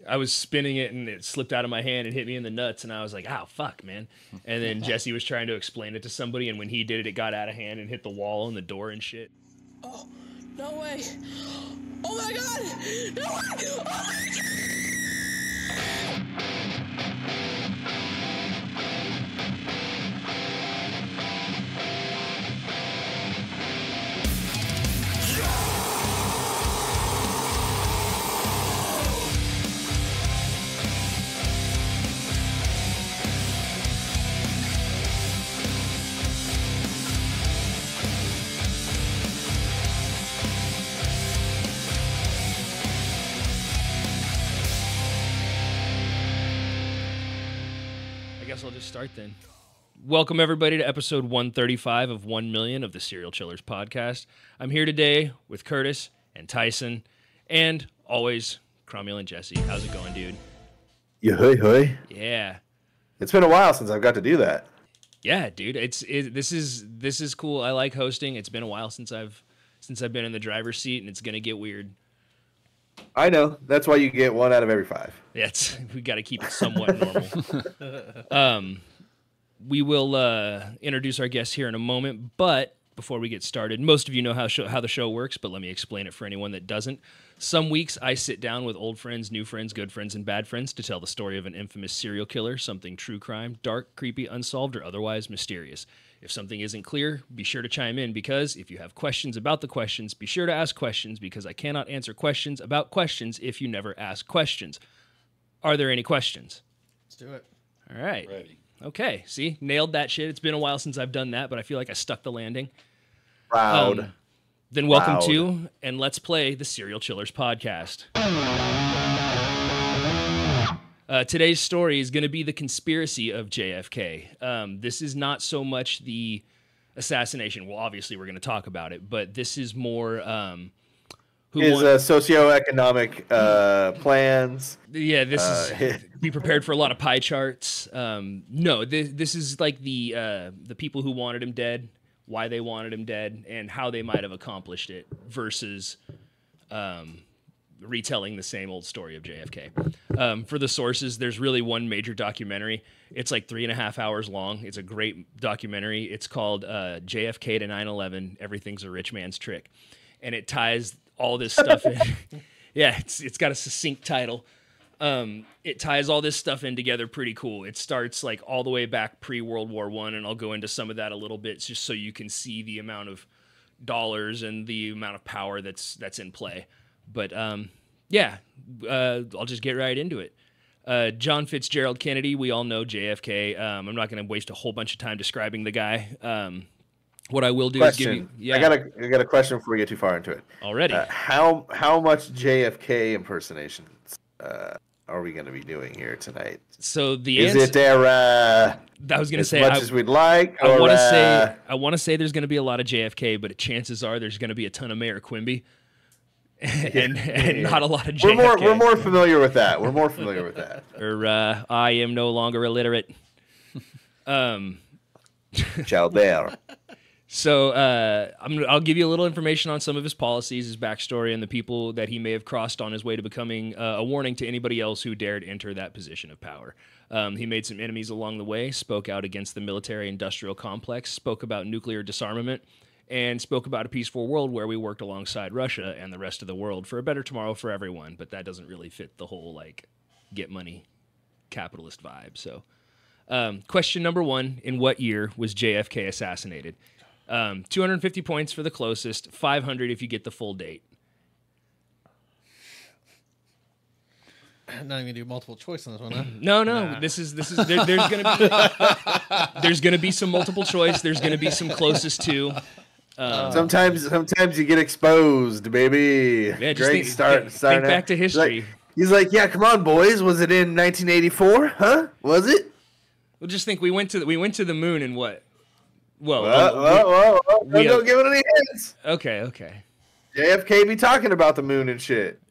I was spinning it and it slipped out of my hand and hit me in the nuts, and I was like, "Ow, fuck, man!" And then Jesse was trying to explain it to somebody, and when he did it, it got out of hand and hit the wall and the door and shit. Oh, no way! Oh my god! No way! Oh my god! I'll just start then. Welcome everybody to episode 135 of 1 Million of the Serial Chillers podcast. I'm here today with Curtis and Tyson and always Cromwell and Jesse. How's it going, dude? Yeah, hey. Yeah. It's been a while since I've got to do that. Yeah, dude. This is cool. I like hosting. It's been a while since I've been in the driver's seat, and it's gonna get weird. I know. That's why you get 1 out of every 5. We got to keep it somewhat normal. We will introduce our guests here in a moment, but before we get started, most of you know how the show works, but let me explain it for anyone that doesn't. Some weeks I sit down with old friends, new friends, good friends, and bad friends to tell the story of an infamous serial killer, something true crime, dark, creepy, unsolved, or otherwise mysterious. If something isn't clear, be sure to chime in, because if you have questions about the questions, be sure to ask questions, because I cannot answer questions about questions if you never ask questions. Are there any questions? Let's do it. All right. Ready. Okay. See, nailed that shit. It's been a while since I've done that, but I feel like I stuck the landing. Proud. Then welcome to and let's play the Serial Chillers podcast. Today's story is going to be the conspiracy of JFK. This is not so much the assassination. Well, obviously we're going to talk about it, but this is more his socioeconomic plans. Yeah, this is be prepared for a lot of pie charts. No, this is like the people who wanted him dead, why they wanted him dead, and how they might have accomplished it versus retelling the same old story of JFK. For the sources, there's really one major documentary. It's like 3.5 hours long. It's a great documentary. It's called JFK to 9/11, Everything's a Rich Man's Trick. And it ties all this stuff in. Yeah, it's got a succinct title. It ties all this stuff in together pretty cool. It starts like all the way back pre-World War I, and I'll go into some of that a little bit just so you can see the amount of dollars and the amount of power that's in play. But I'll just get right into it. John Fitzgerald Kennedy, we all know JFK. I'm not going to waste a whole bunch of time describing the guy. What I will do is give you. Yeah. I got a question before we get too far into it. Already. How much JFK impersonations are we going to be doing here tonight? So the is answer, it there? I was going to say as much as we'd like. I want to say there's going to be a lot of JFK, but chances are there's going to be a ton of Mayor Quimby. And not a lot of JFK. We're more familiar with that. Or I am no longer illiterate. Chalbert. So I'll give you a little information on some of his policies, his backstory, and the people that he may have crossed on his way to becoming a warning to anybody else who dared enter that position of power. He made some enemies along the way, spoke out against the military-industrial complex, spoke about nuclear disarmament, and spoke about a peaceful world where we worked alongside Russia and the rest of the world for a better tomorrow for everyone. But that doesn't really fit the whole, like, get money capitalist vibe. So question number 1, in what year was JFK assassinated? 250 points for the closest, 500 if you get the full date. Not even gonna do multiple choice on this one, huh? No. Nah. This is there's gonna be some multiple choice. There's gonna be some closest to. Sometimes you get exposed, baby. Yeah, just Great think back to history. He's like, yeah, come on, boys. Was it in 1984? Huh? Was it? Well, just think we went to the moon in what? Well, don't give it any hints. Okay. JFK be talking about the moon and shit.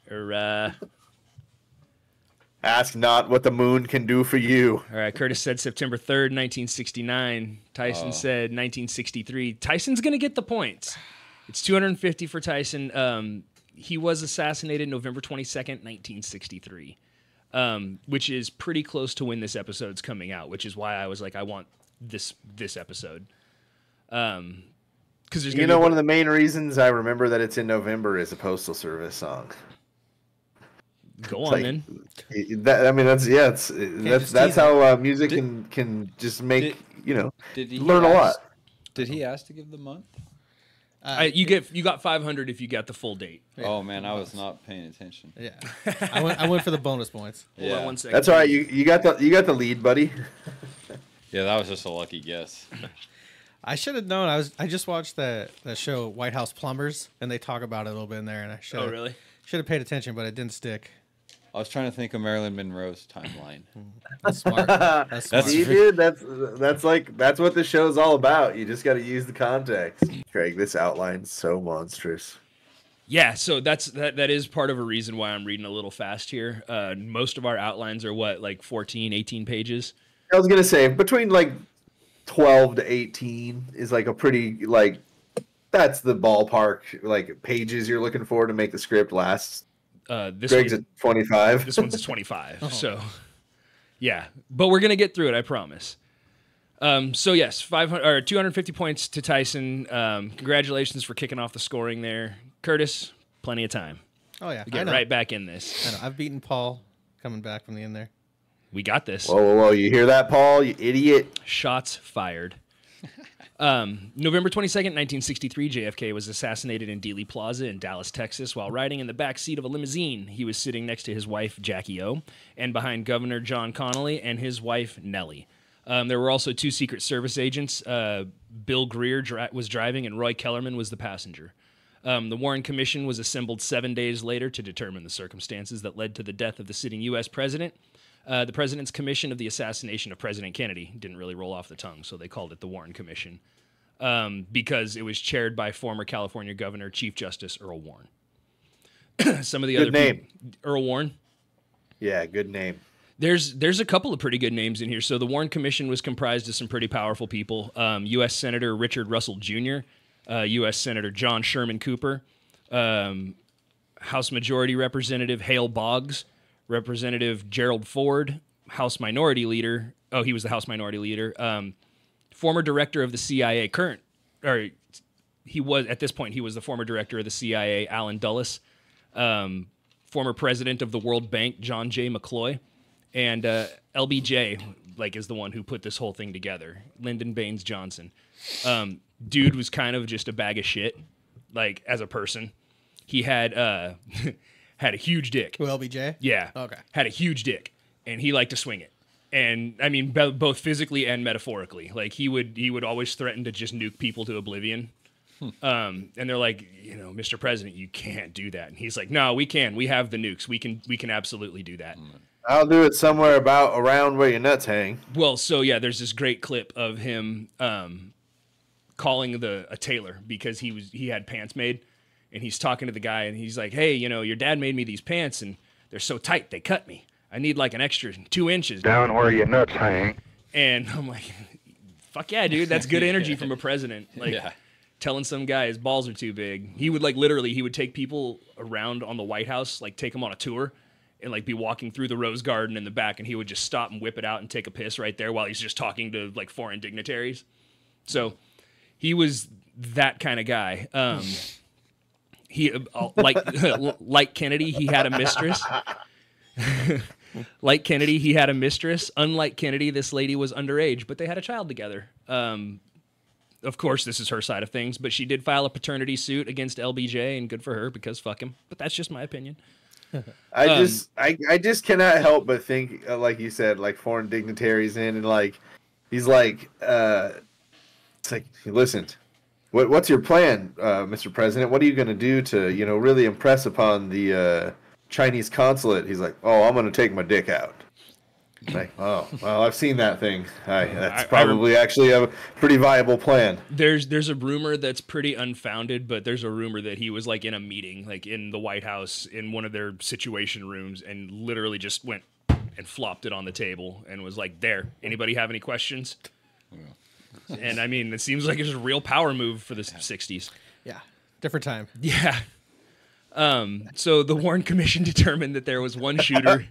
Ask not what the moon can do for you. All right, Curtis said September 3rd, 1969. Tyson said 1963. Tyson's going to get the points. It's 250 for Tyson. He was assassinated November 22nd, 1963. which is pretty close to when this episode's coming out, which is why I was like, I want this episode. Because there's one of the main reasons I remember that it's in November is a Postal Service song. Go on, then. That's how music can just make learn a lot. Did he ask to give the month? You got 500 if you got the full date. Yeah. Oh man, I was not paying attention. Yeah, I went for the bonus points. Hold on 1 second. That's all right. You got the lead, buddy. Yeah, that was just a lucky guess. I should have known. I just watched the show White House Plumbers, and they talk about it a little bit in there, and I should. Oh really? Should have paid attention, but it didn't stick. I was trying to think of Marilyn Monroe's timeline. That's smart. That's smart. See, dude, that's what the show's all about. You just got to use the context. Craig, this outline's so monstrous. Yeah, so that is part of a reason why I'm reading a little fast here. Most of our outlines are like 14, 18 pages. I was gonna say between like 12 to 18 is like a pretty that's the ballpark like pages you're looking for to make the script last. Greg's at 25. This one's 25. Oh. So, yeah, but we're gonna get through it. I promise. So yes, 250 points to Tyson. Congratulations for kicking off the scoring there, Curtis. Plenty of time. Oh yeah, we get right back in this. I know. I've beaten Paul coming back from the end there. We got this. Whoa! You hear that, Paul? You idiot! Shots fired. November 22nd, 1963, JFK was assassinated in Dealey Plaza in Dallas, Texas, while riding in the back seat of a limousine. He was sitting next to his wife, Jackie O, and behind Governor John Connally and his wife, Nellie. There were also two Secret Service agents. Bill Greer was driving, and Roy Kellerman was the passenger. The Warren Commission was assembled 7 days later to determine the circumstances that led to the death of the sitting U.S. president. The President's Commission of the Assassination of President Kennedy didn't really roll off the tongue, so they called it the Warren Commission, because it was chaired by former California Governor Chief Justice Earl Warren. Some of the other name. Earl Warren? Yeah, good name. There's a couple of pretty good names in here. So the Warren Commission was comprised of some pretty powerful people. U.S. Senator Richard Russell Jr., U.S. Senator John Sherman Cooper, House Majority Representative Hale Boggs, Representative Gerald Ford, House Minority Leader. Oh, he was the House Minority Leader. Former Director of the CIA, he was the former Director of the CIA, Alan Dulles. Former President of the World Bank, John J. McCloy. And LBJ, is the one who put this whole thing together, Lyndon Baines Johnson. Dude was kind of just a bag of shit, as a person. He had had a huge dick. Who, LBJ? Yeah. Okay. Had a huge dick, and he liked to swing it. And I mean, both physically and metaphorically. He would always threaten to just nuke people to oblivion. And they're like, Mr. President, you can't do that. And he's like, no, we can. We have the nukes. We can absolutely do that. I'll do it somewhere around where your nuts hang. Well, so yeah, there's this great clip of him calling a tailor because he had pants made. And he's talking to the guy, and he's like, hey, your dad made me these pants, and they're so tight, they cut me. I need an extra 2 inches. Down where your nuts hang. And I'm like, fuck yeah, dude. That's good energy from a president. Telling some guy his balls are too big. He would, literally, he would take people around on the White House, take them on a tour, and, be walking through the Rose Garden in the back, and he would just stop and whip it out and take a piss right there while he's just talking to, foreign dignitaries. So he was that kind of guy. He like Kennedy, he had a mistress. Like Kennedy, he had a mistress. Unlike Kennedy, this lady was underage, but they had a child together. Of course, this is her side of things, but she did file a paternity suit against LBJ, and good for her because fuck him. But that's just my opinion. I just cannot help but think, like you said, foreign dignitaries in, and he's it's listen. What's your plan, Mr. President? What are you going to do to, really impress upon the Chinese consulate? He's like, oh, I'm going to take my dick out. Oh, well, I've seen that thing. That's probably actually a pretty viable plan. There's a rumor that's pretty unfounded, but there's a rumor that he was in a meeting, in the White House, in one of their situation rooms, and literally just went and flopped it on the table and was like, there, anybody have any questions? Yeah. And I mean, it seems like it's a real power move for the 60s. Yeah. Different time. Yeah. So the Warren Commission determined that there was one shooter.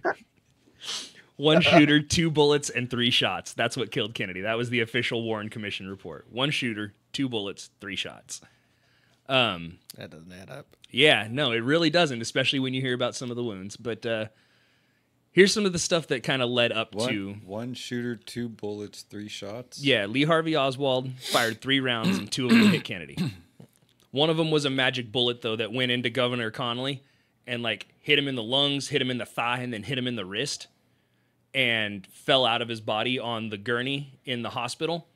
One shooter, 2 bullets, and 3 shots. That's what killed Kennedy. That was the official Warren Commission report. 1 shooter, 2 bullets, 3 shots. That doesn't add up. Yeah, no, it really doesn't, especially when you hear about some of the wounds. But here's some of the stuff that kind of led up to... 1 shooter, 2 bullets, 3 shots? Yeah, Lee Harvey Oswald fired 3 rounds and 2 of them hit Kennedy. One of them was a magic bullet, though, that went into Governor Connolly and like hit him in the lungs, hit him in the thigh, and then hit him in the wrist and fell out of his body on the gurney in the hospital,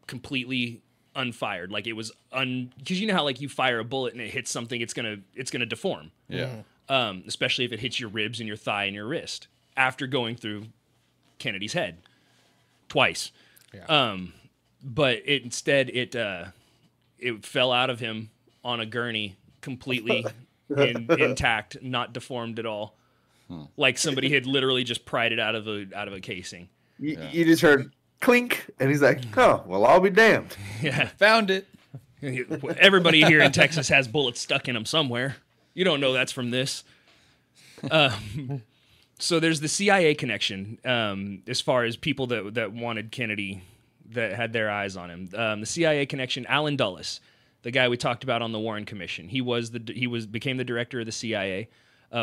completely unfired. Like it was because you know how like you fire a bullet and it hits something, it's gonna deform. Yeah. Especially if it hits your ribs and your thigh and your wrist after going through Kennedy's head twice. Yeah. But instead it fell out of him on a gurney completely intact, not deformed at all. Like somebody had literally just pried it out of a casing. You just heard clink, and he's like, "Oh, well, I'll be damned." Yeah, Found it. everybody here in Texas has bullets stuck in them somewhere. You don't know that's from this. So there's the CIA connection as far as people that wanted Kennedy, that had their eyes on him. The CIA connection, Allen Dulles, the guy we talked about on the Warren Commission. He became the director of the CIA.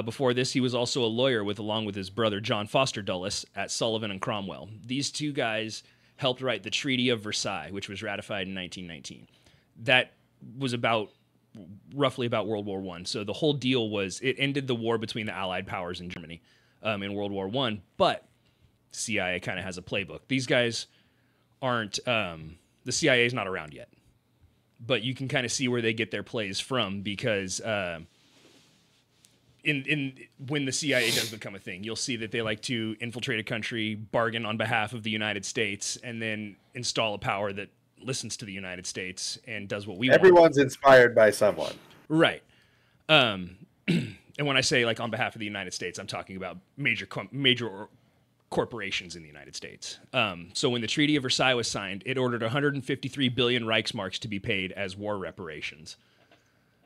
Before this, he was also a lawyer along with his brother John Foster Dulles at Sullivan and Cromwell. These two guys helped write the Treaty of Versailles, which was ratified in 1919. That was roughly about World War I. So the whole deal was it ended the war between the Allied powers in Germany in World War I. But CIA kind of has a playbook. These guys aren't the CIA is not around yet, but you can kind of see where they get their plays from because. When the CIA does become a thing, you'll see that they like to infiltrate a country, bargain on behalf of the United States, and then install a power that listens to the United States and does what we want. Everyone's inspired by someone. Right. And when I say like on behalf of the United States, I'm talking about major corporations in the United States. So when the Treaty of Versailles was signed, it ordered 153 billion Reichsmarks to be paid as war reparations.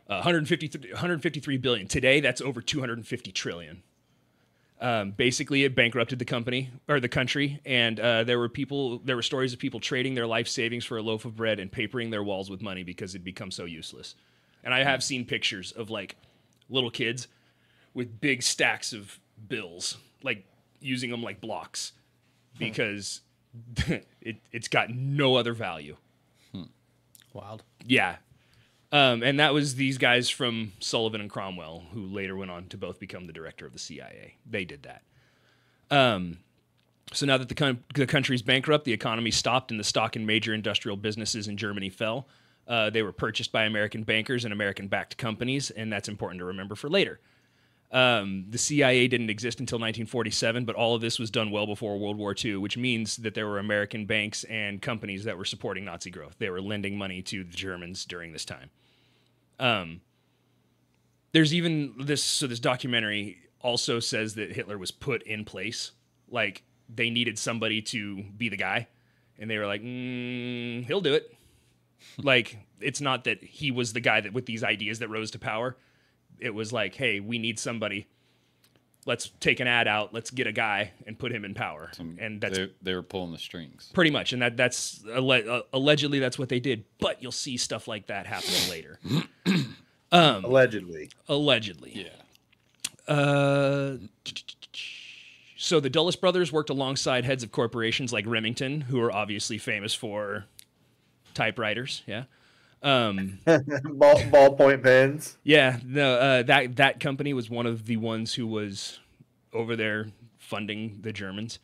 153 billion. Today, that's over 250 trillion. Basically, it bankrupted the country, and there were stories of people trading their life savings for a loaf of bread and papering their walls with money because it'd become so useless. And I have seen pictures of like little kids with big stacks of bills, like using them like blocks because it's got no other value. Wild. Yeah. And that was these guys from Sullivan and Cromwell, who later went on to both become the director of the CIA. They did that. So now that the country's bankrupt, the economy stopped, and the stock in major industrial businesses in Germany fell. They were purchased by American bankers and American-backed companies, and that's important to remember for later. The CIA didn't exist until 1947, but all of this was done well before World War II, which means that there were American banks and companies that were supporting Nazi growth. They were lending money to the Germans during this time. There's even this documentary also says that Hitler was put in place. Like, they needed somebody to be the guy, and they were like, he'll do it. Like, it's not that he was the guy that with these ideas that rose to power. It was like, hey, we need somebody. Let's take an ad out. Let's get a guy and put him in power. And that's they were pulling the strings. Pretty much. And that's allegedly that's what they did. But you'll see stuff like that happening later. Allegedly. Yeah. So the Dulles brothers worked alongside heads of corporations like Remington, who are obviously famous for typewriters. Yeah. Ballpoint pens. Yeah, no, that company was one of the ones who was over there funding the Germans,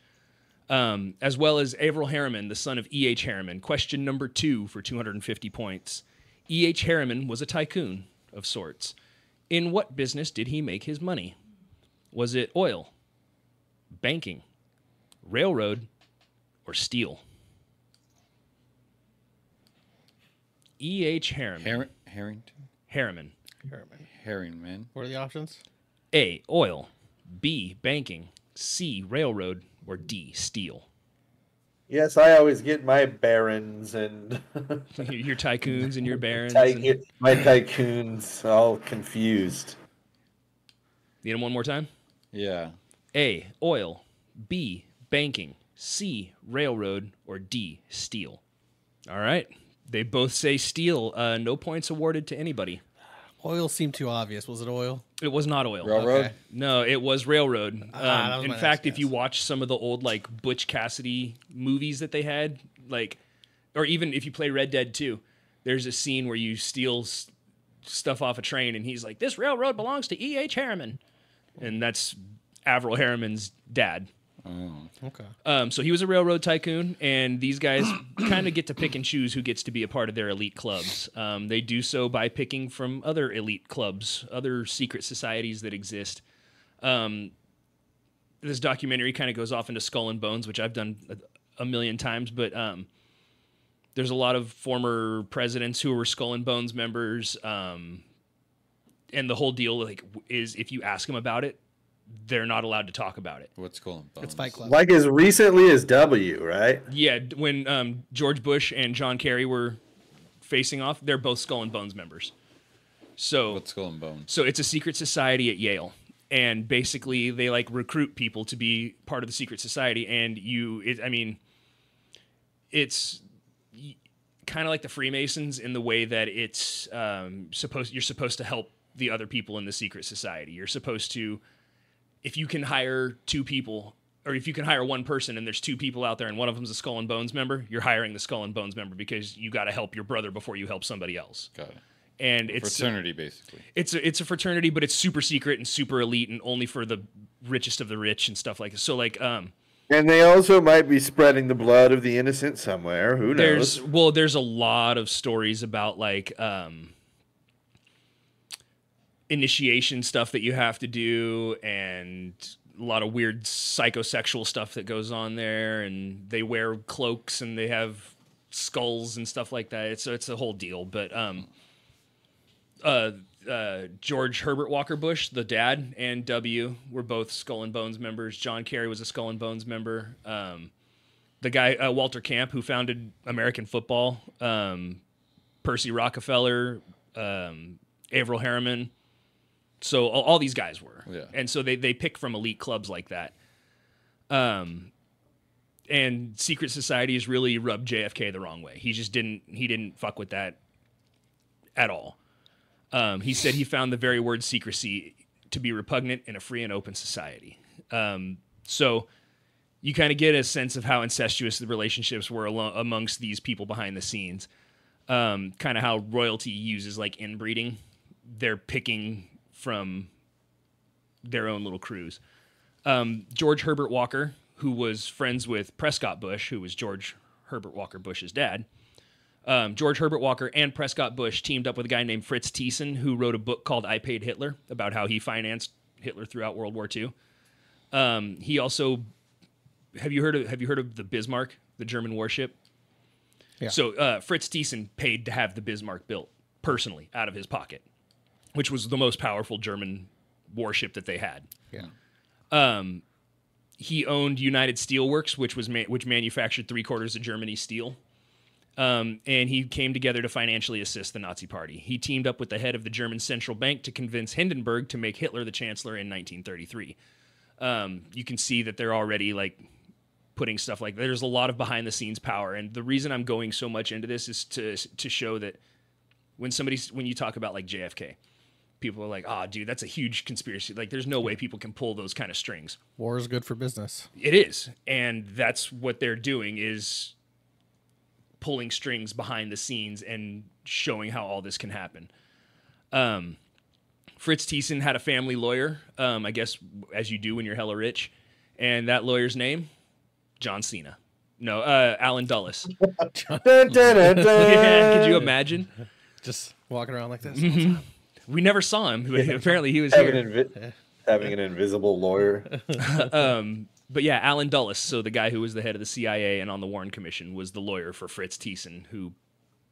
as well as Averell Harriman, the son of E.H. Harriman. Question number 2 for 250 points. E.H. Harriman was a tycoon of sorts. In what business did he make his money? Was it oil, banking, railroad, or steel? E.H. Harriman. Harrington? Harriman. What are the options? A, oil. B, banking. C, railroad. Or D, steel. Yes, I always get my barons and Your tycoons and your barons. my tycoons all confused. Need them one more time? Yeah. A, oil, B, banking, C, railroad, or D, steel? All right. They both say steel. No points awarded to anybody. Oil seemed too obvious. Was it oil? It was not oil. Railroad? Okay. No, it was railroad. that was In my fact, next if you guess. watch some of the old like Butch Cassidy movies that they had, like, or even if you play Red Dead 2, there's a scene where you steal stuff off a train, and he's like, "This railroad belongs to E.H. Harriman," and that's Averell Harriman's dad. Oh. Okay. So he was a railroad tycoon, and these guys kind of get to pick and choose who gets to be a part of their elite clubs. They do so by picking from other elite clubs, other secret societies that exist. This documentary kind of goes off into Skull and Bones, which I've done a million times, but there's a lot of former presidents who were Skull and Bones members, and the whole deal like is if you ask them about it, they're not allowed to talk about it. What's Skull and Bones? It's Fight Club. Like as recently as W, right? Yeah, when George Bush and John Kerry were facing off, they're both Skull and Bones members. So What's Skull and Bones? So it's a secret society at Yale, and basically they like recruit people to be part of the secret society. And it's kind of like the Freemasons in the way that it's you're supposed to help the other people in the secret society. You're supposed to, if you can hire two people, or if you can hire one person and there's two people out there and one of them's a Skull and Bones member, you're hiring the Skull and Bones member because you got to help your brother before you help somebody else. Got it. And it's Fraternity, basically. it's a fraternity, but it's super secret and super elite and only for the richest of the rich and stuff like that. So like And they also might be spreading the blood of the innocent somewhere. Who knows? there's a lot of stories about like initiation stuff that you have to do, and a lot of weird psychosexual stuff that goes on there, and they wear cloaks and they have skulls and stuff like that. It's a whole deal. But George Herbert Walker Bush, the dad, and W were both Skull and Bones members. John Kerry was a Skull and Bones member. The guy Walter Camp, who founded American football, Percy Rockefeller, Averell Harriman. So all these guys were. Yeah. And so they pick from elite clubs like that. And secret societies really rubbed JFK the wrong way. He didn't fuck with that at all. He said he found the very word secrecy to be repugnant in a free and open society. So you kind of get a sense of how incestuous the relationships were amongst these people behind the scenes. Kind of how royalty uses like inbreeding. They're picking from their own little crews. George Herbert Walker, who was friends with Prescott Bush, who was George Herbert Walker Bush's dad. George Herbert Walker and Prescott Bush teamed up with a guy named Fritz Tyson, who wrote a book called I Paid Hitler, about how he financed Hitler throughout World War II. He also, have you heard of the Bismarck, the German warship? Yeah. So Fritz Tyson paid to have the Bismarck built personally out of his pocket, which was the most powerful German warship that they had. Yeah. He owned United Steelworks, which manufactured 3/4 of Germany's steel. And he came together to financially assist the Nazi Party. He teamed up with the head of the German Central Bank to convince Hindenburg to make Hitler the chancellor in 1933. You can see that they're already like putting stuff like there's a lot of behind the scenes power. And the reason I'm going so much into this is to show that when you talk about like JFK, people are like, "Oh, dude, that's a huge conspiracy. Like, there's no way people can pull those kind of strings." War is good for business. It is, and that's what they're doing is pulling strings behind the scenes and showing how all this can happen. Fritz Tyson had a family lawyer, I guess, as you do when you're hella rich, and that lawyer's name, John Cena. No, Alan Dulles. Dun, dun, dun, dun. Yeah, could you imagine? Just walking around like this. We never saw him, but apparently he was here. Having an invisible lawyer. But yeah, Alan Dulles, so the guy who was the head of the CIA and on the Warren Commission, was the lawyer for Fritz Tyson, who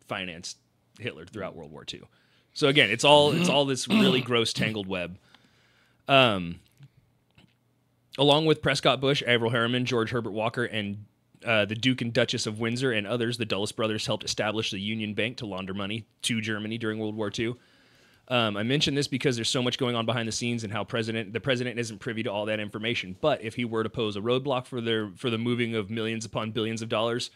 financed Hitler throughout World War II. So again, it's all this really gross tangled web. Along with Prescott Bush, Averell Harriman, George Herbert Walker, and the Duke and Duchess of Windsor and others, the Dulles brothers helped establish the Union Bank to launder money to Germany during World War II. I mention this because there's so much going on behind the scenes and how the president isn't privy to all that information. But if he were to pose a roadblock for the moving of millions upon billions of dollars,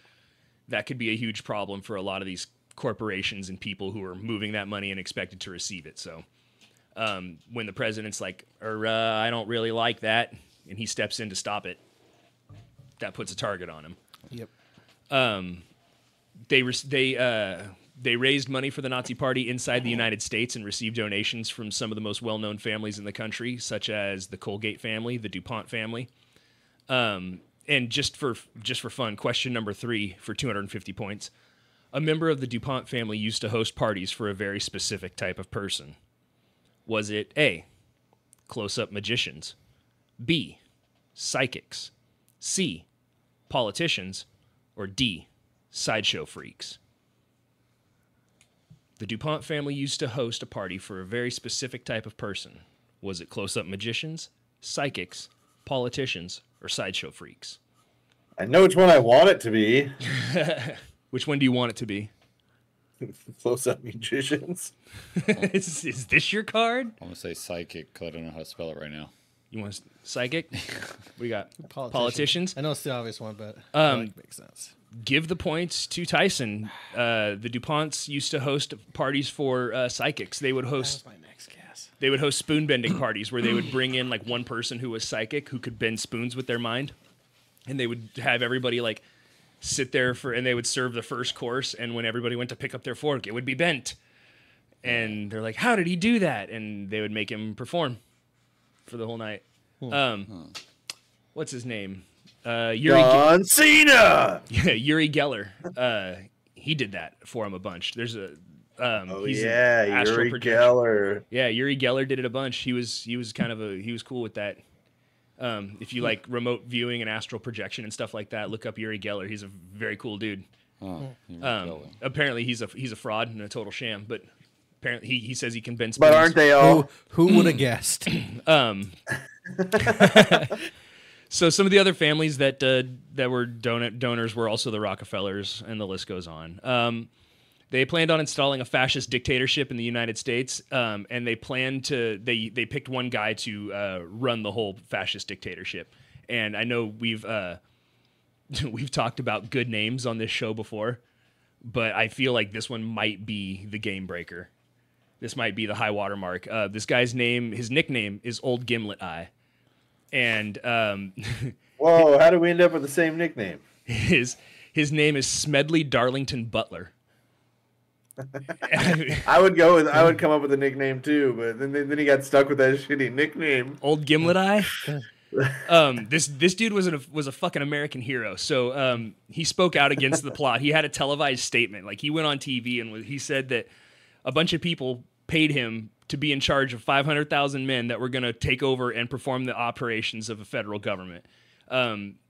that could be a huge problem for a lot of these corporations and people who are moving that money and expected to receive it. So when the president's like, I don't really like that, and he steps in to stop it, that puts a target on him. Yep. They raised money for the Nazi Party inside the United States and received donations from some of the most well-known families in the country, such as the Colgate family, the DuPont family. And just for fun, question number 3 for 250 points. A member of the DuPont family used to host parties for a very specific type of person. Was it A, close-up magicians, B, psychics, C, politicians, or D, sideshow freaks? The DuPont family used to host a party for a very specific type of person. Was it close-up magicians, psychics, politicians, or sideshow freaks? I know which one I want it to be. Which one do you want it to be? Close-up magicians. Is this your card? I'm going to say psychic because I don't know how to spell it right now. You want psychic? We got Politicians. politicians. I know it's the obvious one, but I feel like it makes sense. Give the points to Tyson. The DuPonts used to host parties for psychics. They would host That was my next guess. They would host spoon bending parties where they would bring in like one person who was psychic who could bend spoons with their mind, and they would have everybody like sit there and they would serve the first course, and when everybody went to pick up their fork, it would be bent, and they're like, "How did he do that?" And they would make him perform for the whole night. What's his name? John Cena. Yeah, Yuri Geller. He did that for him a bunch. There's a he's an Yeah, astral Yuri projection. Geller. Yeah, Yuri Geller did it a bunch. He was cool with that. If you like remote viewing and astral projection and stuff like that, look up Yuri Geller. He's a very cool dude. Oh, Yuri Geller. Apparently he's a fraud and a total sham, but apparently he says he can bend spoons. But aren't they all? Who would have guessed? So some of the other families that were donors were also the Rockefellers, and the list goes on. They planned on installing a fascist dictatorship in the United States, and they picked one guy to run the whole fascist dictatorship. And I know we've talked about good names on this show before, but I feel like this one might be the game breaker. This might be the high water mark. This guy's his nickname is Old Gimlet Eye. And Whoa! How do we end up with the same nickname? his name is Smedley Darlington Butler. I would come up with a nickname too, but then he got stuck with that shitty nickname. Old Gimlet Eye. This dude was a fucking American hero. So he spoke out against the plot. He had a televised statement. Like he went on TV and he said that a bunch of people paid him to be in charge of 500,000 men that were going to take over and perform the operations of a federal government.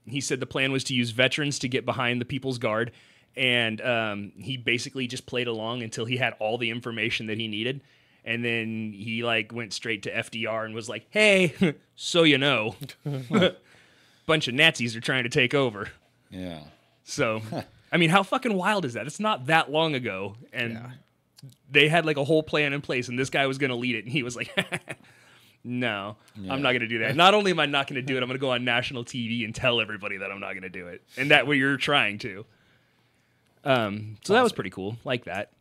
He said the plan was to use veterans to get behind the People's Guard, and he basically just played along until he had all the information that he needed, and then he went straight to FDR and was like, "Hey, so you know, bunch of Nazis are trying to take over." Yeah. So, I mean, how fucking wild is that? It's not that long ago, and Yeah. they had a whole plan in place, and this guy was going to lead it, and he was like, "No, I'm not going to do that. Not only am I not going to do it, I'm going to go on national TV and tell everybody that I'm not going to do it, and that way you're trying to." So that was pretty cool, like that.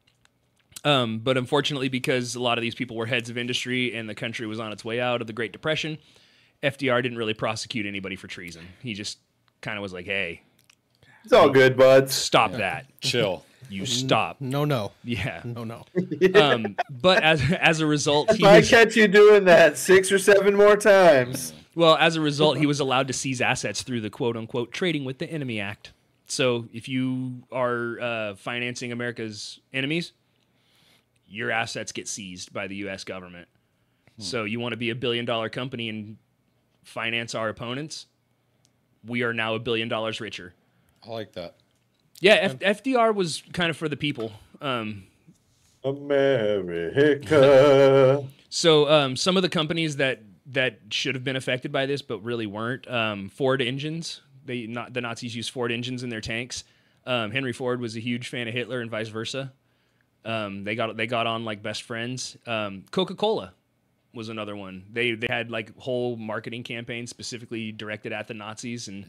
But unfortunately, because a lot of these people were heads of industry and the country was on its way out of the Great Depression, FDR didn't really prosecute anybody for treason. He just kind of was like, "Hey, It's all good, buds. stop that. Chill. You stop." No. Yeah. No. But as a result, If I catch you doing that 6 or 7 more times. as a result, he was allowed to seize assets through the quote unquote Trading with the Enemy Act. So if you are financing America's enemies, your assets get seized by the U.S. government. So you want to be $1 billion company and finance our opponents? We are now $1 billion richer. I like that. Yeah, FDR was kind of for the people. America. So some of the companies that should have been affected by this but really weren't, Ford engines. The Nazis used Ford engines in their tanks. Henry Ford was a huge fan of Hitler and vice versa. They got on like best friends. Coca-Cola was another one. They had like whole marketing campaigns specifically directed at the Nazis, and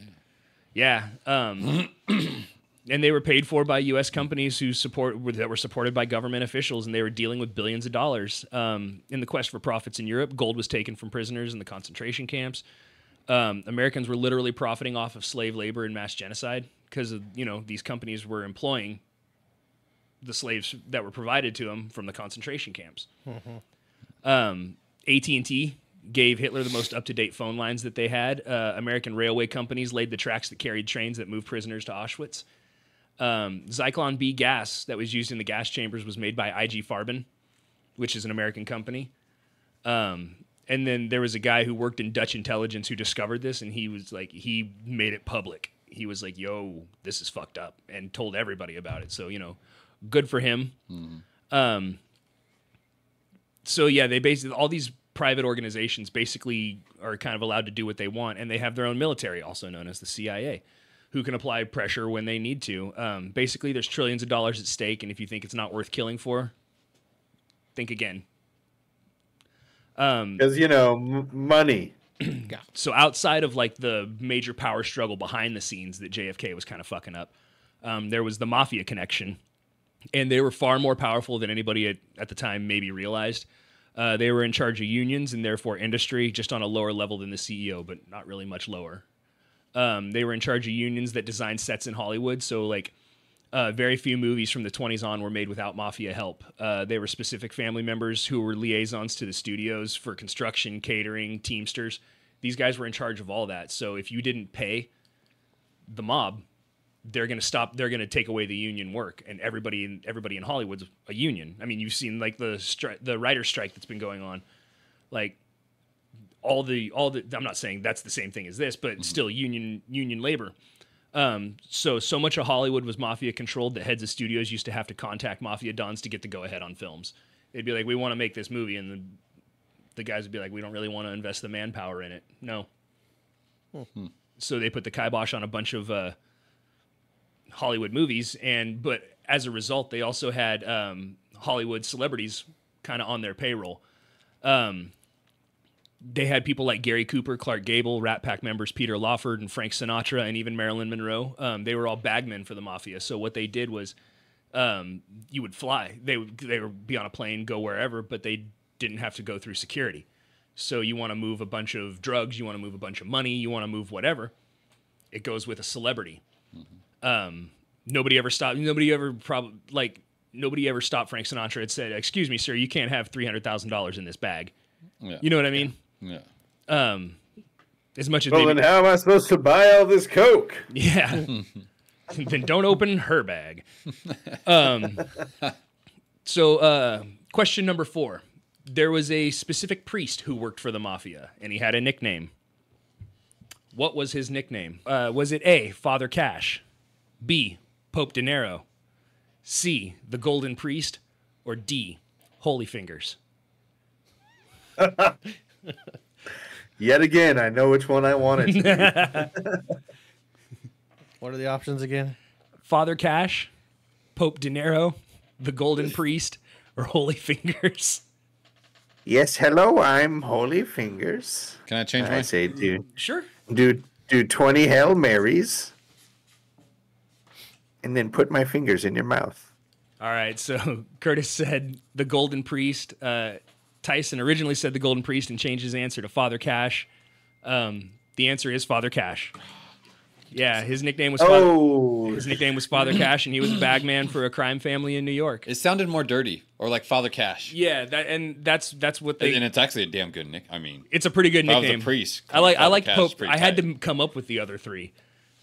and they were paid for by U.S. companies that were supported by government officials, and they were dealing with billions of dollars. In the quest for profits in Europe, gold was taken from prisoners in the concentration camps. Americans were literally profiting off of slave labor and mass genocide because of, these companies were employing the slaves that were provided to them from the concentration camps. AT&T gave Hitler the most up-to-date phone lines that they had. American railway companies laid the tracks that carried trains that moved prisoners to Auschwitz. Zyklon B gas that was used in the gas chambers was made by IG Farben, which is an American company. And then there was a guy who worked in Dutch intelligence who discovered this, and he made it public. He was like, yo, this is fucked up, and told everybody about it. So, good for him. So, yeah, they basically, all these private organizations basically are kind of allowed to do what they want, and they have their own military, also known as the CIA, who can apply pressure when they need to. Basically, there's trillions of dollars at stake, and if you think it's not worth killing for, think again. Because, money. So outside of like the major power struggle behind the scenes that JFK was kind of fucking up, there was the mafia connection, and they were far more powerful than anybody at the time maybe realized. They were in charge of unions and therefore industry, just on a lower level than the CEO, but not really much lower. They were in charge of unions that designed sets in Hollywood, so like very few movies from the 20s on were made without mafia help. They were specific family members who were liaisons to the studios for construction, catering, teamsters. These guys were in charge of all that. So if you didn't pay the mob, they're going to stop. They're going to take away the union work, and everybody in Hollywood's a union. I mean, you've seen like the writer's strike that's been going on, like all the. I'm not saying that's the same thing as this, but still union labor. So much of Hollywood was mafia controlled that heads of studios used to have to contact mafia dons to get the go ahead on films. They'd be like, we want to make this movie. And the guys would be like, we don't really want to invest the manpower in it. No. So they put the kibosh on a bunch of, Hollywood movies. But as a result, they also had, Hollywood celebrities kind of on their payroll. They had people like Gary Cooper, Clark Gable, Rat Pack members Peter Lawford and Frank Sinatra, and even Marilyn Monroe. They were all bagmen for the mafia. So what they did was, you would fly. They would be on a plane, go wherever, but they didn't have to go through security. So you want to move a bunch of drugs, you want to move a bunch of money, you want to move whatever. It goes with a celebrity. Nobody ever stopped. Nobody ever stopped Frank Sinatra and said, "Excuse me, sir, you can't have $300,000 in this bag." Yeah. You know what I mean? Yeah. As much as then how am I supposed to buy all this coke? Yeah. Then don't open her bag. So question number 4. There was a specific priest who worked for the mafia, and he had a nickname. What was his nickname? Was it A, Father Cash, B, Pope De Niro, C, the Golden Priest, or D, Holy Fingers? Yet again, I know which one I wanted to be. What are the options again? Father Cash, Pope De Niro, the Golden Priest, or Holy Fingers? Yes, hello, I'm Holy Fingers. Can I change my... I say Sure. Do 20 Hail Marys, and then put my fingers in your mouth. All right, so Curtis said the Golden Priest. Tyson originally said the Golden Priest and changed his answer to Father Cash. The answer is Father Cash. Yeah, his nickname was Father Cash, and he was a bagman for a crime family in New York. It sounded more dirty, or like Father Cash. Yeah, that's what they. And it's actually a damn good nick. I mean, it's a pretty good nickname. I was a priest. I like Cash, Pope. I had to come up with the other 3.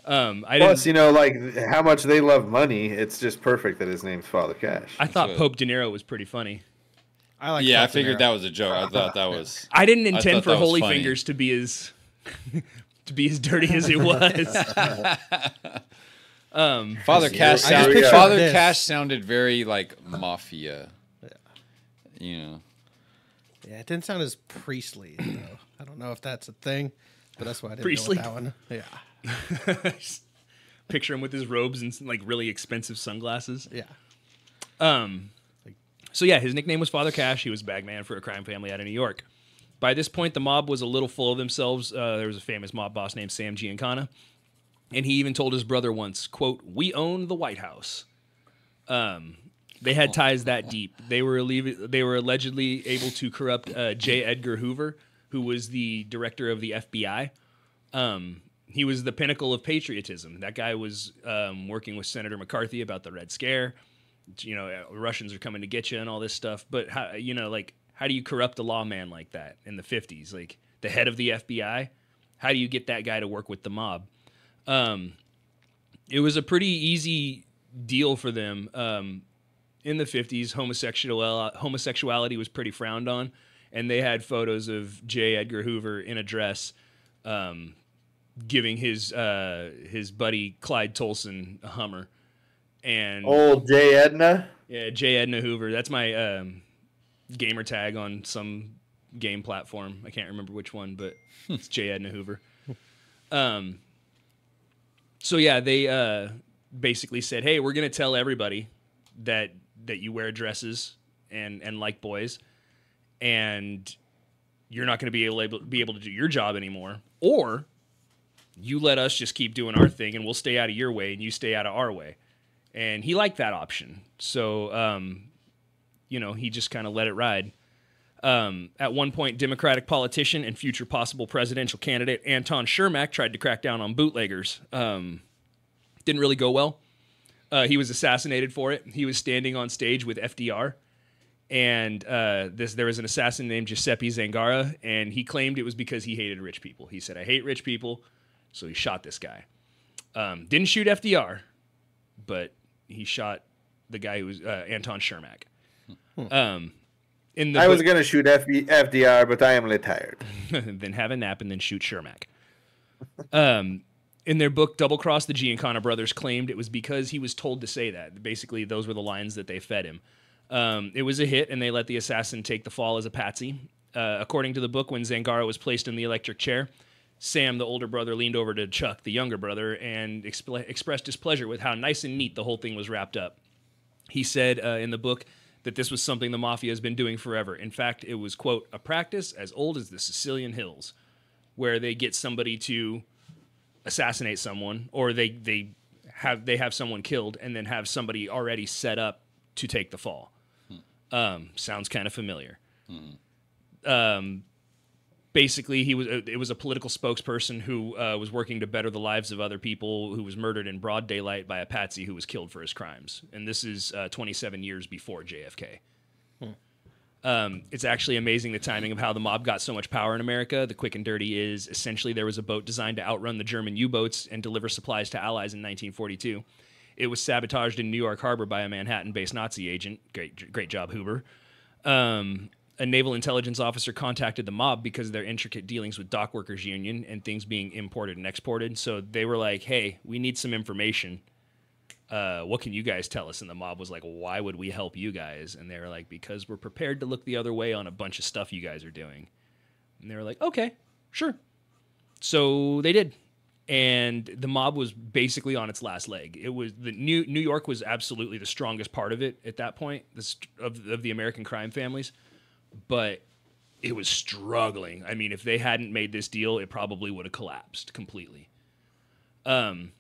Plus, like how much they love money. It's just perfect that his name's Father Cash. I thought Pope De Niro was pretty funny. Yeah, I figured that was a joke. I thought that was. I didn't intend for Holy Fingers to be as dirty as it was. Father Cash sounded very like mafia. Yeah. Yeah, it didn't sound as priestly though. I don't know if that's a thing, but that's why I didn't priestly? go with that one. Yeah. Picture him with his robes and like really expensive sunglasses. Yeah. Like So yeah, his nickname was Father Cash. He was a bagman for a crime family out of New York. By this point, the mob was a little full of themselves. There was a famous mob boss named Sam Giancana, and he even told his brother once, quote, "We own the White House." They had ties that deep. They were allegedly able to corrupt J. Edgar Hoover, who was the director of the FBI. He was the pinnacle of patriotism. That guy was working with Senator McCarthy about the Red Scare. Russians are coming to get you and all this stuff. But how do you corrupt a lawman like that in the 50s? Like the head of the FBI? How do you get that guy to work with the mob? It was a pretty easy deal for them. In the 50s, homosexuality was pretty frowned on, and they had photos of J. Edgar Hoover in a dress giving his buddy Clyde Tolson a Hummer. And old J. Edna? Yeah, J. Edna Hoover. That's my gamer tag on some game platform. I can't remember which one, but it's J. Edna Hoover. So yeah, they basically said, "Hey, we're going to tell everybody that you wear dresses and like boys, and you're not going to be able to do your job anymore, or you let us just keep doing our thing, and we'll stay out of your way, and you stay out of our way." And he liked that option, so he just kind of let it ride. At one point, Democratic politician and future possible presidential candidate Anton Shermack tried to crack down on bootleggers. Didn't really go well. He was assassinated for it. He was standing on stage with FDR, and there was an assassin named Giuseppe Zangara, and he claimed it was because he hated rich people. He said, "I hate rich people," so he shot this guy. Didn't shoot FDR, but he shot the guy who was Anton Shermack. I was going to shoot FDR, but I am retired. Then have a nap and then shoot Shermack. In their book, Double Cross, the Giancana brothers claimed it was because he was told to say that. Basically, those were the lines that they fed him. It was a hit, and they let the assassin take the fall as a patsy. According to the book, when Zangara was placed in the electric chair, Sam, the older brother, leaned over to Chuck, the younger brother, and expressed displeasure with how nice and neat the whole thing was wrapped up. He said in the book that this was something the mafia has been doing forever. In fact, it was, quote, "a practice as old as the Sicilian hills," where they get somebody to assassinate someone, or they have someone killed and then have somebody already set up to take the fall. Sounds kind of familiar. Basically, it was a political spokesperson who was working to better the lives of other people, who was murdered in broad daylight by a patsy who was killed for his crimes. And this is 27 years before JFK. It's actually amazing the timing of how the mob got so much power in America. The quick and dirty is essentially there was a boat designed to outrun the German U-boats and deliver supplies to allies in 1942. It was sabotaged in New York Harbor by a Manhattan-based Nazi agent. Great job, Hoover. A naval intelligence officer contacted the mob because of their intricate dealings with dock workers union and things being imported and exported. So they were like, "Hey, we need some information. What can you guys tell us?" And the mob was like, "Why would we help you guys?" And they were like, "Because we're prepared to look the other way on a bunch of stuff you guys are doing." And they were like, "Okay, sure." So they did. And the mob was basically on its last leg. It was New York was absolutely the strongest part of it at that point, of the American crime families. But it was struggling. I mean, if they hadn't made this deal, it probably would have collapsed completely. But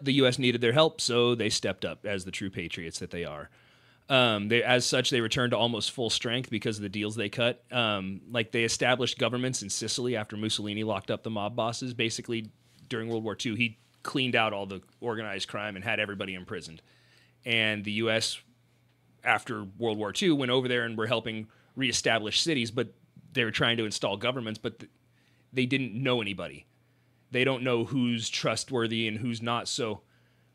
the U.S. needed their help, so they stepped up as the true patriots that they are. As such, they returned to almost full strength because of the deals they cut. They established governments in Sicily after Mussolini locked up the mob bosses. Basically, during World War II, he cleaned out all the organized crime and had everybody imprisoned. And the U.S., after World War II, went over there and were helping reestablish cities, but they were trying to install governments, but they didn't know anybody. They don't know who's trustworthy and who's not, so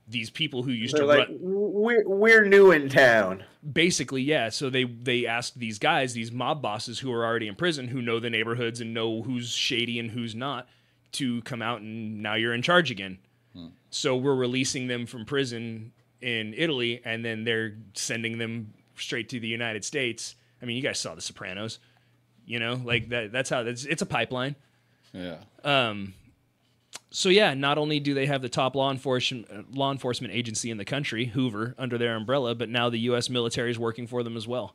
these people who used to run... We're new in town. Basically, yeah. So they asked these guys, these mob bosses who are already in prison, who know the neighborhoods and know who's shady and who's not, to come out, and now you're in charge again. So we're releasing them from prison in Italy, and then they're sending them straight to the United States. I mean, you guys saw The Sopranos, like that. That's how it's a pipeline. Yeah. So yeah, not only do they have the top law enforcement agency in the country, Hoover, under their umbrella, but now the U.S. military is working for them as well.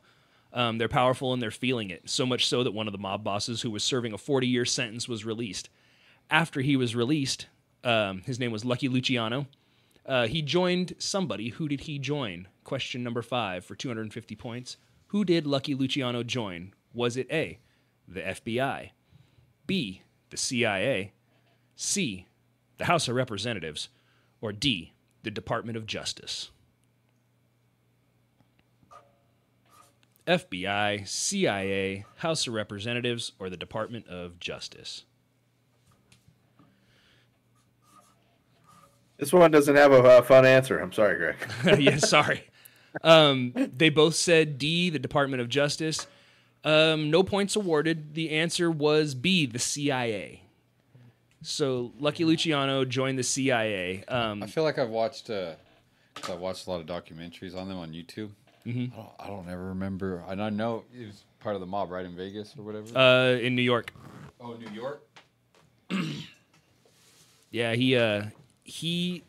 They're powerful and they're feeling it, so much so that one of the mob bosses who was serving a 40-year sentence was released. After he was released, his name was Lucky Luciano. He joined somebody. Who did he join? Question number 5 for 250 points. Who did Lucky Luciano join? Was it A, the FBI, B, the CIA, C, the House of Representatives, or D, the Department of Justice? FBI, CIA, House of Representatives, or the Department of Justice? This one doesn't have a fun answer. I'm sorry, Greg. Yeah, sorry. They both said D, the Department of Justice. No points awarded. The answer was B, the CIA. So Lucky Luciano joined the CIA. I feel like I've watched a lot of documentaries on them on YouTube. Mm-hmm. I don't ever remember. And I know he was part of the mob, right, in Vegas or whatever. In New York. Oh, New York. Yeah, he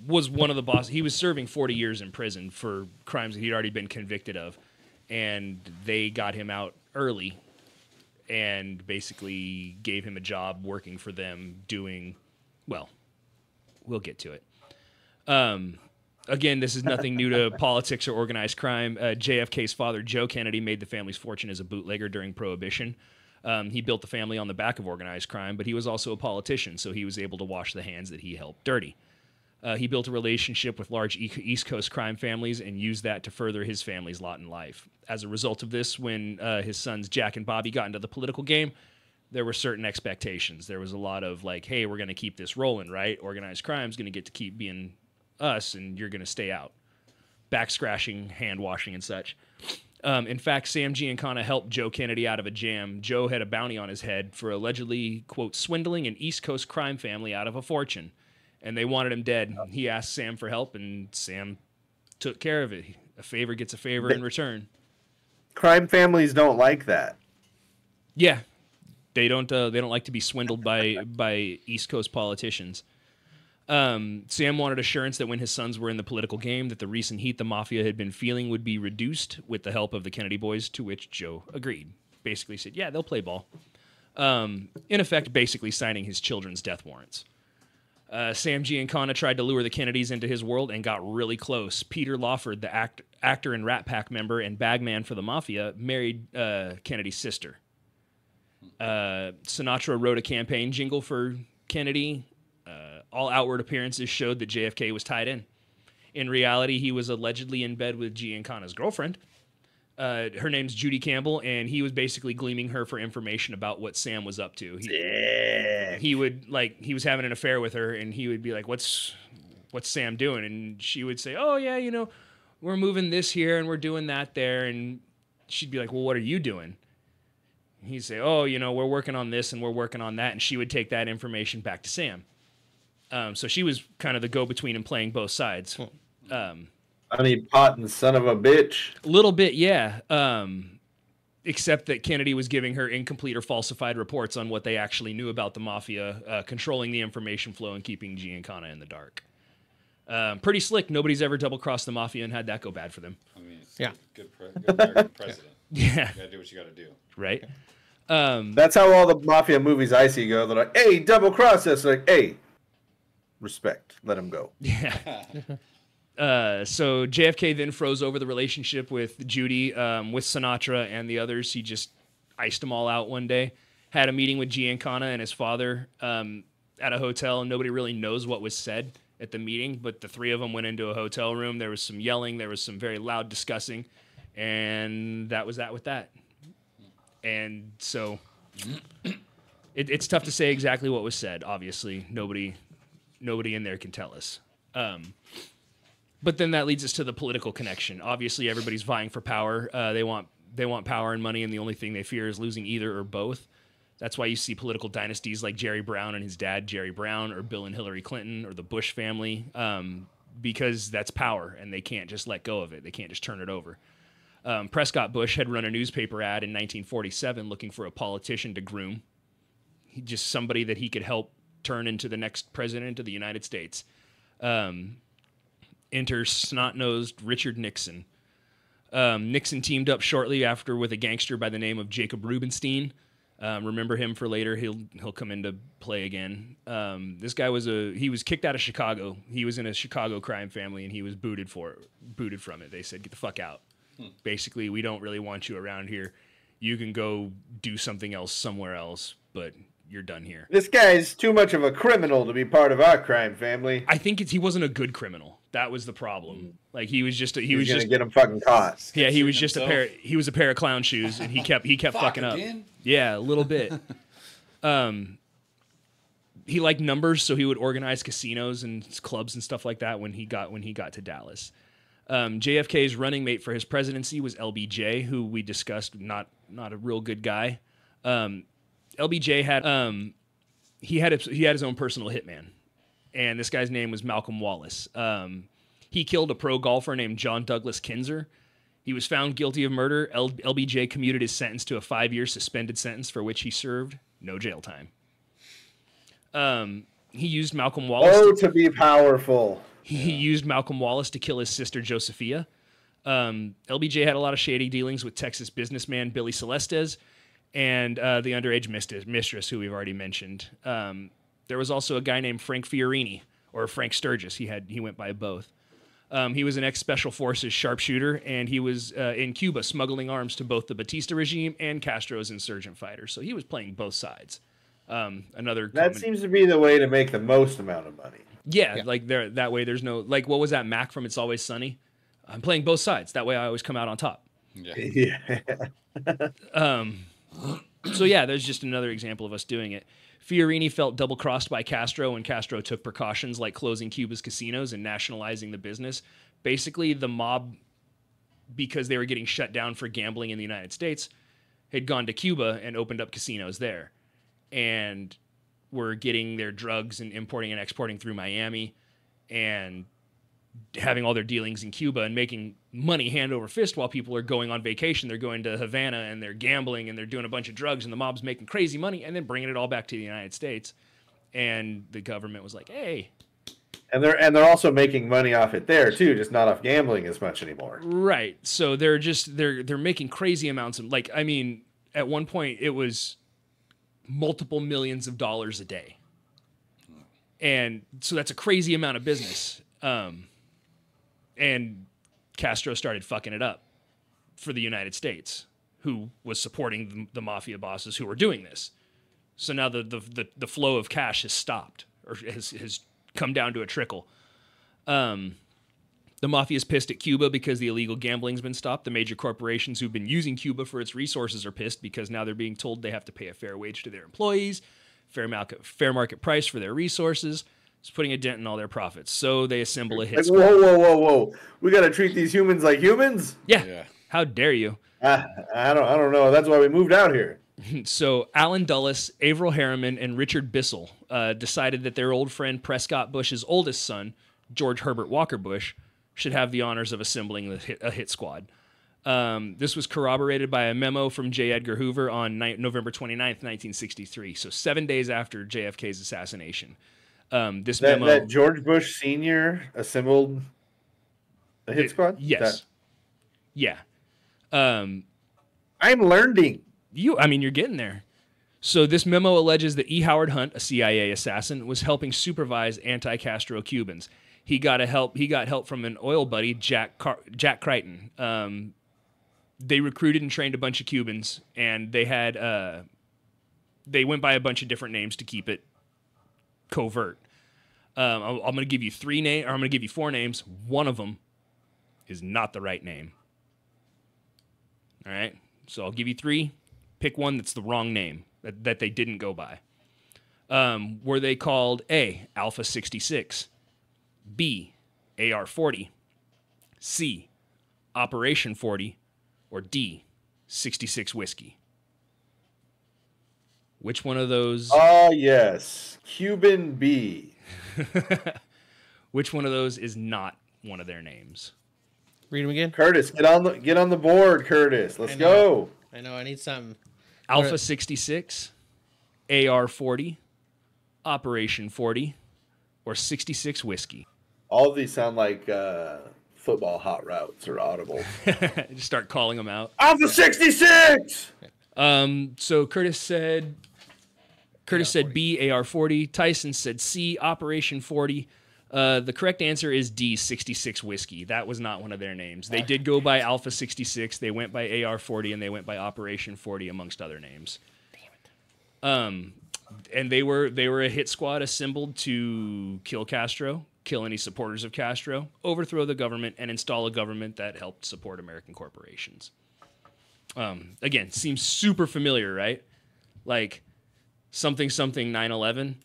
was one of the bosses. He was serving 40 years in prison for crimes that he'd already been convicted of, and they got him out early and basically gave him a job working for them doing, well, we'll get to it. Again, this is nothing new to politics or organized crime. JFK's father, Joe Kennedy, made the family's fortune as a bootlegger during Prohibition. He built the family on the back of organized crime, but he was also a politician, so he was able to wash the hands that he helped dirty. He built a relationship with large East Coast crime families and used that to further his family's lot in life. As a result of this, when his sons Jack and Bobby got into the political game, there were certain expectations. There was a lot of like, hey, we're going to keep this rolling, right? Organized crime's going to get to keep being us, and you're going to stay out. Back scratching, hand washing, and such. In fact, Sam Giancana helped Joe Kennedy out of a jam. Joe had a bounty on his head for allegedly, quote, swindling an East Coast crime family out of a fortune. And they wanted him dead. He asked Sam for help, and Sam took care of it. A favor gets a favor in return. Crime families don't like that. Yeah. They don't like to be swindled by East Coast politicians. Sam wanted assurance that when his sons were in the political game, that the recent heat the mafia had been feeling would be reduced with the help of the Kennedy boys, to which Joe agreed. Basically said, yeah, they'll play ball. In effect, basically signing his children's death warrants. Sam Giancana tried to lure the Kennedys into his world and got really close. Peter Lawford, the actor and Rat Pack member and bagman for the mafia, married Kennedy's sister. Sinatra wrote a campaign jingle for Kennedy. All outward appearances showed that JFK was tied in. In reality, he was allegedly in bed with Giancana's girlfriend. Her name's Judy Campbell, and he was basically gleaming her for information about what Sam was up to. He was having an affair with her, and he would be like, what's Sam doing? And she would say, oh, yeah, we're moving this here, and we're doing that there. And she'd be like, well, what are you doing? And he'd say, oh, we're working on this, and we're working on that. And she would take that information back to Sam. So she was kind of the go-between and playing both sides. Honey pot and son of a bitch. A little bit, yeah. Except that Kennedy was giving her incomplete or falsified reports on what they actually knew about the mafia, controlling the information flow and keeping Giancana in the dark. Pretty slick. Nobody's ever double-crossed the mafia and had that go bad for them. I mean, it's Yeah. good American president. Yeah. You gotta do what you gotta do. Right? That's how all the mafia movies I see go. They're like, hey, double cross us. Like, hey, respect. Let him go. Yeah. So JFK then froze over the relationship with Judy, with Sinatra and the others. He just iced them all out one day. Had a meeting with Giancana and his father at a hotel, and nobody really knows what was said at the meeting, but the three of them went into a hotel room. There was some yelling. There was some very loud discussing, and that was that with that. And so it's tough to say exactly what was said. Obviously, nobody in there can tell us. But then that leads us to the political connection. Obviously, everybody's vying for power. They want power and money, and the only thing they fear is losing either or both. That's why you see political dynasties like Jerry Brown and his dad, Jerry Brown, or Bill and Hillary Clinton, or the Bush family, because that's power, and they can't just let go of it. They can't just turn it over. Prescott Bush had run a newspaper ad in 1947 looking for a politician to groom. Just somebody that he could help turn into the next president of the United States. Enter snot-nosed Richard Nixon. Nixon teamed up shortly after with a gangster by the name of Jacob Rubenstein. Remember him for later. He'll come into play again. This guy he was kicked out of Chicago. He was in a Chicago crime family, and he was booted from it. They said, "Get the fuck out." Basically, we don't really want you around here. You can go do something else somewhere else, but you're done here. This guy's too much of a criminal to be part of our crime family. I think he wasn't a good criminal. That was the problem. Like he was just gonna get him fucking caught. Yeah, he was just he was a pair of clown shoes, and he kept fucking up. Yeah, a little bit. He liked numbers, so he would organize casinos and clubs and stuff like that when he got to Dallas. JFK's running mate for his presidency was LBJ, who we discussed, not a real good guy. LBJ had he had his own personal hitman, and this guy's name was Malcolm Wallace. He killed a pro golfer named John Douglas Kinzer. He was found guilty of murder. LBJ commuted his sentence to a 5-year suspended sentence for which he served no jail time. He used Malcolm Wallace. To be powerful. He used Malcolm Wallace to kill his sister Josephia. LBJ had a lot of shady dealings with Texas businessman Billy Celestes and the underage mistress, who we've already mentioned. There was also a guy named Frank Fiorini, or Frank Sturgis. He went by both. He was an ex-Special Forces sharpshooter, and he was in Cuba smuggling arms to both the Batista regime and Castro's insurgent fighters. So he was playing both sides. That seems to be the way to make the most amount of money. Yeah, like that way there's no, like, what was that Mac from It's Always Sunny? I'm playing both sides. That way I always come out on top. Yeah. So yeah, there's just another example of us doing it. Fiorini felt double-crossed by Castro, and Castro took precautions like closing Cuba's casinos and nationalizing the business. Basically, the mob, because they were getting shut down for gambling in the United States, had gone to Cuba and opened up casinos there. And were getting their drugs and importing and exporting through Miami and having all their dealings in Cuba and making money hand over fist while people are going on vacation. They're going to Havana and they're gambling and they're doing a bunch of drugs, and the mob's making crazy money and then bringing it all back to the United States. And the government was like, hey. And they're also making money off it there too, just not off gambling as much anymore. Right. So they're making crazy amounts of, like, I mean, at one point it was multiple millions of dollars a day. And so that's a crazy amount of business. And Castro started fucking it up for the United States, who was supporting the mafia bosses who were doing this. So now the flow of cash has stopped, or has come down to a trickle. The mafia is pissed at Cuba because the illegal gambling's been stopped. The major corporations who've been using Cuba for its resources are pissed because now they're being told they have to pay a fair wage to their employees, fair market price for their resources. It's putting a dent in all their profits. So they assemble a hit squad. Whoa. We got to treat these humans like humans? Yeah. How dare you? I don't know. That's why we moved out here. So Alan Dulles, Averill Harriman, and Richard Bissell decided that their old friend Prescott Bush's oldest son, George Herbert Walker Bush, should have the honors of assembling a hit squad. This was corroborated by a memo from J. Edgar Hoover on November 29th, 1963. So 7 days after JFK's assassination. That George Bush Sr. assembled a hit squad? Yes. Yeah. I'm learning. You're getting there. So this memo alleges that E. Howard Hunt, a CIA assassin, was helping supervise anti-Castro Cubans. He got help from an oil buddy, Jack Crichton. They recruited and trained a bunch of Cubans, and they went by a bunch of different names to keep it covert. I'm going to give you I'm going to give you 4 names. One of them is not the right name. All right. So I'll give you 3. Pick one that's the wrong name that they didn't go by. Were they called A, Alpha 66, B, AR 40, C, Operation 40, or D, 66 Whiskey? Which one of those? Yes. Cuban B. Which one of those is not one of their names? Read them again. Curtis, get on the board, Curtis. Let's go. I know. I need something. Alpha 66, AR 40, Operation 40, or 66 Whiskey? All of these sound like football hot routes or audibles. Just start calling them out. Alpha 66! So Curtis said B, AR-40. Tyson said C, Operation 40. The correct answer is D, 66 Whiskey. That was not one of their names. They did go by Alpha 66. They went by AR-40, and they went by Operation 40, amongst other names. Damn it. And they were a hit squad assembled to kill Castro, kill any supporters of Castro, overthrow the government, and install a government that helped support American corporations. Again, seems super familiar, right? Like something 9/11.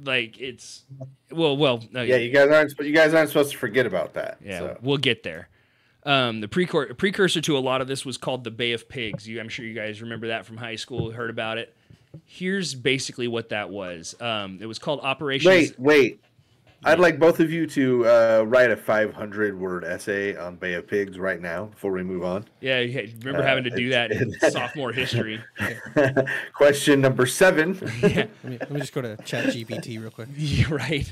Like it's well. Yeah, you guys aren't supposed to forget about that. Yeah, so. we'll get there. The precursor to a lot of this was called the Bay of Pigs. I'm sure you guys remember that from high school, heard about it. Here's basically what that was. It was called Operation. Wait. I'd like both of you to write a 500-word essay on Bay of Pigs right now before we move on. Yeah, remember having to do that in sophomore history. Question number 7. Yeah. Let me just go to ChatGPT real quick. Yeah, right.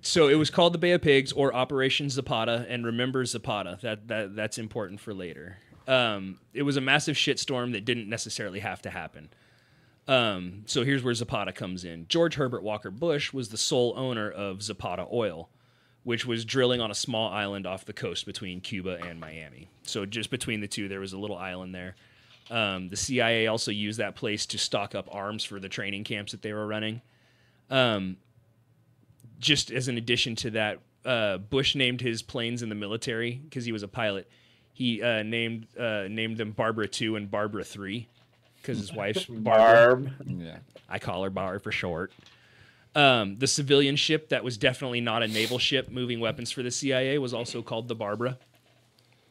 So it was called the Bay of Pigs or Operation Zapata, and remember Zapata. That's important for later. It was a massive shitstorm that didn't necessarily have to happen. So here's where Zapata comes in. George Herbert Walker Bush was the sole owner of Zapata Oil, which was drilling on a small island off the coast between Cuba and Miami. So just between the two, there was a little island there. The CIA also used that place to stock up arms for the training camps that they were running. Just as an addition to that, Bush named his planes in the military because he was a pilot. He named them Barbara 2 and Barbara 3 because his wife's Barbara. Yeah. I call her Barb for short. The civilian ship that was definitely not a naval ship moving weapons for the CIA was also called the Barbara.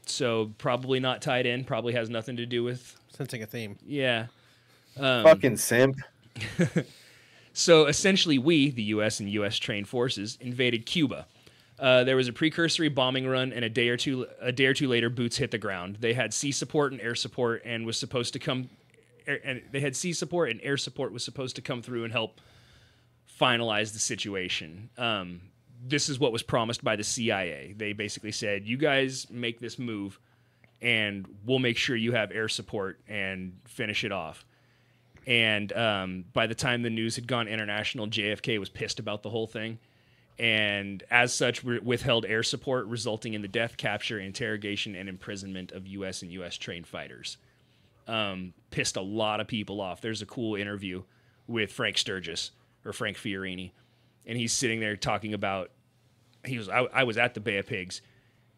So probably not tied in. Probably has nothing to do with... Sensing a theme. Yeah. Fucking simp. So essentially we, the U.S. and U.S. trained forces, invaded Cuba. There was a precursory bombing run, and a day or two later, boots hit the ground. They had sea support and air support, and was supposed to come. And they had sea support and air support was supposed to come through and help finalize the situation. This is what was promised by the CIA. They basically said, "You guys make this move, and we'll make sure you have air support and finish it off." And by the time the news had gone international, JFK was pissed about the whole thing. And as such, withheld air support, resulting in the death, capture, interrogation, and imprisonment of U.S. and U.S. trained fighters. Pissed a lot of people off. There's a cool interview with Frank Sturgis, or Frank Fiorini, and he's sitting there talking about, I was at the Bay of Pigs,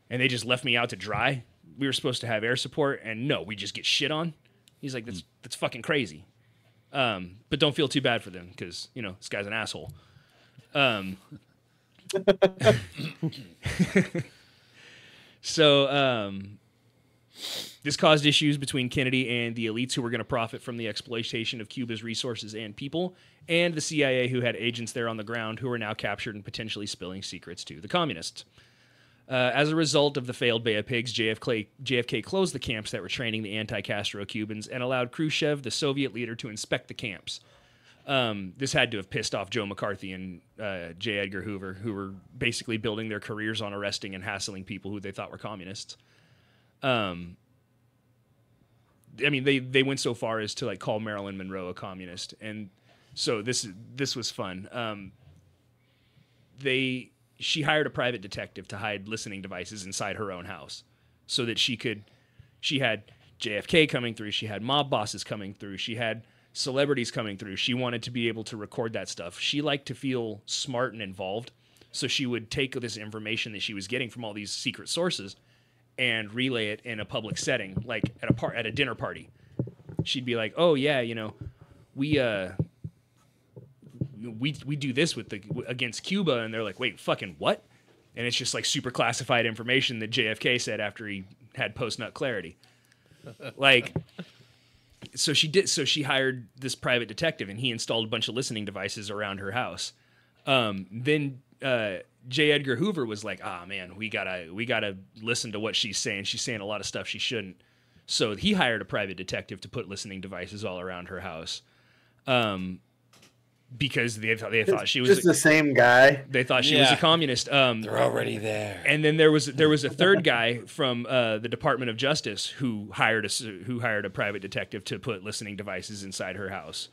and they just left me out to dry. We were supposed to have air support, and no, we just get shit on. He's like, that's fucking crazy. But don't feel too bad for them, because, this guy's an asshole. So this caused issues between Kennedy and the elites who were going to profit from the exploitation of Cuba's resources and people, and the CIA, who had agents there on the ground who were now captured and potentially spilling secrets to the communists. As a result of the failed Bay of Pigs, JFK closed the camps that were training the anti-Castro Cubans and allowed Khrushchev, the Soviet leader, to inspect the camps. This had to have pissed off Joe McCarthy and J. Edgar Hoover, who were basically building their careers on arresting and hassling people who they thought were communists. They went so far as to call Marilyn Monroe a communist, and so this was fun. She hired a private detective to hide listening devices inside her own house, so that she had JFK coming through, she had mob bosses coming through, she had celebrities coming through. She wanted to be able to record that stuff. She liked to feel smart and involved, so she would take this information that she was getting from all these secret sources and relay it in a public setting, like at a dinner party. She'd be like, "Oh yeah, we do this against Cuba," and they're like, "Wait, fucking what?" And it's just super classified information that JFK said after he had post-nut clarity. So she hired this private detective, and he installed a bunch of listening devices around her house. Then J. Edgar Hoover was like, man, we gotta listen to what she's saying. She's saying a lot of stuff she shouldn't. So he hired a private detective to put listening devices all around her house. because they thought she was just the same guy. They thought she was a communist. They're already there. And then there was a third guy from the Department of Justice who hired a private detective to put listening devices inside her house.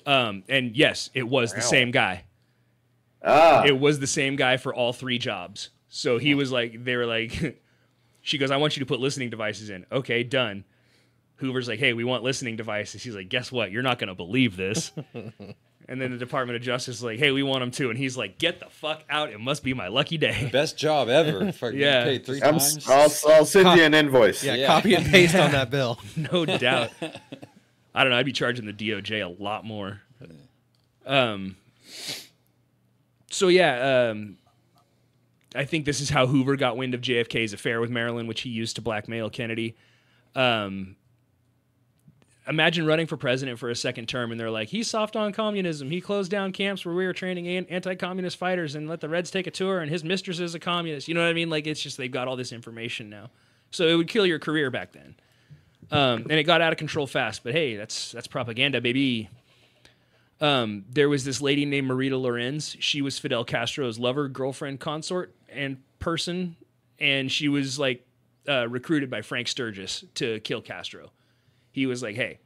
And yes, it was the same guy. It was the same guy for all 3 jobs. So he was like, they were like, she goes, I want you to put listening devices in. Okay, done. Hoover's like, hey, we want listening devices. He's like, guess what? You're not going to believe this. And then the Department of Justice is like, hey, we want them too. And he's like, get the fuck out. It must be my lucky day. Best job ever. Yeah. Paid 3 times. I'll send you an invoice. Yeah, copy and paste on that bill. No doubt. I don't know. I'd be charging the DOJ a lot more. So yeah, I think this is how Hoover got wind of JFK's affair with Marilyn, which he used to blackmail Kennedy. Imagine running for president for a second term, and they're like, he's soft on communism. He closed down camps where we were training anti-communist fighters and let the Reds take a tour, and his mistress is a communist. You know what I mean? Like, it's just they've got all this information now. So it would kill your career back then. And it got out of control fast. But hey, that's propaganda, baby. There was this lady named Marita Lorenz. She was Fidel Castro's lover, girlfriend, consort, and person. And she was like recruited by Frank Sturgis to kill Castro. He was like, hey,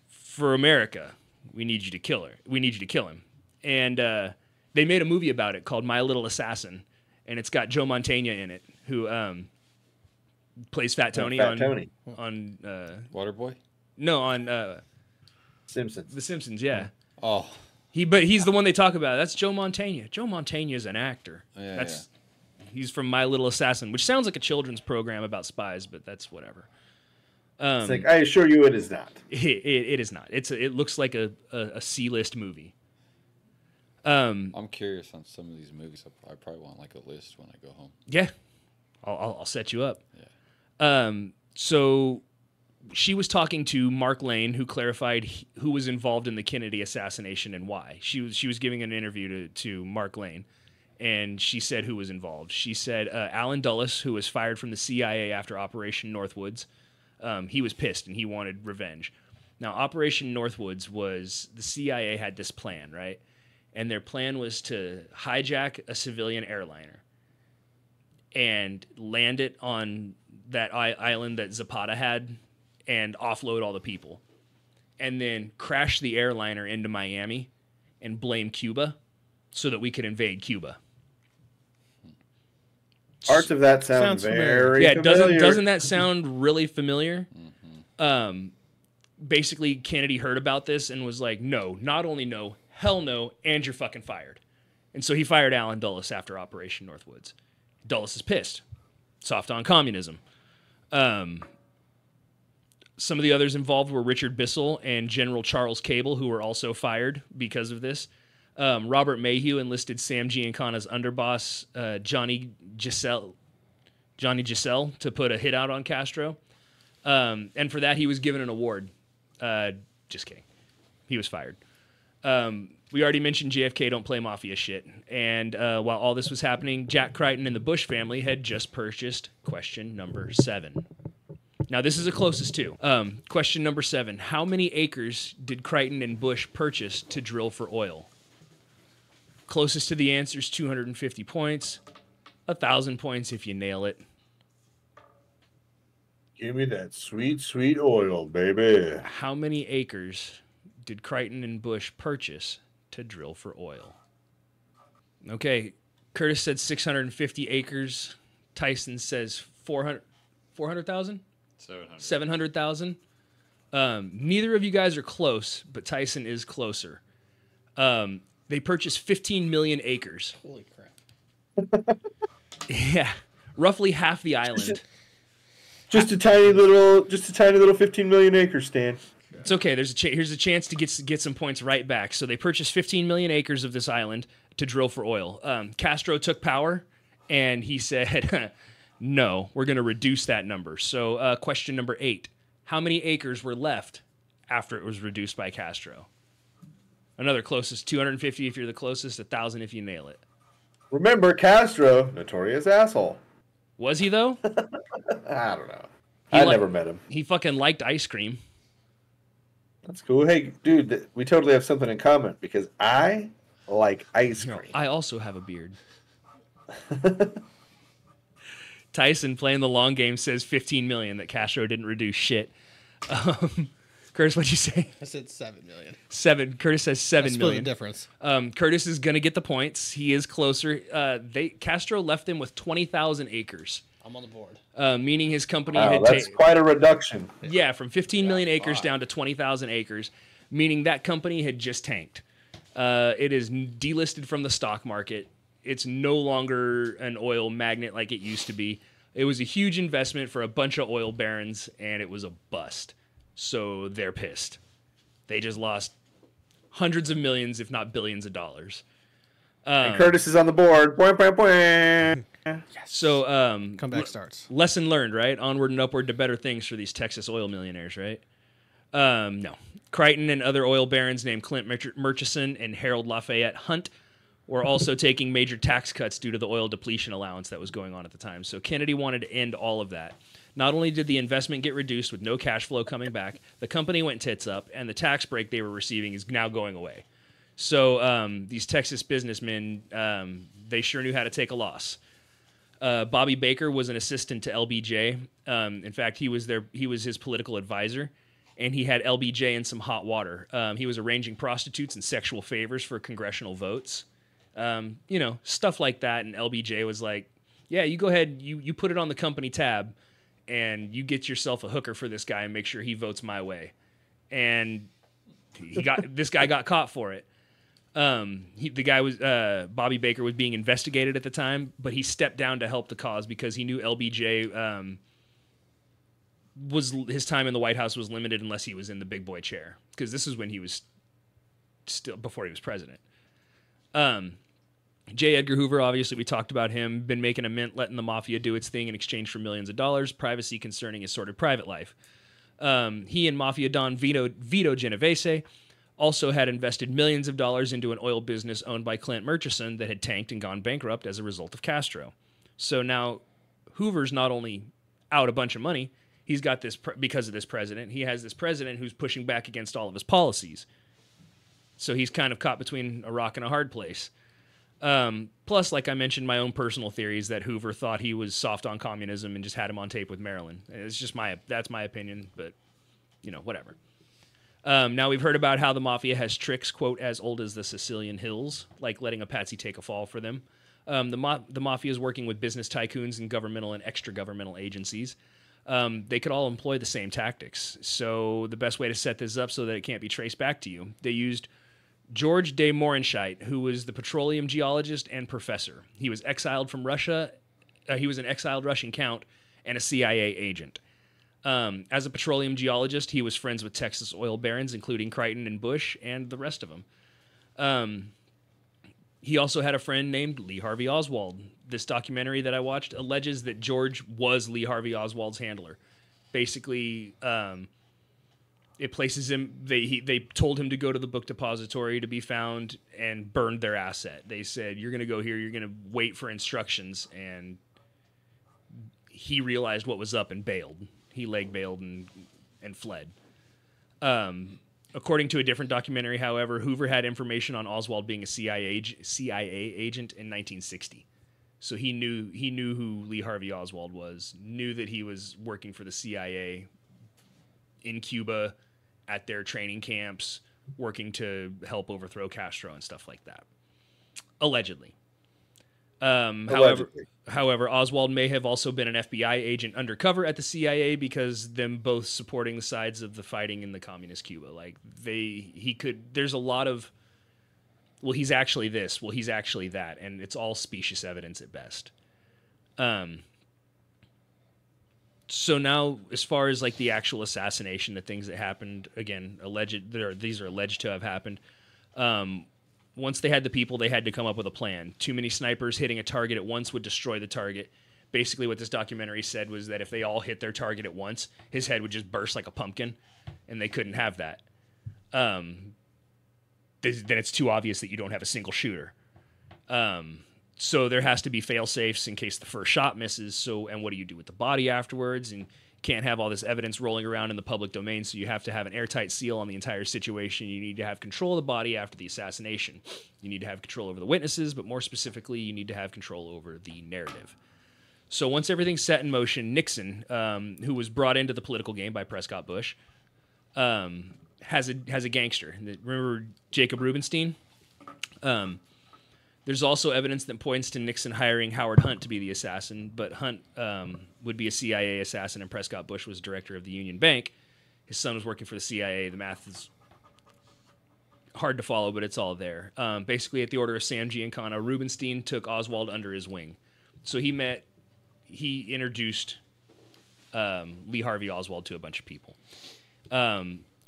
for America, we need you to kill her. We need you to kill him. And they made a movie about it called My Little Assassin. And it's got Joe Mantegna in it, who plays Fat Tony on Waterboy? No, on Simpsons. The Simpsons, yeah. Oh. But he's the one they talk about. That's Joe Mantegna. Joe Mantegna is an actor. Yeah, He's from My Little Assassin, which sounds like a children's program about spies, but that's whatever. It's like, I assure you it is not. It is not. It looks like a C-list movie. I'm curious on some of these movies. I probably want like a list when I go home. Yeah. I'll set you up. Yeah. So she was talking to Mark Lane, who clarified who was involved in the Kennedy assassination and why. She was giving an interview to Mark Lane, and she said who was involved. She said Alan Dulles, who was fired from the CIA after Operation Northwoods. He was pissed and he wanted revenge. Now, Operation Northwoods was the CIA had this plan, right? And their plan was to hijack a civilian airliner and land it on that island that Zapata had and offload all the people. And then crash the airliner into Miami and blame Cuba so that we could invade Cuba. Parts of that sound very familiar. Doesn't that sound really familiar? Mm-hmm. Basically, Kennedy heard about this and was like, no, not only no, hell no, and you're fucking fired. And so he fired Alan Dulles after Operation Northwoods. Dulles is pissed. Soft on communism. Some of the others involved were Richard Bissell and General Charles Cable, who were also fired because of this. Robert Mayhew enlisted Sam Giancana's underboss, Johnny Giselle, to put a hit out on Castro. And for that, he was given an award. Just kidding. He was fired. We already mentioned JFK don't play mafia shit. And while all this was happening, Jack Crichton and the Bush family had just purchased question number 7. Now, this is the closest too. Question number 7. How many acres did Crichton and Bush purchase to drill for oil? Closest to the answer is 250 points. 1,000 points if you nail it. Give me that sweet, sweet oil, baby. How many acres did Crichton and Bush purchase to drill for oil? Okay, Curtis said 650 acres. Tyson says 400,000? 700,000. Neither of you guys are close, but Tyson is closer. They purchased 15 million acres. Holy crap. Yeah, roughly half the island. Just a tiny little 15 million acres, Stan. It's okay. Here's a chance to get some points right back. So they purchased 15 million acres of this island to drill for oil. Castro took power, and he said, no, we're going to reduce that number. So question number 8. How many acres were left after it was reduced by Castro? Another closest, 250 if you're the closest, 1,000 if you nail it. Remember, Castro, notorious asshole. Was he, though? I don't know. I never met him. He fucking liked ice cream. That's cool. Hey, dude, we totally have something in common because I like ice cream. I also have a beard. Tyson playing the long game says 15 million that Castro didn't reduce shit. Curtis, what'd you say? I said 7 million. 7. Curtis says 7 million. The difference. Curtis is gonna get the points. He is closer. Castro left them with 20,000 acres. I'm on the board. Meaning his company Wow, had that's quite a reduction. Yeah, from 15 million acres down to 20,000 acres, meaning that company had just tanked. It is delisted from the stock market. It's no longer an oil magnet like it used to be. It was a huge investment for a bunch of oil barons, and it was a bust. So they're pissed. They just lost hundreds of millions, if not billions of dollars. And Curtis is on the board. Boing, boing, boing. Yes. So comeback starts. Lesson learned, right? Onward and upward to better things for these Texas oil millionaires, right? No. Crichton and other oil barons named Clint Murchison and Harold Lafayette Hunt were also taking major tax cuts due to the oil depletion allowance that was going on at the time. So Kennedy wanted to end all of that. Not only did the investment get reduced with no cash flow coming back, the company went tits up, and the tax break they were receiving is now going away. So these Texas businessmen, they sure knew how to take a loss. Bobby Baker was an assistant to LBJ. In fact, he was his political advisor, and he had LBJ in some hot water. He was arranging prostitutes and sexual favors for congressional votes. Stuff like that. And LBJ was like, yeah, you go ahead, you put it on the company tab, and you get yourself a hooker for this guy and make sure he votes my way. And this guy got caught for it. Bobby Baker was being investigated at the time, but he stepped down to help the cause because he knew LBJ his time in the White House was limited unless he was in the big boy chair, because this is when he was still before he was president. J. Edgar Hoover, obviously we talked about him, been making a mint, letting the mafia do its thing in exchange for millions of dollars, privacy concerning his sordid private life. He and Mafia Don Vito Genovese also had invested millions of dollars into an oil business owned by Clint Murchison that had tanked and gone bankrupt as a result of Castro. So now Hoover's not only out a bunch of money, he's got this because of this president. He has this president who's pushing back against all of his policies. So he's kind of caught between a rock and a hard place. Plus, like I mentioned, my own personal theories that Hoover thought he was soft on communism and just had him on tape with Maryland. It's just that's my opinion, but whatever. Now we've heard about how the mafia has tricks, quote, as old as the Sicilian hills, like letting a patsy take a fall for them. The mafia is working with business tycoons and governmental and extra-governmental agencies. They could all employ the same tactics. So the best way to set this up so that it can't be traced back to you, they used George de Morenscheit, who was the petroleum geologist and professor. He was exiled from Russia. He was an exiled Russian count and a CIA agent. As a petroleum geologist, he was friends with Texas oil barons, including Crichton and Bush and the rest of them. He also had a friend named Lee Harvey Oswald. This documentary that I watched alleges that George was Lee Harvey Oswald's handler. Basically, it places him. They told him to go to the book depository to be found and burned their asset. They said, "You're going to go here. You're going to wait for instructions." And he realized what was up and bailed. He leg bailed and fled. According to a different documentary, however, Hoover had information on Oswald being a CIA agent in 1960. So he knew who Lee Harvey Oswald was, knew that he was working for the CIA in Cuba at their training camps, working to help overthrow Castro and stuff like that. Allegedly. However, Oswald may have also been an FBI agent undercover at the CIA because them both supporting the sides of the fighting in the communist Cuba. Like there's a lot of, well, he's actually this, well, he's actually that, and it's all specious evidence at best. So now, as far as like the actual assassination, the things that happened, again, these are alleged to have happened. Once they had the people, they had to come up with a plan. Too many snipers hitting a target at once would destroy the target. Basically, what this documentary said was that if they all hit their target at once, his head would just burst like a pumpkin, and they couldn't have that. Then it's too obvious that you don't have a single shooter. So there has to be fail-safes in case the first shot misses. And what do you do with the body afterwards? And Can't have all this evidence rolling around in the public domain, so you have to have an airtight seal on the entire situation. You need to have control of the body after the assassination. You need to have control over the witnesses, but more specifically, you need to have control over the narrative. So once everything's set in motion, Nixon, who was brought into the political game by Prescott Bush, has a gangster. Remember Jacob Rubenstein? There's also evidence that points to Nixon hiring Howard Hunt to be the assassin, but Hunt would be a CIA assassin, and Prescott Bush was director of the Union Bank. His son was working for the CIA. The math is hard to follow, but it's all there. Basically, at the order of Sam Giancana, Rubenstein took Oswald under his wing. So he introduced Lee Harvey Oswald to a bunch of people.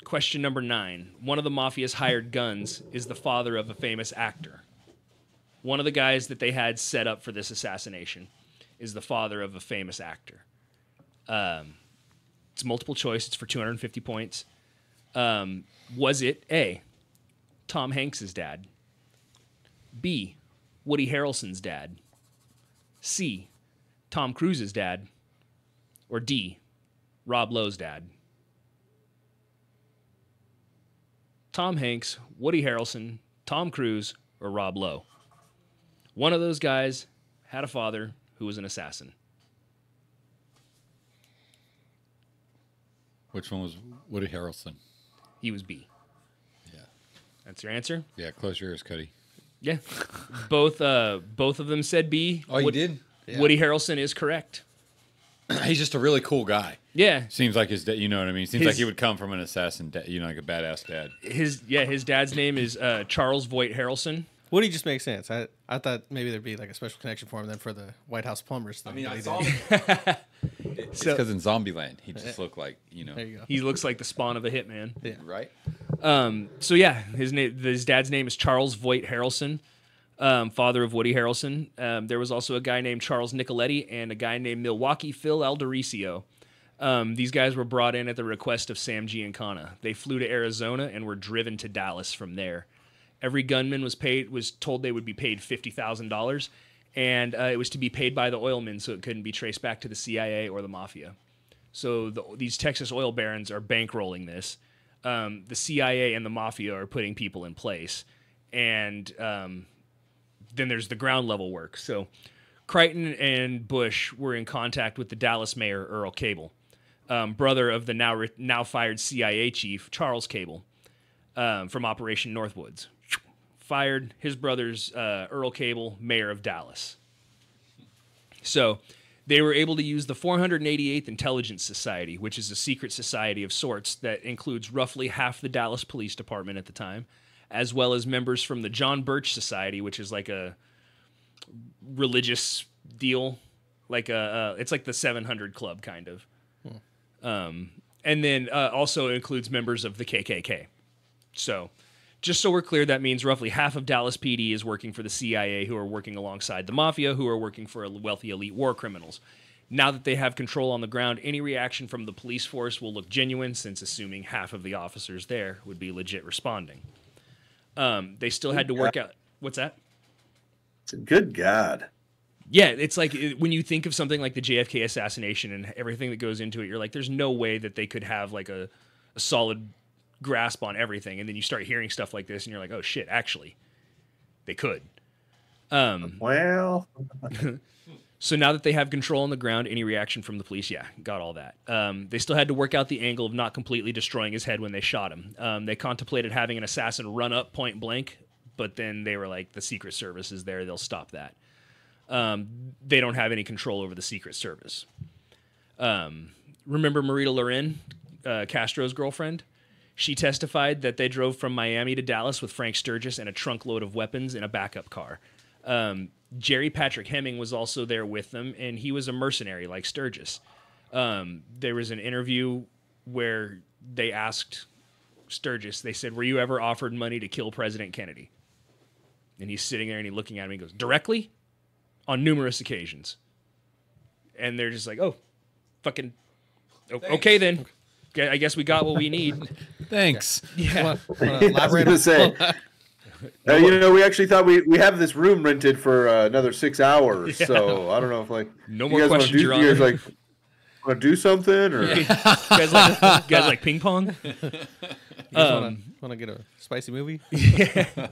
Question number 9. One of the mafia's hired guns is the father of a famous actor. One of the guys that they had set up for this assassination is the father of a famous actor. It's multiple choice. It's for 250 points. Was it A, Tom Hanks's dad? B, Woody Harrelson's dad? C, Tom Cruise's dad? Or D, Rob Lowe's dad? Tom Hanks, Woody Harrelson, Tom Cruise, or Rob Lowe? One of those guys had a father who was an assassin. Which one was Woody Harrelson? He was B. Yeah. That's your answer? Yeah, close your ears, Cuddy. Yeah. Both of them said B. Oh, you did? Yeah. Woody Harrelson is correct. He's just a really cool guy. Yeah. Seems like his dad, you know what I mean? Seems like he would come from an assassin, like a badass dad. His dad's name is Charles Voight Harrelson. Woody just makes sense. I thought maybe there'd be like a special connection for him than for the White House plumbers thing. I mean, I he saw did. him. It's because in Zombieland, he just looked like, There you go. He looks like the spawn of a hitman. Yeah. right? So yeah, his dad's name is Charles Voight Harrelson, father of Woody Harrelson. There was also a guy named Charles Nicoletti and a guy named Milwaukee Phil Aldericio. These guys were brought in at the request of Sam Giancana. They flew to Arizona and were driven to Dallas from there. Every gunman was told they would be paid $50,000, and it was to be paid by the oilmen, so it couldn't be traced back to the CIA or the mafia. So these Texas oil barons are bankrolling this. The CIA and the mafia are putting people in place, and then there's the ground level work. So Crichton and Bush were in contact with the Dallas mayor, Earl Cable, brother of the now fired CIA chief, Charles Cable, from Operation Northwoods. Fired his brother's Earl Cable, mayor of Dallas. So they were able to use the 488th Intelligence Society, which is a secret society of sorts that includes roughly half the Dallas Police Department at the time, as well as members from the John Birch Society, which is like a religious deal, it's like the 700 Club kind of. And then also includes members of the KKK. So just so we're clear, that means roughly half of Dallas PD is working for the CIA, who are working alongside the mafia, who are working for wealthy elite war criminals. Now that they have control on the ground, any reaction from the police force will look genuine, since assuming half of the officers there would be legit responding. They still had to work out... What's that? Good God. Yeah, it's like when you think of something like the JFK assassination and everything that goes into it, you're like, there's no way that they could have like a solid grasp on everything. And then you start hearing stuff like this and you're like, oh shit, actually, they could. Well... So now that they have control on the ground, any reaction from the police, yeah, got all that. They still had to work out the angle of not completely destroying his head when they shot him. They contemplated having an assassin run up point blank, but then they were like, the Secret Service is there, they'll stop that. They don't have any control over the Secret Service. Remember Marita Loren, Castro's girlfriend? She testified that they drove from Miami to Dallas with Frank Sturgis and a trunk load of weapons in a backup car. Jerry Patrick Hemming was also there with them, and he was a mercenary like Sturgis. There was an interview where they asked Sturgis, they said, were you ever offered money to kill President Kennedy? And he's sitting there and he's looking at me and goes, directly? On numerous occasions. And they're just like, oh, fucking, okay then. I guess we got what we need. Thanks. Yeah. I was gonna say, we actually thought we have this room rented for another 6 hours. Yeah. So I don't know if No you more guys wanna questions, Your you guys, Honor. Want to do something? Or guys like ping pong? Want to get a spicy movie? Yeah.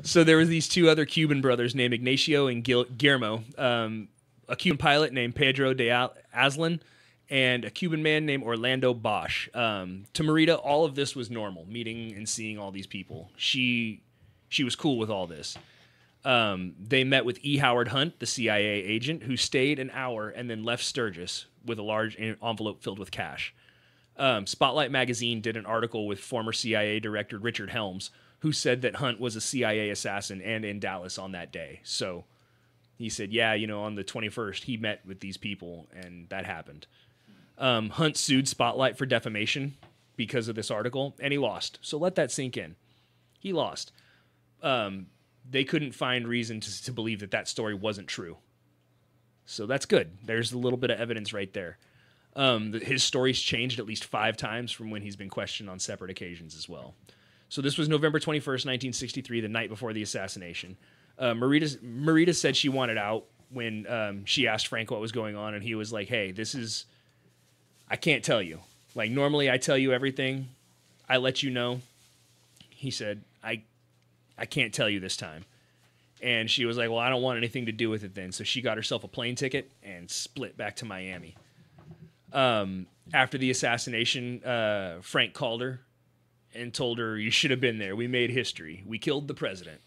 So there were these two other Cuban brothers named Ignacio and Guillermo, a Cuban pilot named Pedro de Aslan, and a Cuban man named Orlando Bosch. To Marita, all of this was normal, meeting and seeing all these people. She was cool with all this. They met with E. Howard Hunt, the CIA agent, who stayed an hour and then left Sturgis with a large envelope filled with cash. Spotlight magazine did an article with former CIA director Richard Helms, who said that Hunt was a CIA assassin and in Dallas on that day. So he said, yeah, on the 21st, he met with these people, and that happened. Hunt sued Spotlight for defamation because of this article, and he lost. So let that sink in. He lost. They couldn't find reason to believe that story wasn't true. So that's good. There's a little bit of evidence right there. His story's changed at least 5 times from when he's been questioned on separate occasions as well. So this was November 21st, 1963, the night before the assassination. Marita said she wanted out when she asked Frank what was going on, and he was like, hey, I can't tell you. Like, normally I tell you everything. I let you know. He said, I can't tell you this time. And she was like, well, I don't want anything to do with it then. So she got herself a plane ticket and split back to Miami. After the assassination, Frank called her and told her, you should have been there. We made history. We killed the president.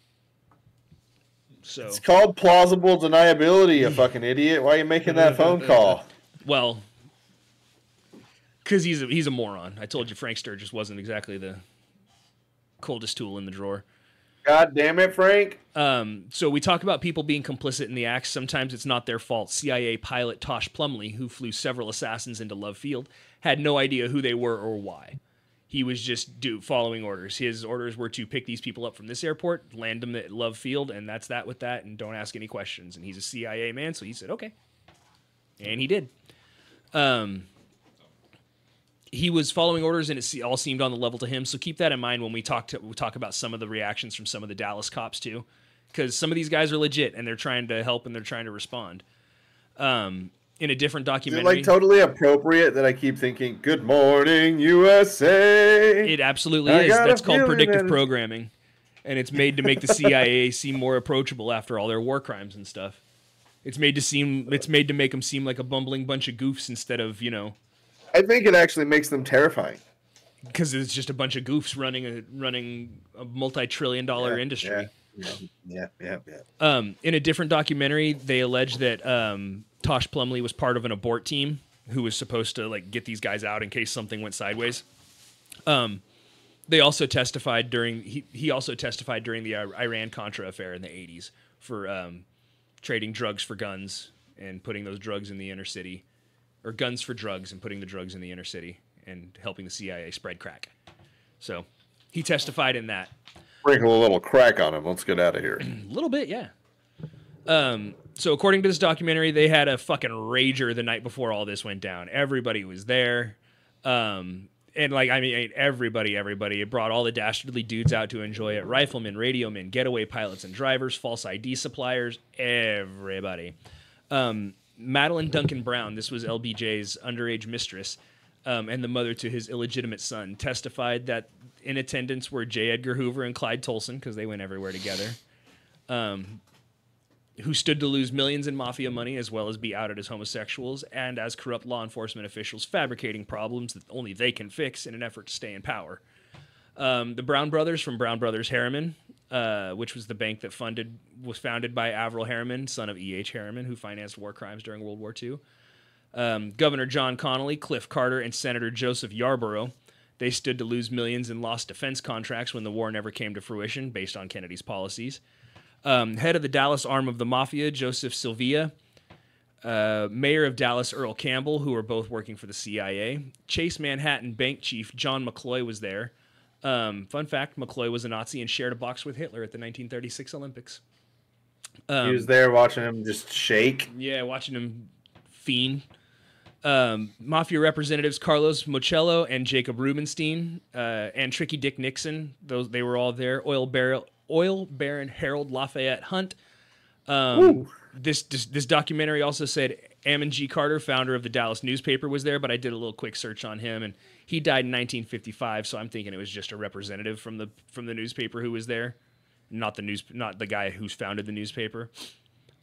So it's called plausible deniability, you fucking idiot. Why are you making that phone call? Well, because he's a moron. I told you Frank Sturgis wasn't exactly the coldest tool in the drawer. God damn it, Frank. So we talk about people being complicit in the acts. Sometimes it's not their fault. CIA pilot Tosh Plumley, who flew several assassins into Love Field, had no idea who they were or why. He was just following orders. His orders were to pick these people up from this airport, land them at Love Field, and that's that with that, and don't ask any questions. And he's a CIA man, so he said, okay. And he did. He was following orders, and it all seemed on the level to him. So keep that in mind when we talk about some of the reactions from some of the Dallas cops too, because some of these guys are legit and they're trying to help and they're trying to respond. In a different documentary, is it like totally appropriate that I keep thinking "Good Morning USA"? It absolutely is. That's called predictive programming, and it's made to make the CIA seem more approachable after all their war crimes and stuff. It's made to make them seem like a bumbling bunch of goofs instead of I think it actually makes them terrifying. Because it's just a bunch of goofs running a multi-trillion-dollar industry. Yeah. In a different documentary, they allege that Tosh Plumley was part of an abort team who was supposed to get these guys out in case something went sideways. They also testified he also testified during the Iran-Contra affair in the 80s for trading drugs for guns and putting those drugs in the inner city. Or guns for drugs and putting the drugs in the inner city and helping the CIA spread crack. So he testified in that. Sprinkle a little crack on him. Let's get out of here. A little bit, yeah. So according to this documentary, they had a fucking rager the night before all this went down. Everybody was there. And everybody. It brought all the dastardly dudes out to enjoy it. Riflemen, radiomen, getaway pilots and drivers, false ID suppliers, everybody. Madeline Duncan Brown, this was LBJ's underage mistress, and the mother to his illegitimate son, testified that in attendance were J. Edgar Hoover and Clyde Tolson, because they went everywhere together, who stood to lose millions in mafia money as well as be outed as homosexuals and as corrupt law enforcement officials fabricating problems that only they can fix in an effort to stay in power. The Brown brothers from Brown Brothers Harriman, which was the bank that was founded by Averell Harriman, son of E.H. Harriman, who financed war crimes during World War II. Governor John Connally, Cliff Carter, and Senator Joseph Yarborough, they stood to lose millions in lost defense contracts when the war never came to fruition, based on Kennedy's policies. Head of the Dallas arm of the Mafia, Joseph Sylvia. Mayor of Dallas, Earl Campbell, who were both working for the CIA. Chase Manhattan Bank Chief John McCloy was there. Fun fact, McCloy was a Nazi and shared a box with Hitler at the 1936 Olympics. He was there watching him just shake. Yeah, watching him fiend. Mafia representatives Carlos Mocello and Jacob Rubenstein, and Tricky Dick Nixon, they were all there. Oil Baron Harold Lafayette Hunt. This documentary also said Ammon G. Carter, founder of the Dallas newspaper, was there, but I did a little quick search on him, and he died in 1955. So I'm thinking it was just a representative from the newspaper who was there, not the guy who's founded the newspaper.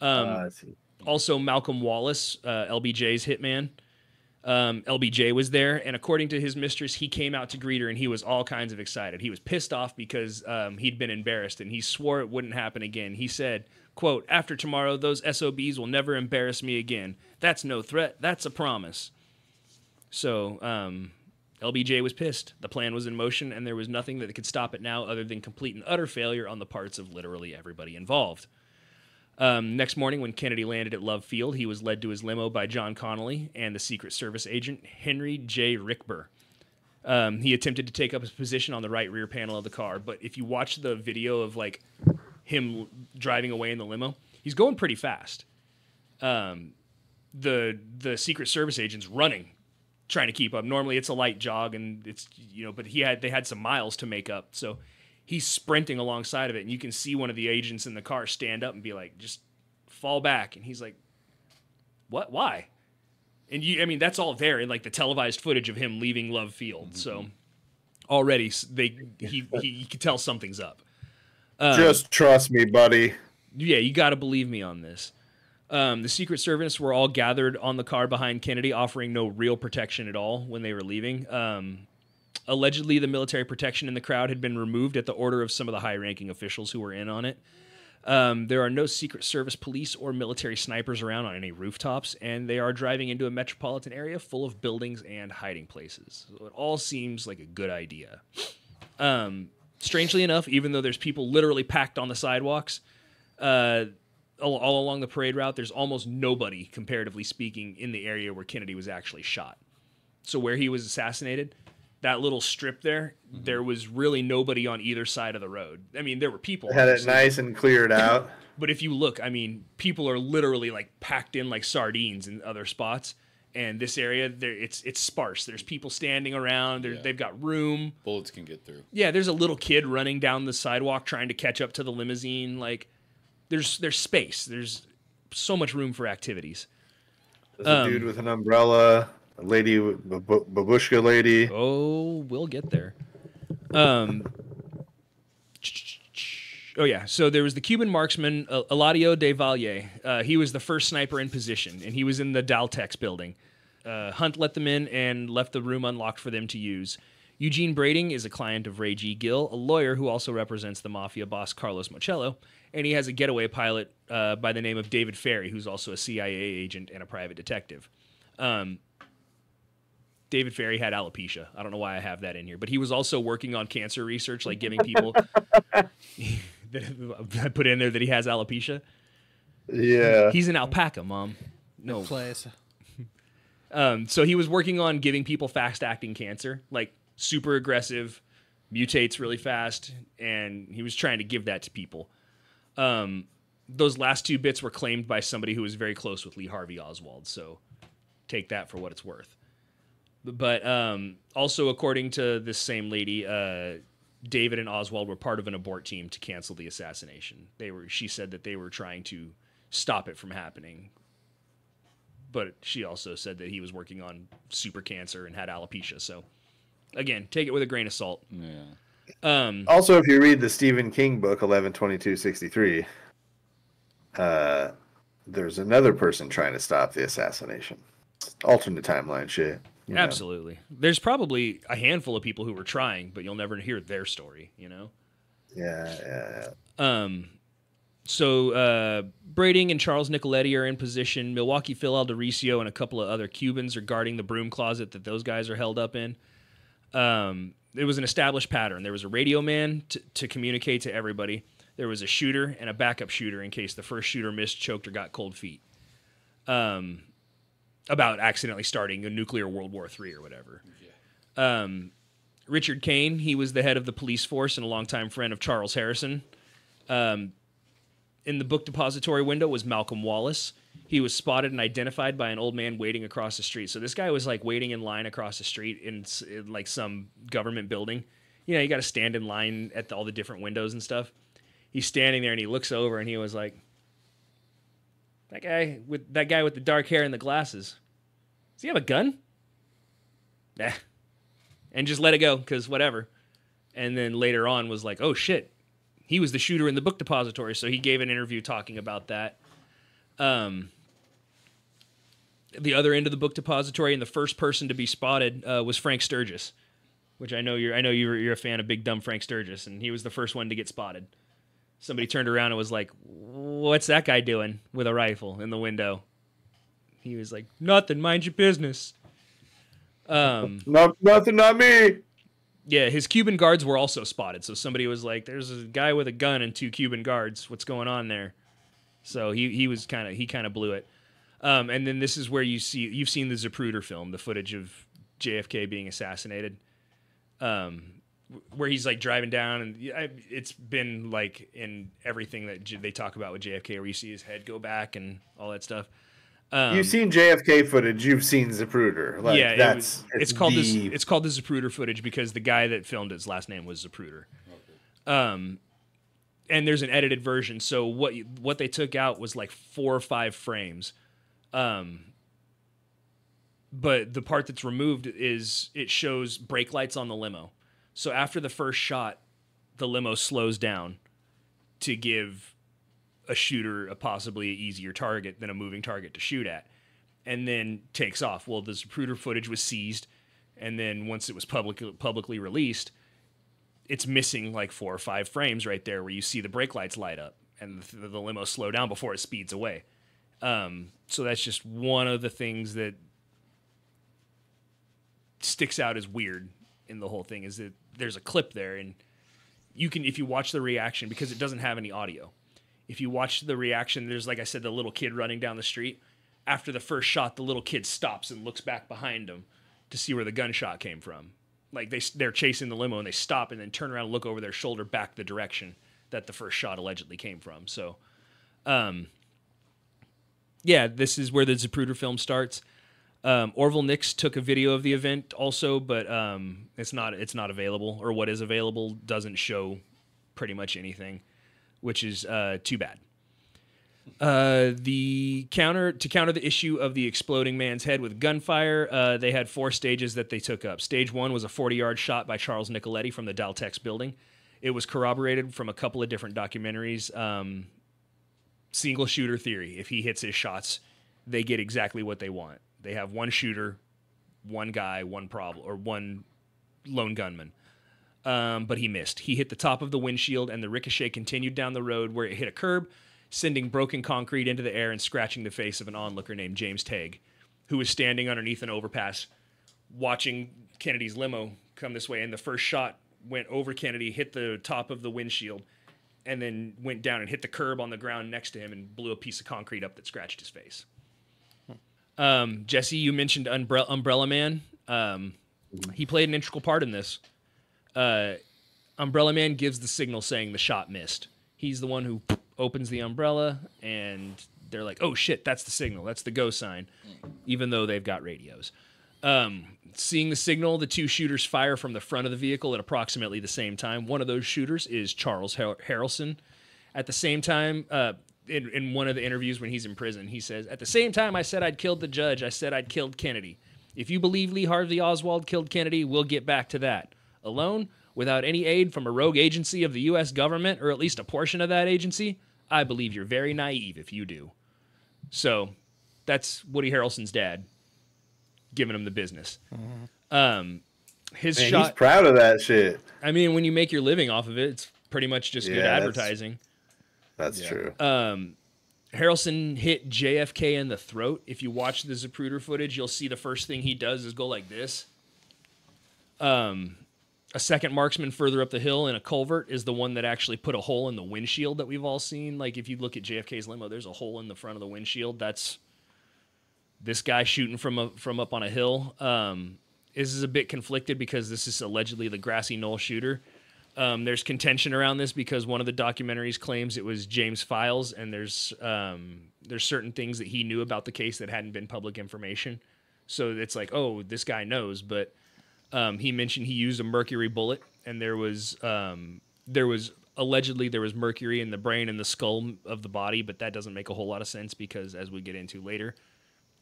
I see. Also, Malcolm Wallace, LBJ's hitman. LBJ was there, and according to his mistress, he came out to greet her, and he was all kinds of excited. He was pissed off because he'd been embarrassed, and he swore it wouldn't happen again. He said, quote, "After tomorrow, those SOBs will never embarrass me again. That's no threat. That's a promise." So LBJ was pissed. The plan was in motion, and there was nothing that could stop it now other than complete and utter failure on the parts of literally everybody involved. Next morning, when Kennedy landed at Love Field, he was led to his limo by John Connolly and the Secret Service agent Henry J. Rickber. He attempted to take up his position on the right rear panel of the car, but if you watch the video of like him driving away in the limo, he's going pretty fast. The Secret Service agent's running, trying to keep up. Normally, it's a light jog, and it's but they had some miles to make up, so. He's sprinting alongside of it, and you can see one of the agents in the car stand up and be like, just fall back. And he's like, what? Why? And that's all there in like the televised footage of him leaving Love Field. Mm-hmm. So already he could tell something's up. Just trust me, buddy. Yeah, you got to believe me on this. The Secret Service were all gathered on the car behind Kennedy, offering no real protection at all when they were leaving. Allegedly, the military protection in the crowd had been removed at the order of some of the high-ranking officials who were in on it. There are no Secret Service police or military snipers around on any rooftops, and they are driving into a metropolitan area full of buildings and hiding places. So it all seems like a good idea. Strangely enough, even though there's people literally packed on the sidewalks all along the parade route, there's almost nobody, comparatively speaking, in the area where Kennedy was actually shot. So where he was assassinated... that little strip there, there was really nobody on either side of the road. I mean, there were people. Had it nice and cleared out. But if you look, I mean, people are literally like packed in like sardines in other spots. And this area, it's sparse. There's people standing around. They've got room. Bullets can get through. Yeah, there's a little kid running down the sidewalk trying to catch up to the limousine. Like, there's space. There's so much room for activities. There's a dude with an umbrella. A lady, babushka lady. Oh, we'll get there. Oh, yeah. So there was the Cuban marksman, Eladio de Valle. He was the first sniper in position, and he was in the Daltex building. Hunt let them in and left the room unlocked for them to use. Eugene Brading is a client of Ray G. Gill, a lawyer who also represents the mafia boss Carlos Mocello, and he has a getaway pilot by the name of David Ferry, who's also a CIA agent and a private detective. David Ferry had alopecia. I don't know why I have that in here, but he was also working on cancer research, like giving people. I put in there that he has alopecia. Yeah, he's an alpaca, Mom. No place. So he was working on giving people fast-acting cancer, like super aggressive, mutates really fast, and he was trying to give that to people. Those last two bits were claimed by somebody who was very close with Lee Harvey Oswald, so take that for what it's worth. But also, according to this same lady, David and Oswald were part of an abort team to cancel the assassination. She said that they were trying to stop it from happening. But she also said that he was working on super cancer and had alopecia. So, again, take it with a grain of salt. Yeah. Also, if you read the Stephen King book, 11/22/63, there's another person trying to stop the assassination. Alternate timeline shit. Absolutely. There's probably a handful of people who were trying, but you'll never hear their story, Yeah. So Brading and Charles Nicoletti are in position. Milwaukee Phil Aldericio and a couple of other Cubans are guarding the broom closet that those guys are held up in. It was an established pattern. There was a radio man to communicate to everybody. There was a shooter and a backup shooter in case the first shooter missed, choked, or got cold feet. About accidentally starting a nuclear World War III or whatever. Yeah. Richard Kane, he was the head of the police force and a longtime friend of Charles Harrison. In the book depository window was Malcolm Wallace. He was spotted and identified by an old man waiting across the street. So this guy was like waiting in line across the street in like some government building. You got to stand in line at all the different windows and stuff. He's standing there and he looks over and he was like, That guy with the dark hair and the glasses. Does he have a gun? Nah. And just let it go, because whatever. And then later on was like, oh shit, he was the shooter in the book depository. So he gave an interview talking about that. The other end of the book depository and the first person to be spotted was Frank Sturgis, which I know you're a fan of big dumb Frank Sturgis, and he was the first one to get spotted. Somebody turned around and was like, "What's that guy doing with a rifle in the window?" He was like, "Nothing, mind your business." Nothing, not me. Yeah, his Cuban guards were also spotted. So somebody was like, "There's a guy with a gun and 2 Cuban guards. What's going on there?" So he kind of blew it. And then this is where you've seen the Zapruder film, the footage of JFK being assassinated, where he's like driving down, and it's been like in everything that they talk about with JFK, where you see his head go back and all that stuff. You've seen JFK footage. You've seen Zapruder. Like, yeah, it's called the Zapruder footage because the guy that filmed his last name was Zapruder. Okay. And there's an edited version. So what they took out was like 4 or 5 frames. But the part that's removed is it shows brake lights on the limo. So after the first shot, the limo slows down to give a shooter a possibly easier target than a moving target to shoot at, and then takes off. Well, the Zapruder footage was seized, and then once it was publicly released, it's missing like 4 or 5 frames right there where you see the brake lights light up and the limo slow down before it speeds away. So that's just one of the things that sticks out as weird in the whole thing, is that there's a clip there, and you can, if you watch the reaction, because it doesn't have any audio, if you watch the reaction, there's, like I said, the little kid running down the street. After the first shot, the little kid stops and looks back behind him to see where the gunshot came from. Like they're chasing the limo and they stop and then turn around and look over their shoulder back the direction that the first shot allegedly came from. So, yeah, this is where the Zapruder film starts. Orville Nix took a video of the event also, but it's not available, or what is available doesn't show pretty much anything, which is too bad. To counter the issue of the exploding man's head with gunfire, they had 4 stages that they took up. Stage 1 was a 40-yard shot by Charles Nicoletti from the Daltex building. It was corroborated from a couple of different documentaries. Single shooter theory. If he hits his shots, they get exactly what they want. They have one shooter, one guy, one problem, or one lone gunman. But he missed. He hit the top of the windshield, and the ricochet continued down the road where it hit a curb, sending broken concrete into the air and scratching the face of an onlooker named James Tague, who was standing underneath an overpass watching Kennedy's limo come this way. And the first shot went over Kennedy, hit the top of the windshield, and then went down and hit the curb on the ground next to him and blew a piece of concrete up that scratched his face. Jesse, you mentioned Umbrella Man. He played an integral part in this. Umbrella Man gives the signal saying the shot missed. He's the one who opens the umbrella, and they're like, oh shit, that's the signal. That's the go sign, even though they've got radios. Seeing the signal, the 2 shooters fire from the front of the vehicle at approximately the same time. One of those shooters is Charles Harrelson. At the same time, in one of the interviews when he's in prison, he says, at the same time I said I'd killed the judge, I said I'd killed Kennedy. If you believe Lee Harvey Oswald killed Kennedy, we'll get back to that. Alone, without any aid from a rogue agency of the U.S. government, or at least a portion of that agency, I believe you're very naive if you do. So, that's Woody Harrelson's dad giving him the business. Man, he's proud of that shit. I mean, when you make your living off of it, it's pretty much just good advertising. That's true. Harrelson hit JFK in the throat. If you watch the Zapruder footage, you'll see the first thing he does is go like this. A second marksman further up the hill in a culvert is the one that actually put a hole in the windshield that we've all seen. Like, if you look at JFK's limo, there's a hole in the front of the windshield. That's this guy shooting from up on a hill. This is a bit conflicted because this is allegedly the grassy knoll shooter. There's contention around this because one of the documentaries claims it was James Files, and there's certain things that he knew about the case that hadn't been public information. So it's like, oh, this guy knows, but he mentioned he used a mercury bullet, and there was allegedly there was mercury in the brain and the skull of the body, but that doesn't make a whole lot of sense because, as we get into later,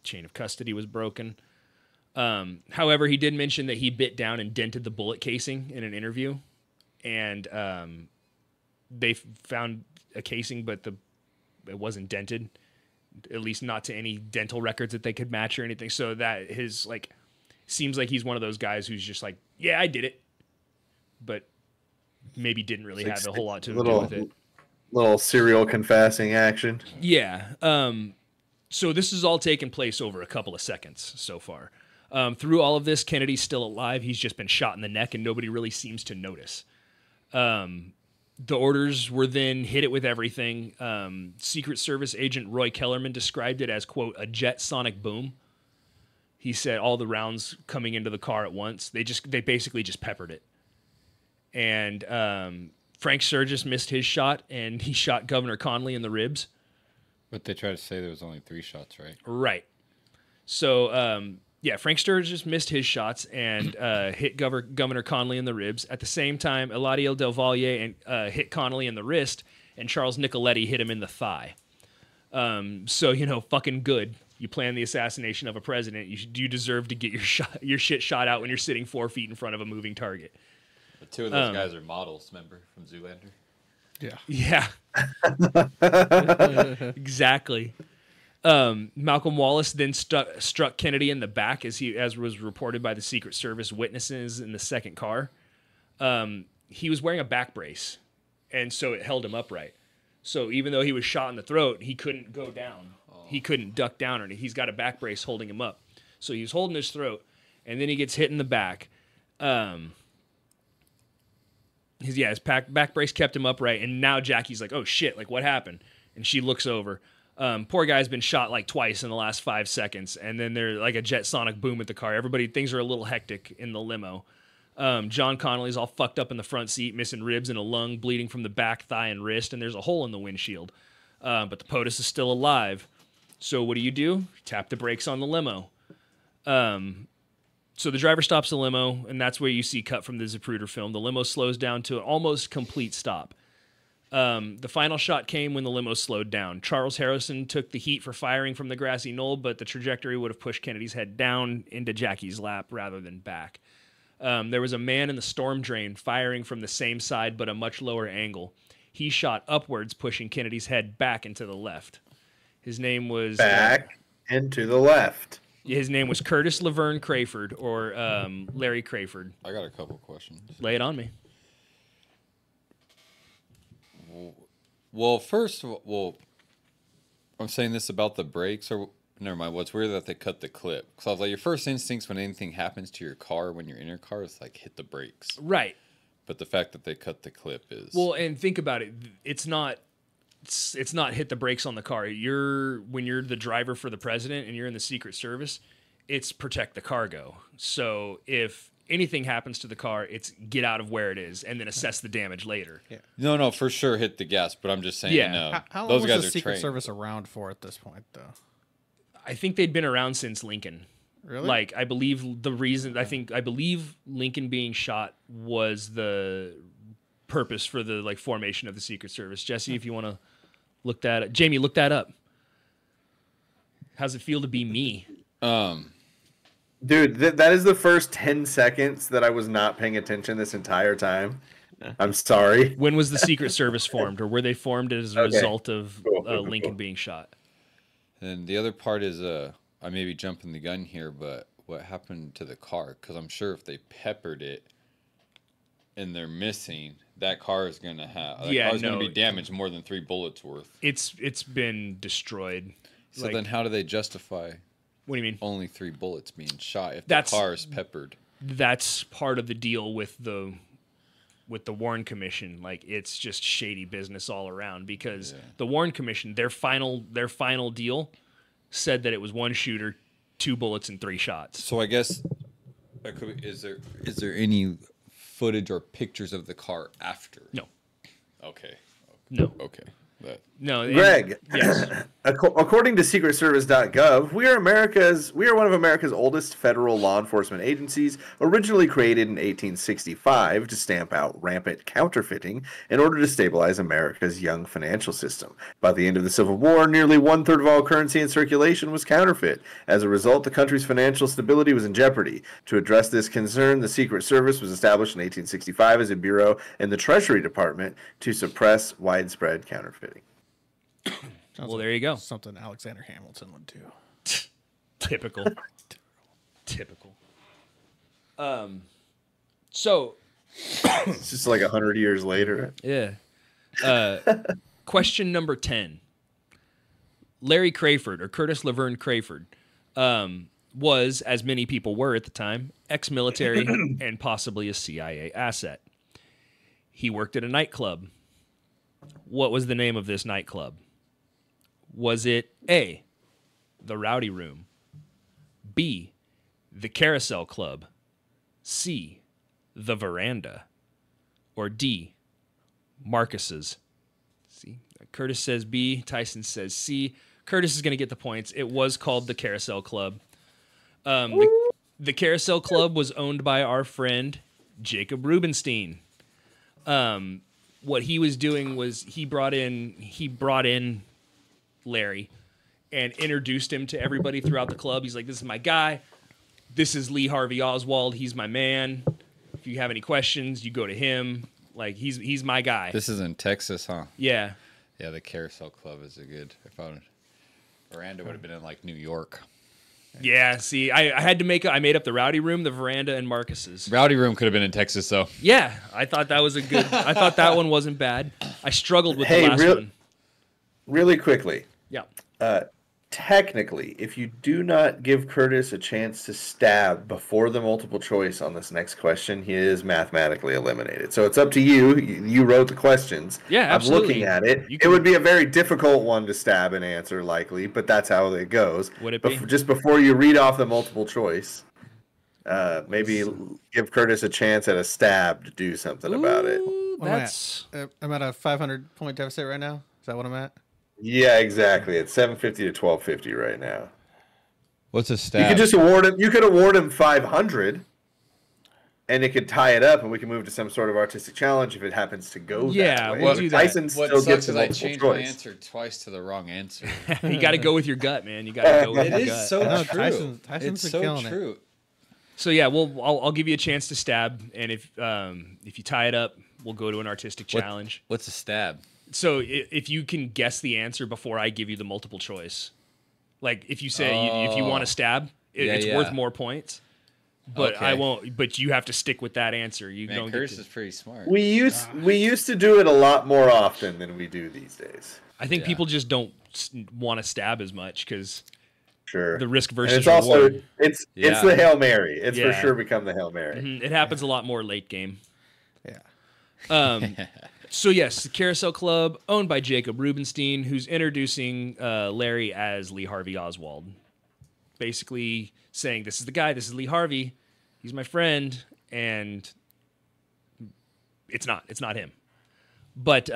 chain of custody was broken. However, he did mention that he bit down and dented the bullet casing in an interview, and they found a casing, but it wasn't dented, at least not to any dental records that they could match or anything. So that his like seems like he's one of those guys who's just like, yeah, I did it, but maybe didn't really have a whole lot to do with it. Little serial confessing action. Yeah. So this has all taken place over a couple of seconds so far. Through all of this, Kennedy's still alive. He's just been shot in the neck, and nobody really seems to notice. The orders were then hit it with everything. Secret Service agent Roy Kellerman described it as, quote, a jet sonic boom. He said all the rounds coming into the car at once. They basically just peppered it. And Frank Sturgis missed his shot, and he shot Governor Connolly in the ribs. But they try to say there was only 3 shots, right? Right. So, Frank Sturgis missed his shots and hit Governor Connolly in the ribs. At the same time, Eladio Del Valle hit Connolly in the wrist, and Charles Nicoletti hit him in the thigh. So, fucking good. You plan the assassination of a president. You deserve to get your shit shot out when you're sitting 4 feet in front of a moving target. The 2 of those guys are models, remember, from Zoolander? Yeah. Exactly. Malcolm Wallace then struck Kennedy in the back, as was reported by the Secret Service witnesses in the second car. He was wearing a back brace, and so it held him upright. So even though he was shot in the throat, he couldn't go down. He couldn't duck down, or he's got a back brace holding him up. So he was holding his throat, and then he gets hit in the back. His back brace kept him upright, and now Jackie's like, oh shit, like what happened? And she looks over. Poor guy's been shot like twice in the last 5 seconds, and then there's like a jet sonic boom at the car. Things are a little hectic in the limo. John Connolly's all fucked up in the front seat, missing ribs and a lung, bleeding from the back, thigh, and wrist, and there's a hole in the windshield. But the POTUS is still alive. So what do? Tap the brakes on the limo. So the driver stops the limo, and that's where you see cut from the Zapruder film. The limo slows down to an almost complete stop. The final shot came when the limo slowed down. Charles Harrison took the heat for firing from the grassy knoll, but the trajectory would have pushed Kennedy's head down into Jackie's lap rather than back. There was a man in the storm drain firing from the same side but a much lower angle. He shot upwards, pushing Kennedy's head back into the left. His name was... Back into the left. His name was Curtis Laverne Crayford, or Larry Crayford. I got a couple questions. Lay it on me. Well, first of all, I'm saying this about the brakes, or never mind. What's weird that they cut the clip. Because I was like, your first instincts when anything happens to your car, when you're in your car, is like hit the brakes. Right. But the fact that they cut the clip is... Well, and think about it. It's not hit the brakes on the car. When you're the driver for the president and you're in the Secret Service, it's protect the cargo. So if anything happens to the car, it's get out of where it is and then assess the damage later. Yeah. No, for sure hit the gas, but I'm just saying, no. How those long guys was the are Secret trained. Service around for at this point, though? I think they'd been around since Lincoln. Really? Like, I believe Lincoln being shot was the purpose for the formation of the Secret Service. Jesse, if you want to look that up. Jamie, look that up. How's it feel to be me? Dude, that is the first 10 seconds that I was not paying attention this entire time. I'm sorry. When was the Secret Service formed, or were they formed as a result of Lincoln being shot? And the other part is, I may be jumping the gun here, but what happened to the car? Because I'm sure if they peppered it and they're missing, that car is going to have... car's going to be damaged more than 3 bullets worth. It's been destroyed. So then how do they justify... What do you mean? Only 3 bullets being shot if the car is peppered. That's part of the deal with the Warren Commission. Like, it's just shady business all around because the Warren Commission, their final deal said that it was 1 shooter, 2 bullets, and 3 shots. So I guess is there any footage or pictures of the car after? No. Okay. No. Okay. But No, and- Greg, Yes. according to SecretService.gov, we are one of America's oldest federal law enforcement agencies, originally created in 1865 to stamp out rampant counterfeiting in order to stabilize America's young financial system. By the end of the Civil War, nearly one-third of all currency in circulation was counterfeit. As a result, the country's financial stability was in jeopardy. To address this concern, the Secret Service was established in 1865 as a bureau in the Treasury Department to suppress widespread counterfeiting. Well, there you go. Something Alexander Hamilton would do. Typical. Typical. So It's just like 100 years later. yeah. Question number 10. Larry Crayford, or Curtis Laverne Crayford, was, as many people were at the time, ex-military and possibly a CIA asset. He worked at a nightclub. What was the name of this nightclub? Was it A, the Rowdy Room, B, the Carousel Club, C, the Veranda, or D, Marcus's? See, Curtis says B, Tyson says C. Curtis is going to get the points. It was called the Carousel Club. The Carousel Club was owned by our friend Jacob Rubenstein. What he was doing was he brought in Larry and introduced him to everybody throughout the club. He's like, "This is my guy. This is Lee Harvey Oswald. He's my man. If you have any questions, you go to him. Like, he's my guy." this is in Texas, huh? Yeah. Yeah, the Carousel Club is a good. If I would, Veranda would have been in like New York. Yeah, see, I made up the Rowdy Room, the Veranda, and Marcus's. Rowdy Room could have been in Texas, though. Yeah, I thought that was I thought that one wasn't bad. I struggled with the last one. Really quickly, Yeah. technically, if you do not give Curtis a chance to stab before the multiple choice on this next question, he is mathematically eliminated. So it's up to you. You wrote the questions. Yeah, absolutely. I'm looking at it. You It would be a very difficult one to stab and answer, likely, but that's how it goes. Would it be? Just before you read off the multiple choice, maybe give Curtis a chance at a stab to do something about it. Ooh, What am I that's at? I'm at a 500-point deficit right now. Is that what I'm at? Yeah, exactly. It's 750 to 1250 right now. What's a You stab? could just award him. You could award him 500, and it could tie it up, and we can move to some sort of artistic challenge if it happens to go. Yeah, that way. we'll do that. Tyson What still sucks gets is a I multiple changed my choice. answer twice to the wrong answer. you got to go with your gut, man. You got to go with It your is gut. so No, true. Tyson's it's been so killing it. true. So yeah, I'll give you a chance to stab, and if you tie it up, we'll go to an artistic challenge. What's a stab? So if you can guess the answer before I give you the multiple choice, like if you say if you want to stab, it's worth more points. But Okay. I won't. But you have to stick with that answer. You Man, don't Curtis get to, is pretty smart. We used to do it a lot more often than we do these days. I think Yeah. people just don't want to stab as much because Sure. the risk And versus it's also reward. it's Yeah. the Hail Mary. It's Yeah. for sure become the Hail Mary. It happens a lot more late game. Yeah. So yes, the Carousel Club, owned by Jacob Rubenstein, who's introducing Larry as Lee Harvey Oswald, basically saying, "This is the guy. This is Lee Harvey. He's my friend," and it's not him. But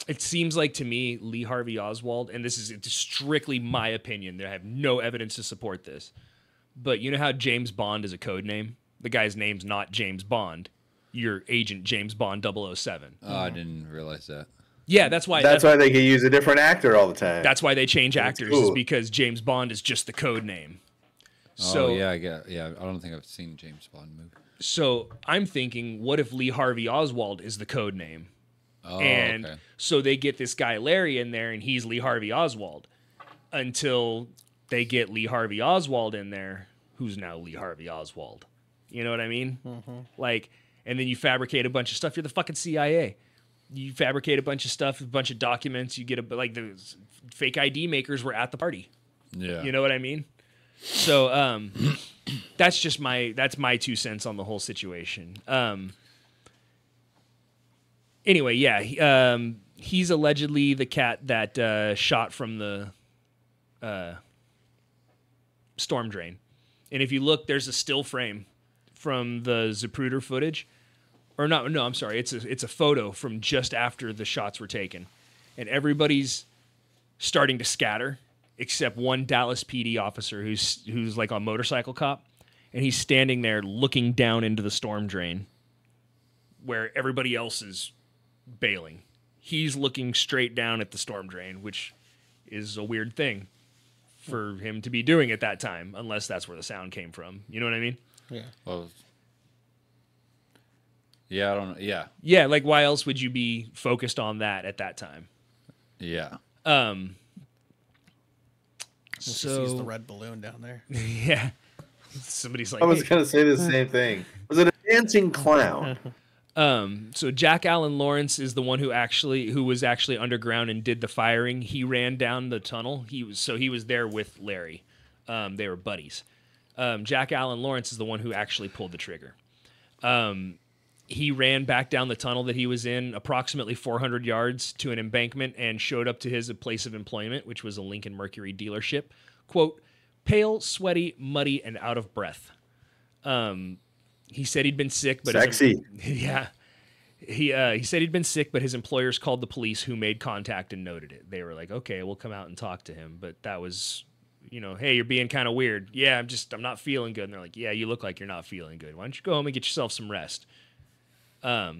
it seems like to me, Lee Harvey Oswald, and this is strictly my opinion. I have no evidence to support this, but you know how James Bond is a code name? The guy's name's not James Bond. Your agent James Bond 007. Oh, I didn't realize that. Yeah, that's why. That's why they can use a different actor all the time. That's why they change actors, is cool. because James Bond is just the code name. So Oh yeah, I get. Yeah, I don't think I've seen a James Bond movie. So I'm thinking, what if Lee Harvey Oswald is the code name? Oh, And okay. so they get this guy Larry in there, and he's Lee Harvey Oswald, until they get Lee Harvey Oswald in there, who's now Lee Harvey Oswald. You know what I mean? Like, and then you fabricate a bunch of stuff. You're the fucking CIA. You fabricate a bunch of stuff, a bunch of documents. You get like the fake ID makers were at the party. Yeah. You know what I mean? So that's my 2 cents on the whole situation. Anyway, yeah, he's allegedly the cat that shot from the storm drain. And if you look, there's a still frame from the Zapruder footage, or not. No, I'm sorry. It's a photo from just after the shots were taken, and everybody's starting to scatter except one Dallas PD officer who's like a motorcycle cop, and he's standing there looking down into the storm drain where everybody else is bailing. He's looking straight down at the storm drain, which is a weird thing for him to be doing at that time, unless that's where the sound came from. You know what I mean? Yeah. Well, yeah, I don't know. Yeah. Yeah, like why else would you be focused on that at that time? Yeah. Sees So the red balloon down there. yeah, somebody's like, I was "Hey." gonna say the same thing. Was it a dancing clown? So Jack Allen Lawrence is the one who was actually underground and did the firing. He ran down the tunnel. He was there with Larry. They were buddies. Jack Allen Lawrence is the one who actually pulled the trigger. He ran back down the tunnel that he was in approximately 400 yards to an embankment and showed up to his place of employment, which was a Lincoln Mercury dealership. Quote, pale, sweaty, muddy, and out of breath. He said he'd been sick, but Sexy. yeah. He said he'd been sick, but his employers called the police, who made contact and noted it. They were like, okay, we'll come out and talk to him. But that was, hey, you're being kind of weird. Yeah, I'm not feeling good. And they're like, yeah, you look like you're not feeling good. Why don't you go home and get yourself some rest? At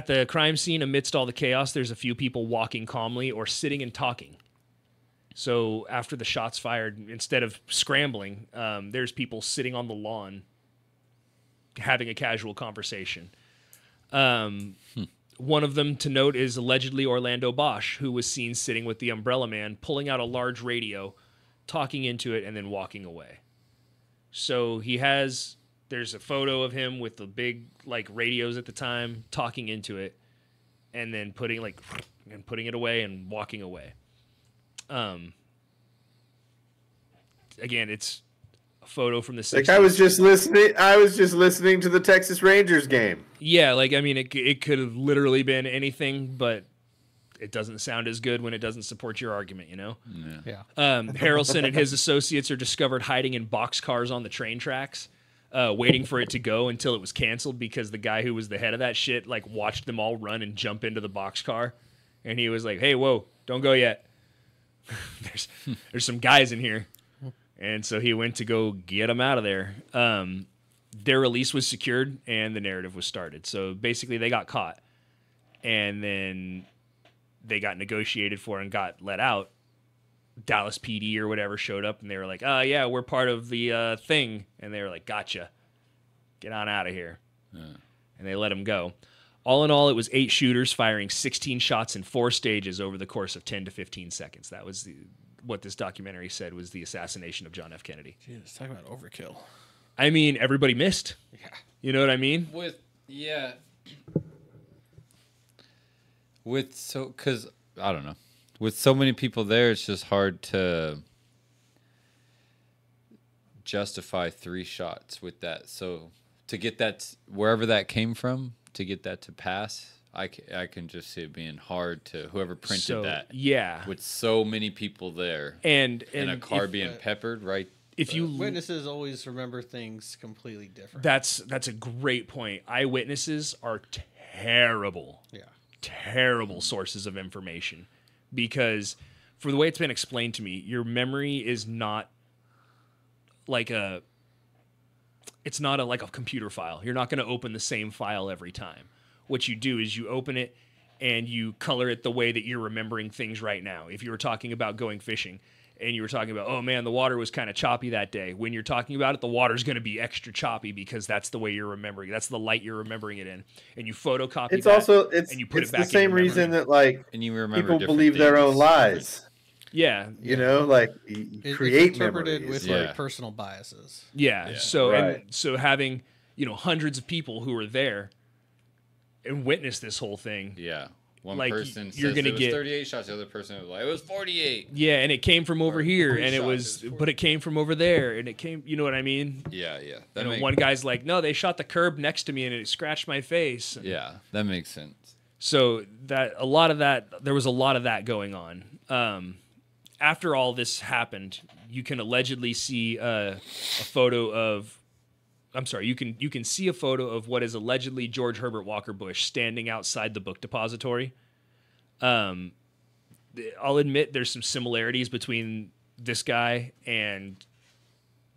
the crime scene, amidst all the chaos, there's a few people walking calmly or sitting and talking. So after the shots fired, instead of scrambling, there's people sitting on the lawn having a casual conversation. One of them to note is allegedly Orlando Bosch, who was seen sitting with the Umbrella Man, pulling out a large radio, talking into it, and then walking away. So there's a photo of him with the big radios at the time, talking into it, and then putting it away and walking away. Again, it's a photo from the 60s. I was just listening to the Texas Rangers game. Yeah, it could have literally been anything, but it doesn't sound as good when it doesn't support your argument, Yeah. Harrelson and his associates are discovered hiding in boxcars on the train tracks, waiting for it to go until it was canceled because the guy who was the head of that shit watched them all run and jump into the boxcar, and he was like, "Hey, whoa, don't go yet. There's some guys in here." And so he went to go get them out of there. Their release was secured, and the narrative was started. So basically, they got caught, and then they got negotiated for and got let out. Dallas PD or whatever showed up, and they were like, "Oh yeah, we're part of the thing," and they were like, "Gotcha, get on out of here," and they let him go. All in all, it was 8 shooters firing 16 shots in 4 stages over the course of 10 to 15 seconds. That was what this documentary said was the assassination of John F. Kennedy. Jeez, talk about overkill. I mean, everybody missed. Yeah. You know what I mean? Because I don't know. With so many people there, it's just hard to justify 3 shots with that. So to get that, wherever that came from, to get that to pass, I can just see it being hard to whoever printed that. Yeah. With so many people there. And a car being peppered, right? If you Witnesses always remember things completely different. That's a great point. Eyewitnesses are terrible. Yeah. Terrible sources of information. Because for the way it's been explained to me, your memory is not like a computer file. You're not going to open the same file every time. What you do is you open it and you color it the way that you're remembering things right now. If you were talking about going fishing and you were talking about, oh man, the water was kind of choppy that day. When you're talking about it, the water's going to be extra choppy because that's the way you're remembering. That's the light you're remembering it in. And you photocopy and you put it back in the same reason that and you remember people believe their own lies. Yeah. You create interpreted memories. with personal biases. Yeah. So Right. and so having, hundreds of people who were there and witnessed this whole thing. Yeah. One Like, person you're says gonna it was get 38 shots. The other person was like, it was 48. Yeah, and it came from over here, 3 and it shots, was, it was but it came from over there, and it came. You know what I mean? Yeah. One guy's like, no, they shot the curb next to me, and it scratched my face. Yeah, that makes sense. So there was a lot of that going on. After all this happened, you can allegedly see a photo of I'm sorry, you can see a photo of what is allegedly George Herbert Walker Bush standing outside the book depository. I'll admit there's some similarities between this guy and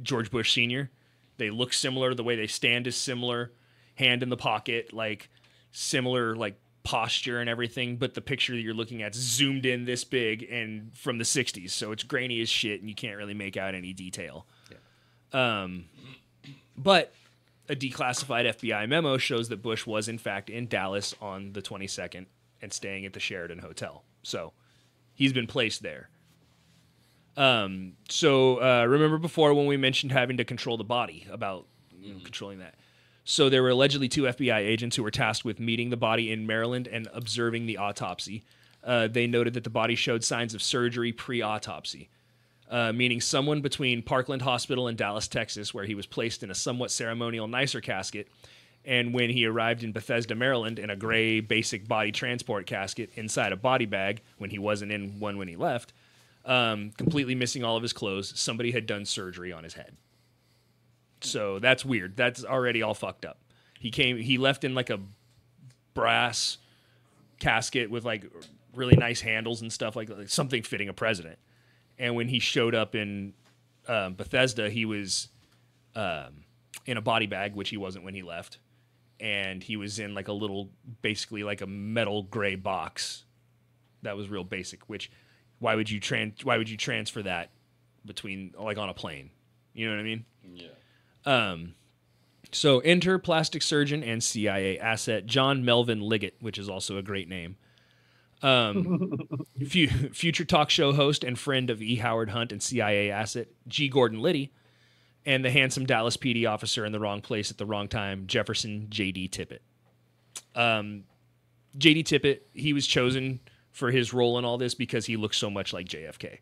George Bush Sr. They look similar. The way they stand is similar. Hand in the pocket, like similar, like posture and everything. But the picture that you're looking at is zoomed in this big and from the 60s. So it's grainy as shit and you can't really make out any detail. Yeah. But a declassified FBI memo shows that Bush was in fact in Dallas on the 22nd and staying at the Sheraton Hotel. So he's been placed there. Remember before when we mentioned having to control the body, about controlling that. So there were allegedly 2 FBI agents who were tasked with meeting the body in Maryland and observing the autopsy. They noted that the body showed signs of surgery pre-autopsy, meaning someone between Parkland Hospital and Dallas, Texas, where he was placed in a somewhat ceremonial, nicer casket, and when he arrived in Bethesda, Maryland, in a gray basic body transport casket inside a body bag when he wasn't in one when he left, completely missing all of his clothes. Somebody had done surgery on his head. So that's weird. That's already all fucked up. He left in like a brass casket with like really nice handles and stuff, like something fitting a president. And when he showed up in Bethesda, he was in a body bag, which he wasn't when he left. And he was in like a little, basically like a metal gray box that was real basic, which why would you transfer that between, like, on a plane? You know what I mean? Yeah. So enter plastic surgeon and CIA asset John Melvin Liggett, which is also a great name. Future talk show host and friend of E. Howard Hunt and CIA asset G. Gordon Liddy, and the handsome Dallas PD officer in the wrong place at the wrong time, Jefferson J.D. Tippit. J.D. Tippit, he was chosen for his role in all this because he looks so much like JFK.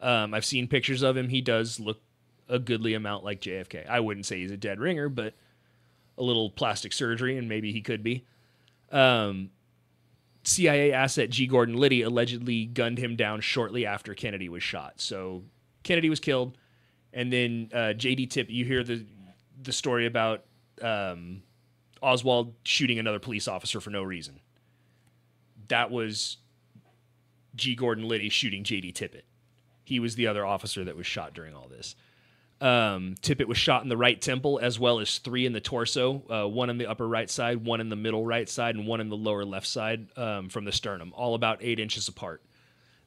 I've seen pictures of him. He does look a goodly amount like JFK. I wouldn't say he's a dead ringer, but a little plastic surgery, and maybe he could be. CIA asset G. Gordon Liddy allegedly gunned him down shortly after Kennedy was shot. So Kennedy was killed, and then J.D. Tippit, you hear the story about Oswald shooting another police officer for no reason. That was G. Gordon Liddy shooting J.D. Tippit. He was the other officer that was shot during all this. Tippit was shot in the right temple, as well as 3 in the torso, 1 in the upper right side, 1 in the middle right side, and 1 in the lower left side from the sternum, all about 8 inches apart.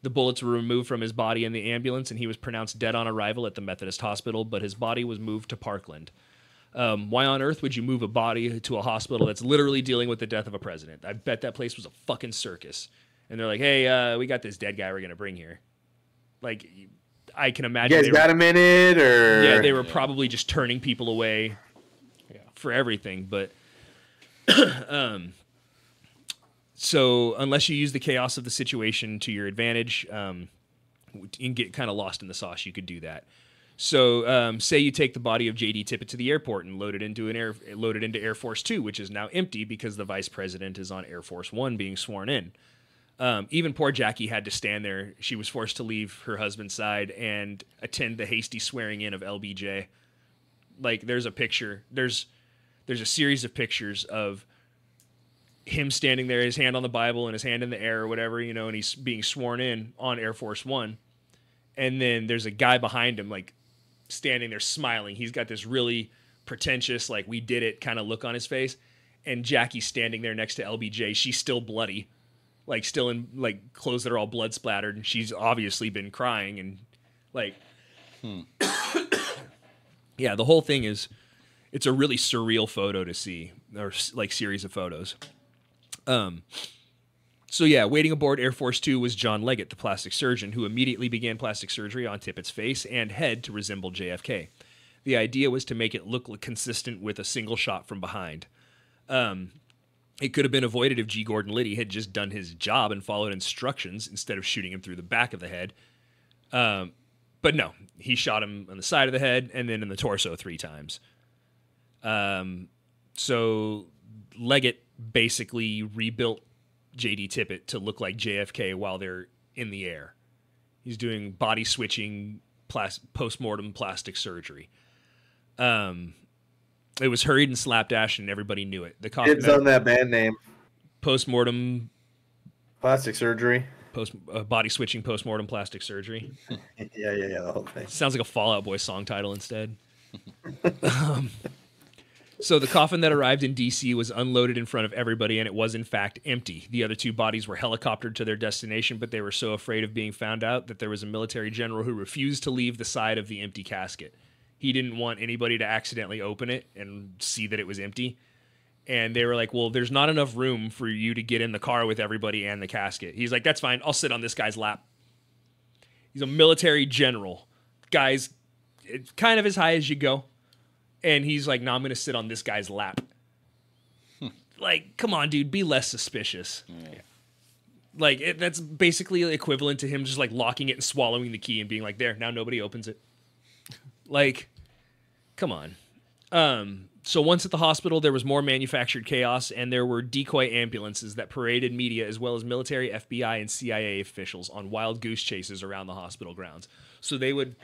The bullets were removed from his body in the ambulance, and he was pronounced dead on arrival at the Methodist Hospital, but his body was moved to Parkland. Why on earth would you move a body to a hospital that's literally dealing with the death of a president? I bet that place was a fucking circus. And they're like, hey, we got this dead guy we're going to bring here. Like, I can imagine. You guys got a minute? Or... Yeah, they were probably just turning people away for everything. But so unless you use the chaos of the situation to your advantage and get kind of lost in the sauce, you could do that. So say you take the body of J.D. Tippit to the airport and load it into Air Force Two, which is now empty because the vice president is on Air Force One being sworn in. Even poor Jackie had to stand there. She was forced to leave her husband's side and attend the hasty swearing in of LBJ. Like, there's a picture. There's a series of pictures of him standing there, his hand on the Bible and his hand in the air or whatever, you know, and he's being sworn in on Air Force One. And then there's a guy behind him, like, standing there smiling. He's got this really pretentious, like, we did it kind of look on his face. And Jackie's standing there next to LBJ. She's still bloody. Like, still in, like, clothes that are all blood splattered, and she's obviously been crying, and, like, yeah, the whole thing is, it's a really surreal photo to see, or, like, series of photos. So, yeah, waiting aboard Air Force Two was John Leggett, the plastic surgeon, who immediately began plastic surgery on Tippit's face and head to resemble JFK. The idea was to make it look consistent with a single shot from behind. It could have been avoided if G. Gordon Liddy had just done his job and followed instructions instead of shooting him through the back of the head. But no, he shot him on the side of the head and then in the torso 3 times. So Leggett basically rebuilt J.D. Tippit to look like JFK while they're in the air. He's doing body switching, post-mortem plastic surgery. It was hurried and slapdash, and everybody knew it. The coffin Kids on that band name. Postmortem, Plastic surgery. body switching postmortem plastic surgery. Yeah, the whole thing. Sounds like a Fall Out Boy song title instead. So the coffin that arrived in D.C. was unloaded in front of everybody, and it was in fact empty. The other two bodies were helicoptered to their destination, but they were so afraid of being found out that there was a military general who refused to leave the side of the empty casket. He didn't want anybody to accidentally open it and see that it was empty. And they were like, well, there's not enough room for you to get in the car with everybody and the casket. He's like, that's fine. I'll sit on this guy's lap. He's a military general. Guy's kind of as high as you go. And he's like, no, I'm going to sit on this guy's lap. Like, come on, dude, be less suspicious. Yeah. Like, that's basically equivalent to him just like locking it and swallowing the key and being like, there, now nobody opens it. Like, come on. So once at the hospital, there was more manufactured chaos, and there were decoy ambulances that paraded media as well as military, FBI, and CIA officials on wild goose chases around the hospital grounds. So they would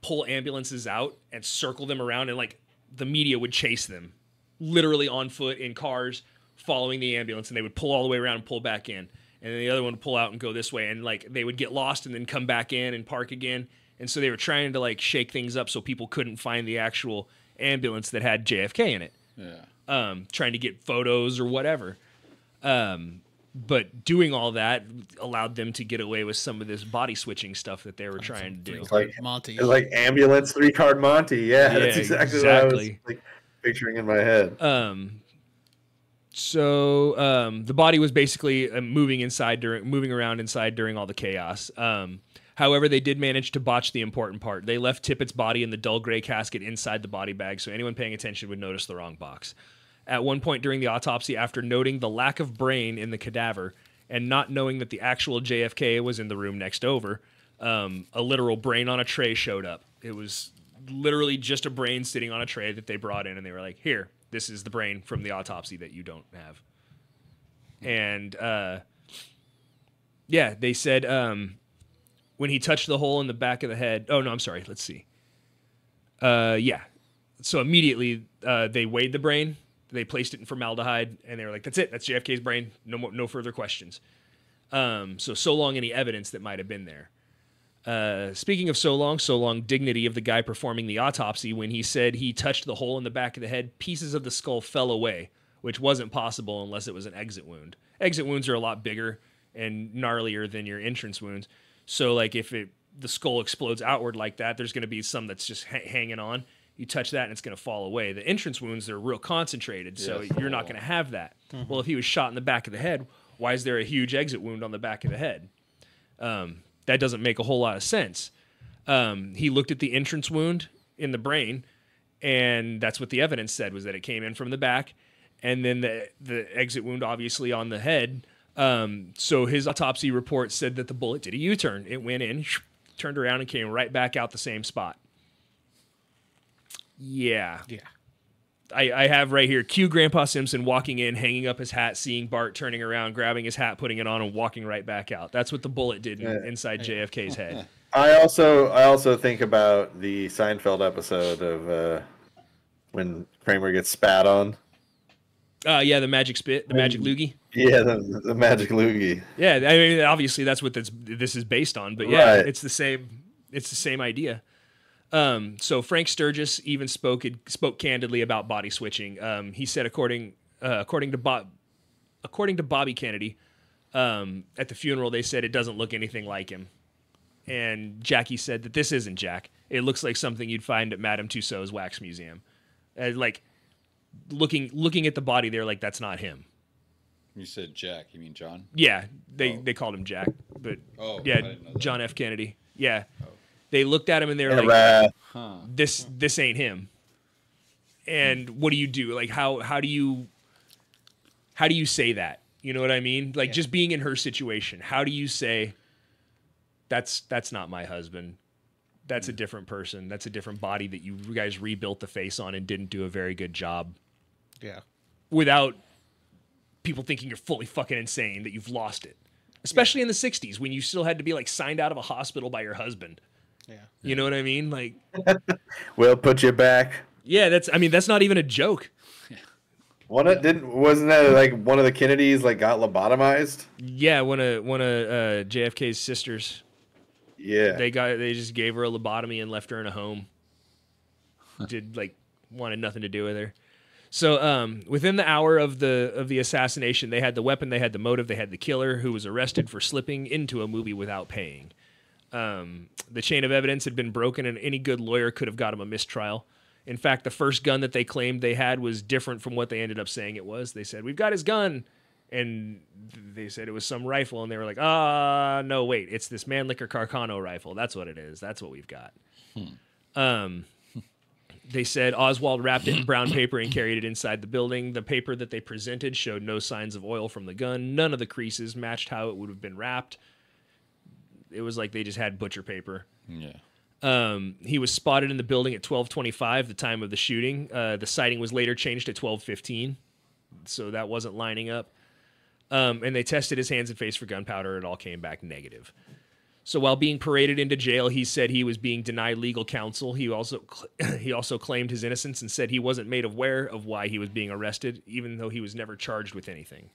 pull ambulances out and circle them around, and like the media would chase them literally on foot in cars following the ambulance, and they would pull all the way around and pull back in, and then the other one would pull out and go this way, and like they would get lost and then come back in and park again. And so they were trying to like shake things up so people couldn't find the actual ambulance that had JFK in it. Yeah. Trying to get photos or whatever. But doing all that allowed them to get away with some of this body switching stuff that they were trying to do. Like Monty. It's like ambulance 3-card Monty. Yeah, that's exactly what I was like, picturing in my head. So the body was basically moving around inside during all the chaos. However, they did manage to botch the important part. They left Tippett's body in the dull gray casket inside the body bag, so anyone paying attention would notice the wrong box. At one point during the autopsy, after noting the lack of brain in the cadaver and not knowing that the actual JFK was in the room next over, a literal brain on a tray showed up. It was literally just a brain sitting on a tray that they brought in, and they were like, here, this is the brain from the autopsy that you don't have. And, yeah, they said when he touched the hole in the back of the head... Oh, no, I'm sorry. Let's see. Yeah. So immediately they weighed the brain. They placed it in formaldehyde, and they were like, that's it. That's JFK's brain. No further questions. So long any evidence that might have been there. Speaking of so long dignity of the guy performing the autopsy, when he said he touched the hole in the back of the head, pieces of the skull fell away, which wasn't possible unless it was an exit wound. Exit wounds are a lot bigger and gnarlier than your entrance wounds. So like if the skull explodes outward like that, there's going to be some that's just hanging on. You touch that and it's going to fall away. The entrance wounds, they're real concentrated, so you're not going to have that. Mm-hmm. Well, if he was shot in the back of the head, why is there a huge exit wound on the back of the head? That doesn't make a whole lot of sense. He looked at the entrance wound in the brain, and that's what the evidence said, was that it came in from the back, and then the exit wound obviously on the head. So his autopsy report said that the bullet did a U-turn. It went in, turned around, and came right back out the same spot. Yeah. I have right here, cue Grandpa Simpson walking in, hanging up his hat, seeing Bart turning around, grabbing his hat, putting it on, and walking right back out. That's what the bullet did inside JFK's head. I also think about the Seinfeld episode of when Kramer gets spat on. Yeah, the magic spit, the magic loogie. Yeah, the magic loogie. Yeah, I mean, obviously that's what this is based on, but yeah, It's the same. It's the same idea. So Frank Sturgis even spoke candidly about body switching. He said, according to Bobby Kennedy, at the funeral, they said it doesn't look anything like him. And Jackie said that this isn't Jack. It looks like something you'd find at Madame Tussauds Wax Museum. Like looking at the body, they're like, that's not him. You said Jack, you mean John? Yeah, they called him Jack, but yeah, John F. Kennedy. Yeah. Oh. They looked at him and they were like, this ain't him. And what do you do? Like, how do you say that? You know what I mean? Like, just being in her situation, how do you say, that's not my husband. That's a different person. That's a different body that you guys rebuilt the face on and didn't do a very good job. Yeah. Without people thinking you're fully fucking insane, that you've lost it. Especially in the 60s when you still had to be like signed out of a hospital by your husband. Yeah. You know what I mean? Like, we'll put you back. Yeah, that's not even a joke. Wasn't that like one of the Kennedys like got lobotomized? Yeah, one of JFK's sisters. Yeah. They just gave her a lobotomy and left her in a home. Wanted nothing to do with her. So within the hour of the assassination, they had the weapon, they had the motive, they had the killer who was arrested for slipping into a movie without paying. The chain of evidence had been broken, and any good lawyer could have got him a mistrial. In fact, the first gun that they claimed they had was different from what they ended up saying it was. They said, "We've got his gun." And they said it was some rifle, and they were like, no, wait, it's this Mannlicher Carcano rifle. That's what it is. That's what we've got. They said Oswald wrapped it in brown paper and carried it inside the building. The paper that they presented showed no signs of oil from the gun. None of the creases matched how it would have been wrapped. It was like they just had butcher paper. Yeah. He was spotted in the building at 12:25, the time of the shooting. The sighting was later changed to 12:15, so that wasn't lining up. And they tested his hands and face for gunpowder. It all came back negative. So while being paraded into jail, he said he was being denied legal counsel. He also claimed his innocence and said he wasn't made aware of why he was being arrested, even though he was never charged with anything.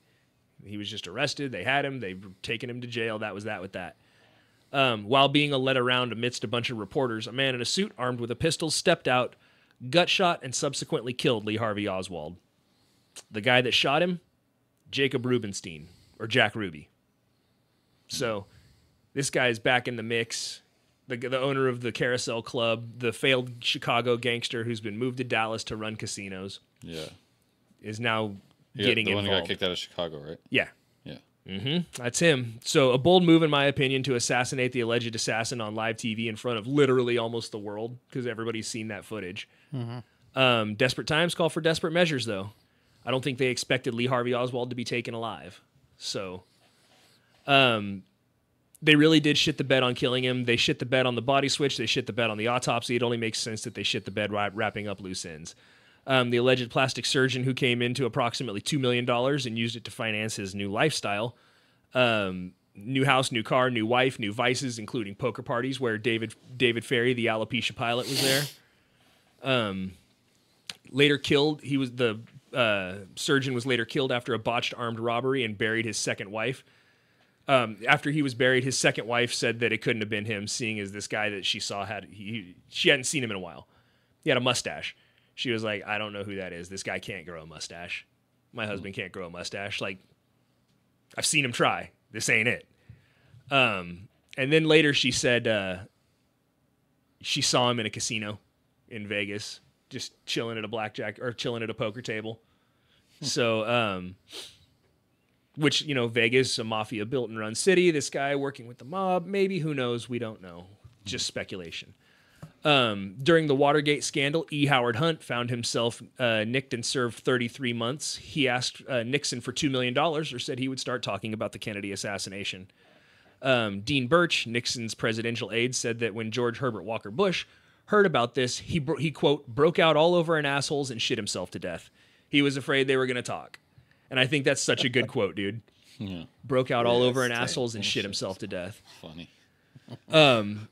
He was just arrested. They had him. They've taken him to jail. That was that with that. While being led around amidst a bunch of reporters, a man in a suit armed with a pistol stepped out, gut shot, and subsequently killed Lee Harvey Oswald. The guy that shot him, Jacob Rubenstein, or Jack Ruby. So this guy's back in the mix. The owner of the Carousel Club, the failed Chicago gangster who's been moved to Dallas to run casinos. Yeah. Is now getting the one involved. who got kicked out of Chicago, right? Yeah. Yeah. That's him. So a bold move, in my opinion, to assassinate the alleged assassin on live TV in front of literally almost the world, because everybody's seen that footage. Desperate times call for desperate measures, though. I don't think they expected Lee Harvey Oswald to be taken alive. So they really did shit the bed on killing him. They shit the bed on the body switch. They shit the bed on the autopsy. It only makes sense that they shit the bed wrapping up loose ends. The alleged plastic surgeon who came into approximately $2 million and used it to finance his new lifestyle. New house, new car, new wife, new vices, including poker parties where David Ferry, the alopecia pilot, was there. Later killed. The surgeon was later killed after a botched armed robbery and buried his second wife. After he was buried, his second wife said that it couldn't have been him, seeing as this guy that she saw she hadn't seen him in a while. He had a mustache. She was like, I don't know who that is. This guy can't grow a mustache. My husband can't grow a mustache. Like, I've seen him try. This ain't it. And then later she said she saw him in a casino in Vegas, just chilling at a blackjack or chilling at a poker table. So, which, Vegas, a mafia built and run city, this guy working with the mob, maybe, who knows? We don't know. Just speculation. During the Watergate scandal, E. Howard Hunt found himself nicked and served 33 months. He asked Nixon for $2 million or said he would start talking about the Kennedy assassination. Dean Birch, Nixon's presidential aide, said that when George Herbert Walker Bush heard about this, he quote, broke out all over in assholes and shit himself to death. He was afraid they were going to talk. And I think that's such a good quote, dude. Yeah. Broke out all over in assholes and shit himself to death. Funny.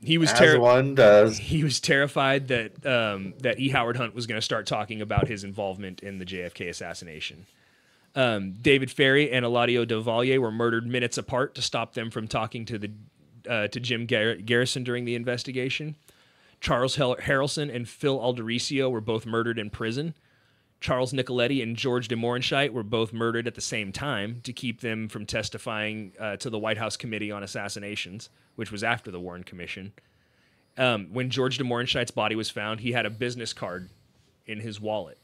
He was one does. He was terrified that E. Howard Hunt was going to start talking about his involvement in the JFK assassination. David Ferry and Eladio Del Valle were murdered minutes apart to stop them from talking to Jim Garrison during the investigation. Charles Harrelson and Phil Aldericio were both murdered in prison. Charles Nicoletti and George de Morenscheit were both murdered at the same time to keep them from testifying to the White House Committee on Assassinations, which was after the Warren Commission. When George de Morenscheit's body was found, he had a business card in his wallet.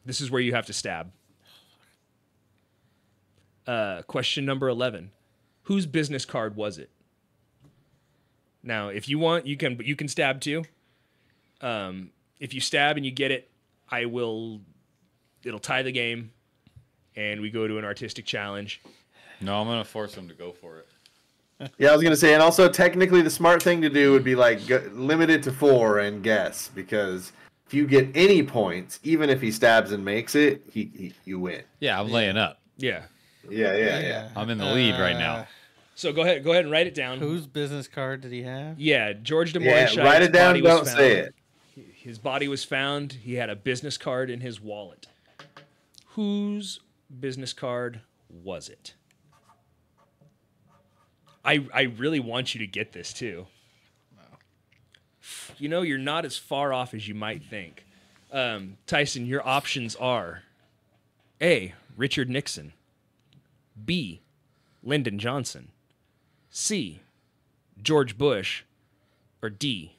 This is where you have to stab. Question number 11. Whose business card was it? Now, if you want, you can stab too. If you stab and you get it, it'll tie the game, and we go to an artistic challenge. No, I'm going to force him to go for it. Yeah, I was going to say, and also technically the smart thing to do would be limit it to 4 and guess, because if you get any points, even if he stabs and makes it, you win. Yeah, I'm laying up. Yeah. Yeah. I'm in the lead right now. So go ahead and write it down. Whose business card did he have? Yeah, George de Yeah, Montchal's write it down. body was Don't found. say it. His body was found. He had a business card in his wallet. Whose business card was it? I really want you to get this too. You know, you're not as far off as you might think. Tyson, your options are A, Richard Nixon, B, Lyndon Johnson, C, George Bush, or D,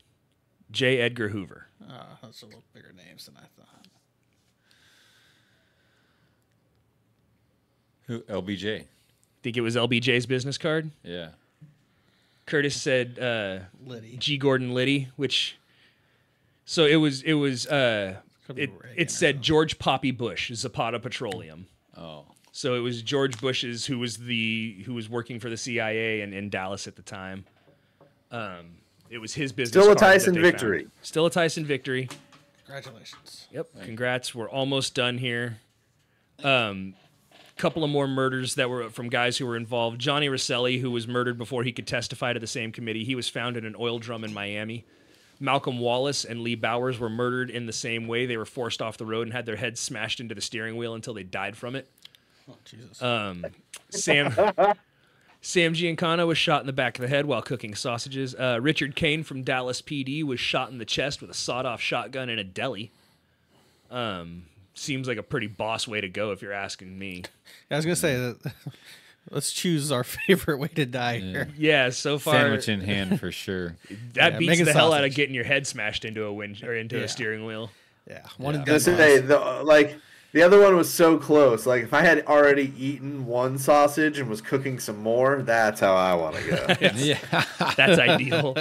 J. Edgar Hoover. Oh, those are a little bigger names than I thought. Who? LBJ. Think it was LBJ's business card? Yeah. Curtis said Liddy. G. Gordon Liddy, which so it said George Poppy Bush, Zapata Petroleum. Oh. So it was George Bush's who was working for the CIA in Dallas at the time. It was his business. Still a card that Tyson they victory. found. Still a Tyson victory. Congratulations. Yep. Congrats. We're almost done here. Couple of more murders that were from guys who were involved. Johnny Rosselli, who was murdered before he could testify to the same committee. He was found in an oil drum in Miami. Malcolm Wallace and Lee Bowers were murdered in the same way. They were forced off the road and had their heads smashed into the steering wheel until they died from it. Oh, Jesus. Sam Giancana was shot in the back of the head while cooking sausages. Richard Kane from Dallas PD was shot in the chest with a sawed-off shotgun in a deli. Seems like a pretty boss way to go if you're asking me. I was going to say that. Let's choose our favorite way to die here. Yeah, so far Sandwich in hand for sure. that beats making the hell out of sausage. getting your head smashed into a wind or into a steering wheel. Yeah. One and Just done. say the other one was so close. Like if I had already eaten one sausage and was cooking some more, that's how I want to go. Yeah. That's ideal.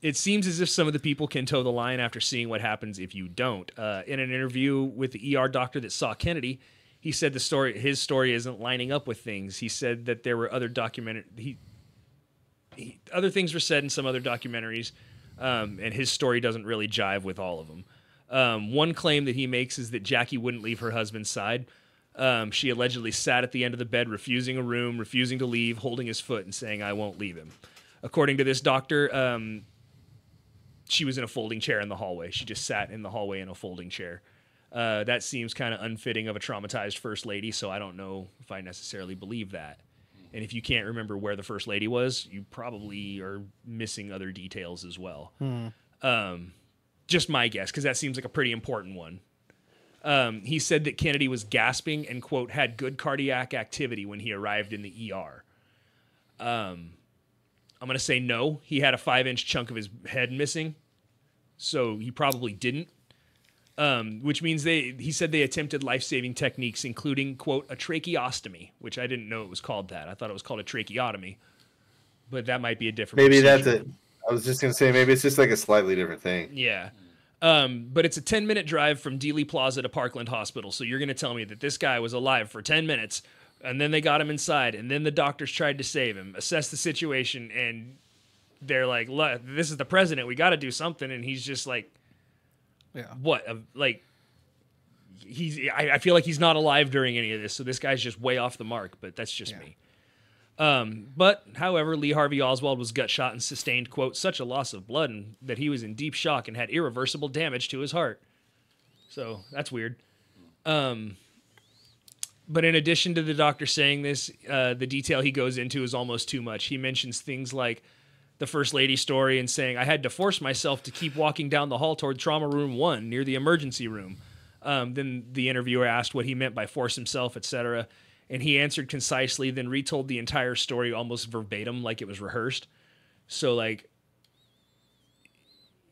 It seems as if some of the people can toe the line after seeing what happens if you don't. In an interview with the ER doctor that saw Kennedy, he said his story isn't lining up with things. He said that there were other other things were said in some other documentaries, and his story doesn't really jive with all of them. One claim that he makes is that Jackie wouldn't leave her husband's side. She allegedly sat at the end of the bed, refusing a room, refusing to leave, holding his foot and saying, "I won't leave him." According to this doctor, she was in a folding chair in the hallway. She just sat in the hallway in a folding chair. That seems kind of unfitting of a traumatized first lady, so I don't know if I necessarily believe that. And if you can't remember where the first lady was, you probably are missing other details as well. Just my guess, because that seems like a pretty important one. He said that Kennedy was gasping and, quote, had good cardiac activity when he arrived in the ER. I'm going to say no. He had a 5-inch chunk of his head missing, so he probably didn't. Which means he said they attempted life-saving techniques, including, quote, a tracheostomy, which I didn't know it was called that. I thought it was called a tracheotomy, but that might be a different Maybe procedure. that's it. I was just going to say, maybe it's just like a slightly different thing. Yeah. But it's a 10-minute drive from Dealey Plaza to Parkland Hospital, so you're going to tell me that this guy was alive for 10 minutes, and then they got him inside, and then the doctors tried to save him, assess the situation, and they're like, "Look, this is the president. We got to do something," and he's just like, Yeah. what? Like, I feel like he's not alive during any of this, so this guy's just way off the mark, but that's just me. But, however, Lee Harvey Oswald was gut shot and sustained, quote, such a loss of blood and that he was in deep shock and had irreversible damage to his heart. So, that's weird. But in addition to the doctor saying this, the detail he goes into is almost too much. He mentions things like the First Lady story and saying, I had to force myself to keep walking down the hall toward Trauma Room 1 near the emergency room. Then the interviewer asked what he meant by force himself, etc., and he answered concisely, then retold the entire story almost verbatim like it was rehearsed. So, like,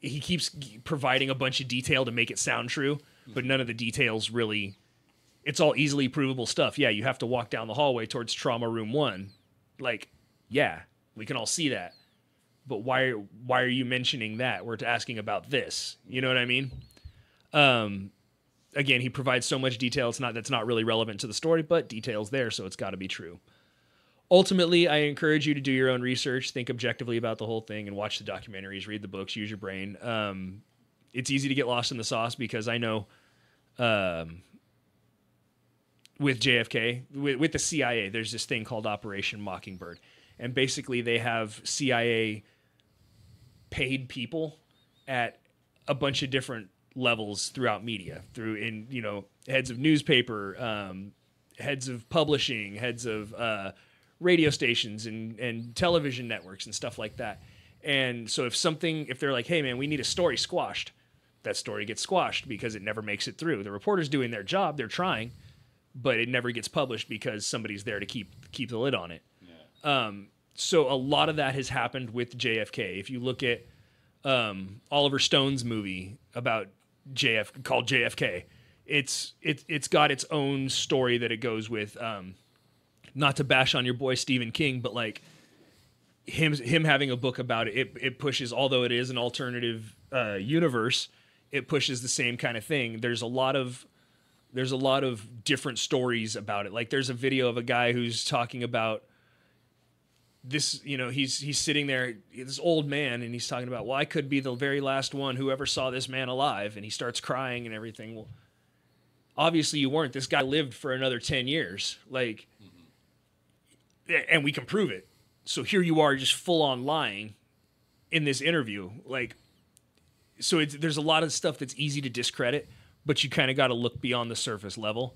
he keeps providing a bunch of detail to make it sound true, but none of the details really... It's all easily provable stuff. Yeah, you have to walk down the hallway towards Trauma Room 1. Like, yeah, we can all see that. But why are you mentioning that? We're asking about this. You know what I mean? Again, he provides so much detail that's not really relevant to the story, but detail's there, so it's got to be true. Ultimately, I encourage you to do your own research, think objectively about the whole thing, and watch the documentaries, read the books, use your brain. It's easy to get lost in the sauce because I know with JFK, with the CIA. There's this thing called Operation Mockingbird, and basically they have CIA paid people at a bunch of different levels throughout media, heads of newspaper, heads of publishing, heads of radio stations and television networks and stuff like that. And so if they're like, hey man, we need a story squashed, that story gets squashed because it never makes it through. The reporter's doing their job, they're trying, but it never gets published because somebody's there to keep the lid on it. Yeah. So a lot of that has happened with JFK. If you look at Oliver Stone's movie about called JFK, it's got its own story that it goes with. Not to bash on your boy Stephen King, but like him having a book about it pushes, although it is an alternative universe, it pushes the same kind of thing. There's a lot of different stories about it. Like there's a video of a guy who's talking about this, he's sitting there, this old man, and he's talking about, well, I could be the very last one who ever saw this man alive, and he starts crying and everything. Well, obviously you weren't. This guy lived for another 10 years. Like, and we can prove it. So here you are just full on lying in this interview. Like, so there's a lot of stuff that's easy to discredit, but you kind of got to look beyond the surface level.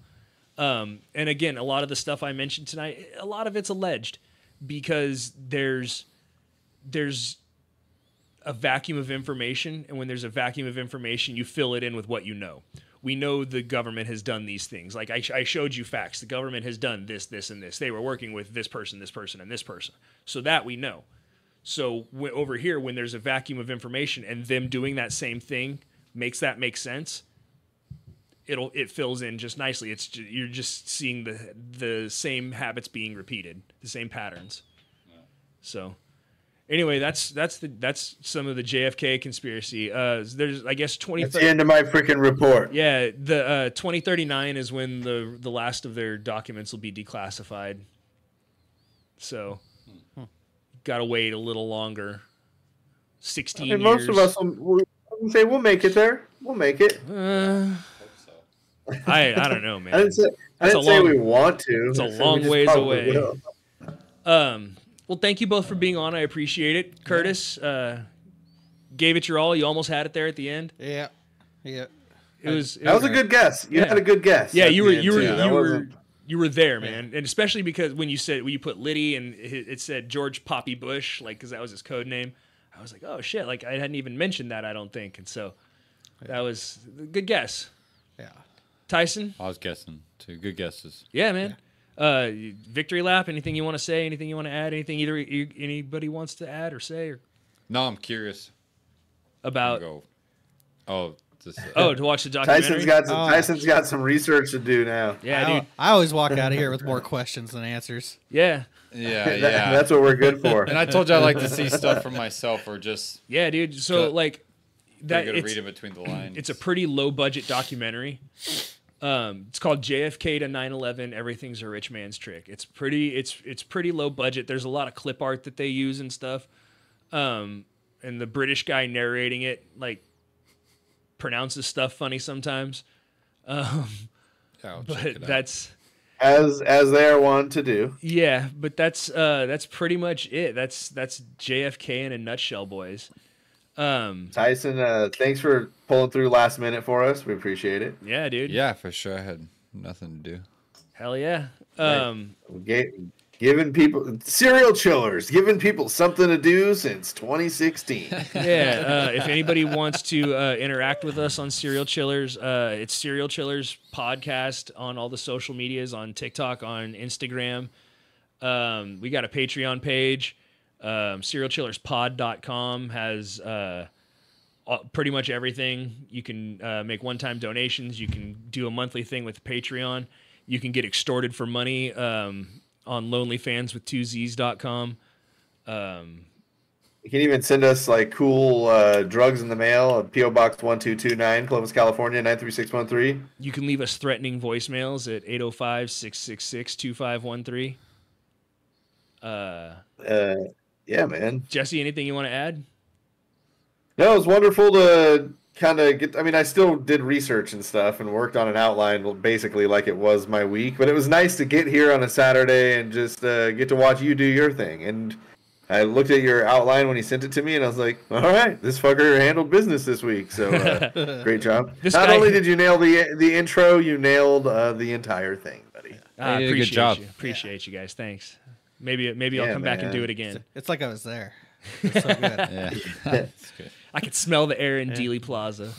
And again, a lot of the stuff I mentioned tonight, a lot of it's alleged because there's a vacuum of information. And when there's a vacuum of information, you fill it in with what you know. We know the government has done these things. Like I showed you facts. The government has done this, this, and this. They were working with this person, and this person. So that we know. So over here, when there's a vacuum of information and them doing that same thing makes that make sense, it fills in just nicely. You're just seeing the same habits being repeated, the same patterns. Yeah. So. Anyway, that's some of the JFK conspiracy. There's, I guess, That's the end of my freaking report. Yeah, the 2039 is when the last of their documents will be declassified. So, gotta wait a little longer. 16 years. Most of us will say we'll make it there. We'll make it. I don't know, man. I didn't say we want to. It's a long ways away. Well, thank you both for being on. I appreciate it. Curtis, gave it your all. You almost had it there at the end. Yeah. That was a good guess. You had a good guess. Yeah, you were there, man. And especially because when you put Liddy and it said George Poppy Bush, like, because that was his code name, I was like, oh shit, like I hadn't even mentioned that, I don't think. And so that was a good guess. Yeah. Tyson? I was guessing too. Good guesses. Yeah, man. Victory lap. Anything you want to say? Anything you want to add? Anything anybody wants to add or say? Or no, I'm curious about. To watch the documentary. Tyson's got some research to do now. Yeah, dude. I always walk out of here with more questions than answers. Yeah. Yeah. That's what we're good for. And I told you I like to see stuff for myself, or just dude. So like that. Read it between the lines. It's a pretty low budget documentary. It's called JFK to 9/11. Everything's a rich man's trick. It's pretty low budget. There's a lot of clip art that they use and stuff. And the British guy narrating it like pronounces stuff funny sometimes. But that's as they are wont to do. Yeah, but that's pretty much it. That's JFK in a nutshell, boys. Tyson, thanks for pulling through last minute for us. We appreciate it. Yeah, dude. Yeah, for sure. I had nothing to do. Hell yeah. Giving people serial chillers, giving people something to do since 2016. Yeah. If anybody wants to interact with us on Serial Chillers, it's Serial Chillers Podcast on all the social medias, on TikTok, on Instagram. We got a Patreon page. SerialChillersPod.com has pretty much everything. You can make one-time donations. You can do a monthly thing with Patreon. You can get extorted for money on lonelyfanswith2z's.com. You can even send us like cool drugs in the mail at P.O. Box 1229, Clovis, California, 93613. You can leave us threatening voicemails at 805-666-2513. Yeah, man. Jesse, anything you want to add? No, it's wonderful to kind of get. I mean, I still did research and stuff and worked on an outline basically like it was my week. But it was nice to get here on a Saturday and just get to watch you do your thing. And I looked at your outline when you sent it to me, and I was like, all right, this fucker handled business this week. So great job. Not only did you nail the intro, you nailed the entire thing, buddy. I appreciate good job. you. Appreciate you guys. Thanks. Maybe I'll come back and do it again. It's like I was there. It's so good. Yeah, that's good. I could smell the air in Dealey Plaza.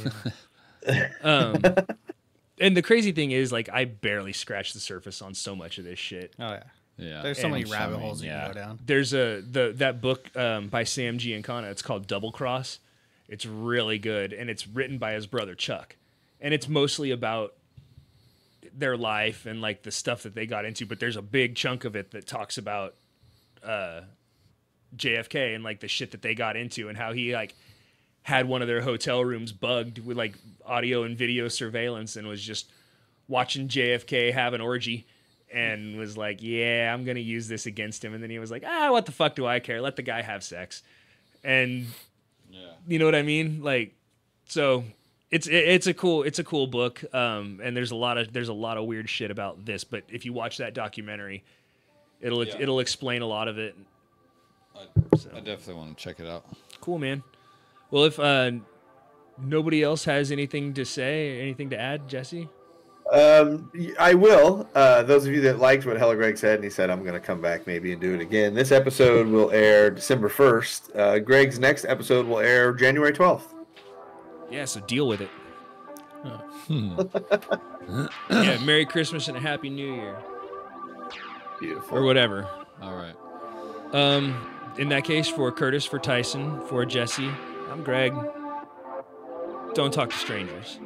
And the crazy thing is, like, I barely scratched the surface on so much of this shit. Oh yeah. Yeah, There's so many rabbit holes you can go down. There's that book by Sam Giancana. It's called Double Cross. It's really good, and it's written by his brother Chuck, and it's mostly about their life and like the stuff that they got into. But there's a big chunk of it that talks about JFK and like the shit that they got into and how he like had one of their hotel rooms bugged with like audio and video surveillance and was just watching JFK have an orgy and was like, yeah, I'm going to use this against him. And then he was like, what the fuck do I care? Let the guy have sex. And you know what I mean? Like, so it's a cool book. And there's a lot of weird shit about this, but if you watch that documentary, it'll explain a lot of it. I definitely want to check it out. Cool, man. Well, if nobody else has anything to say, anything to add, Jesse? I will. Those of you that liked what Hella Greg said, and he said, I'm going to come back maybe and do it again. This episode will air December 1st. Greg's next episode will air January 12th. Yeah, so deal with it. Yeah, Merry Christmas and a Happy New Year. Beautiful. Or whatever. All right. In that case, for Curtis, for Tyson, for Jesse, I'm Greg. Don't talk to strangers.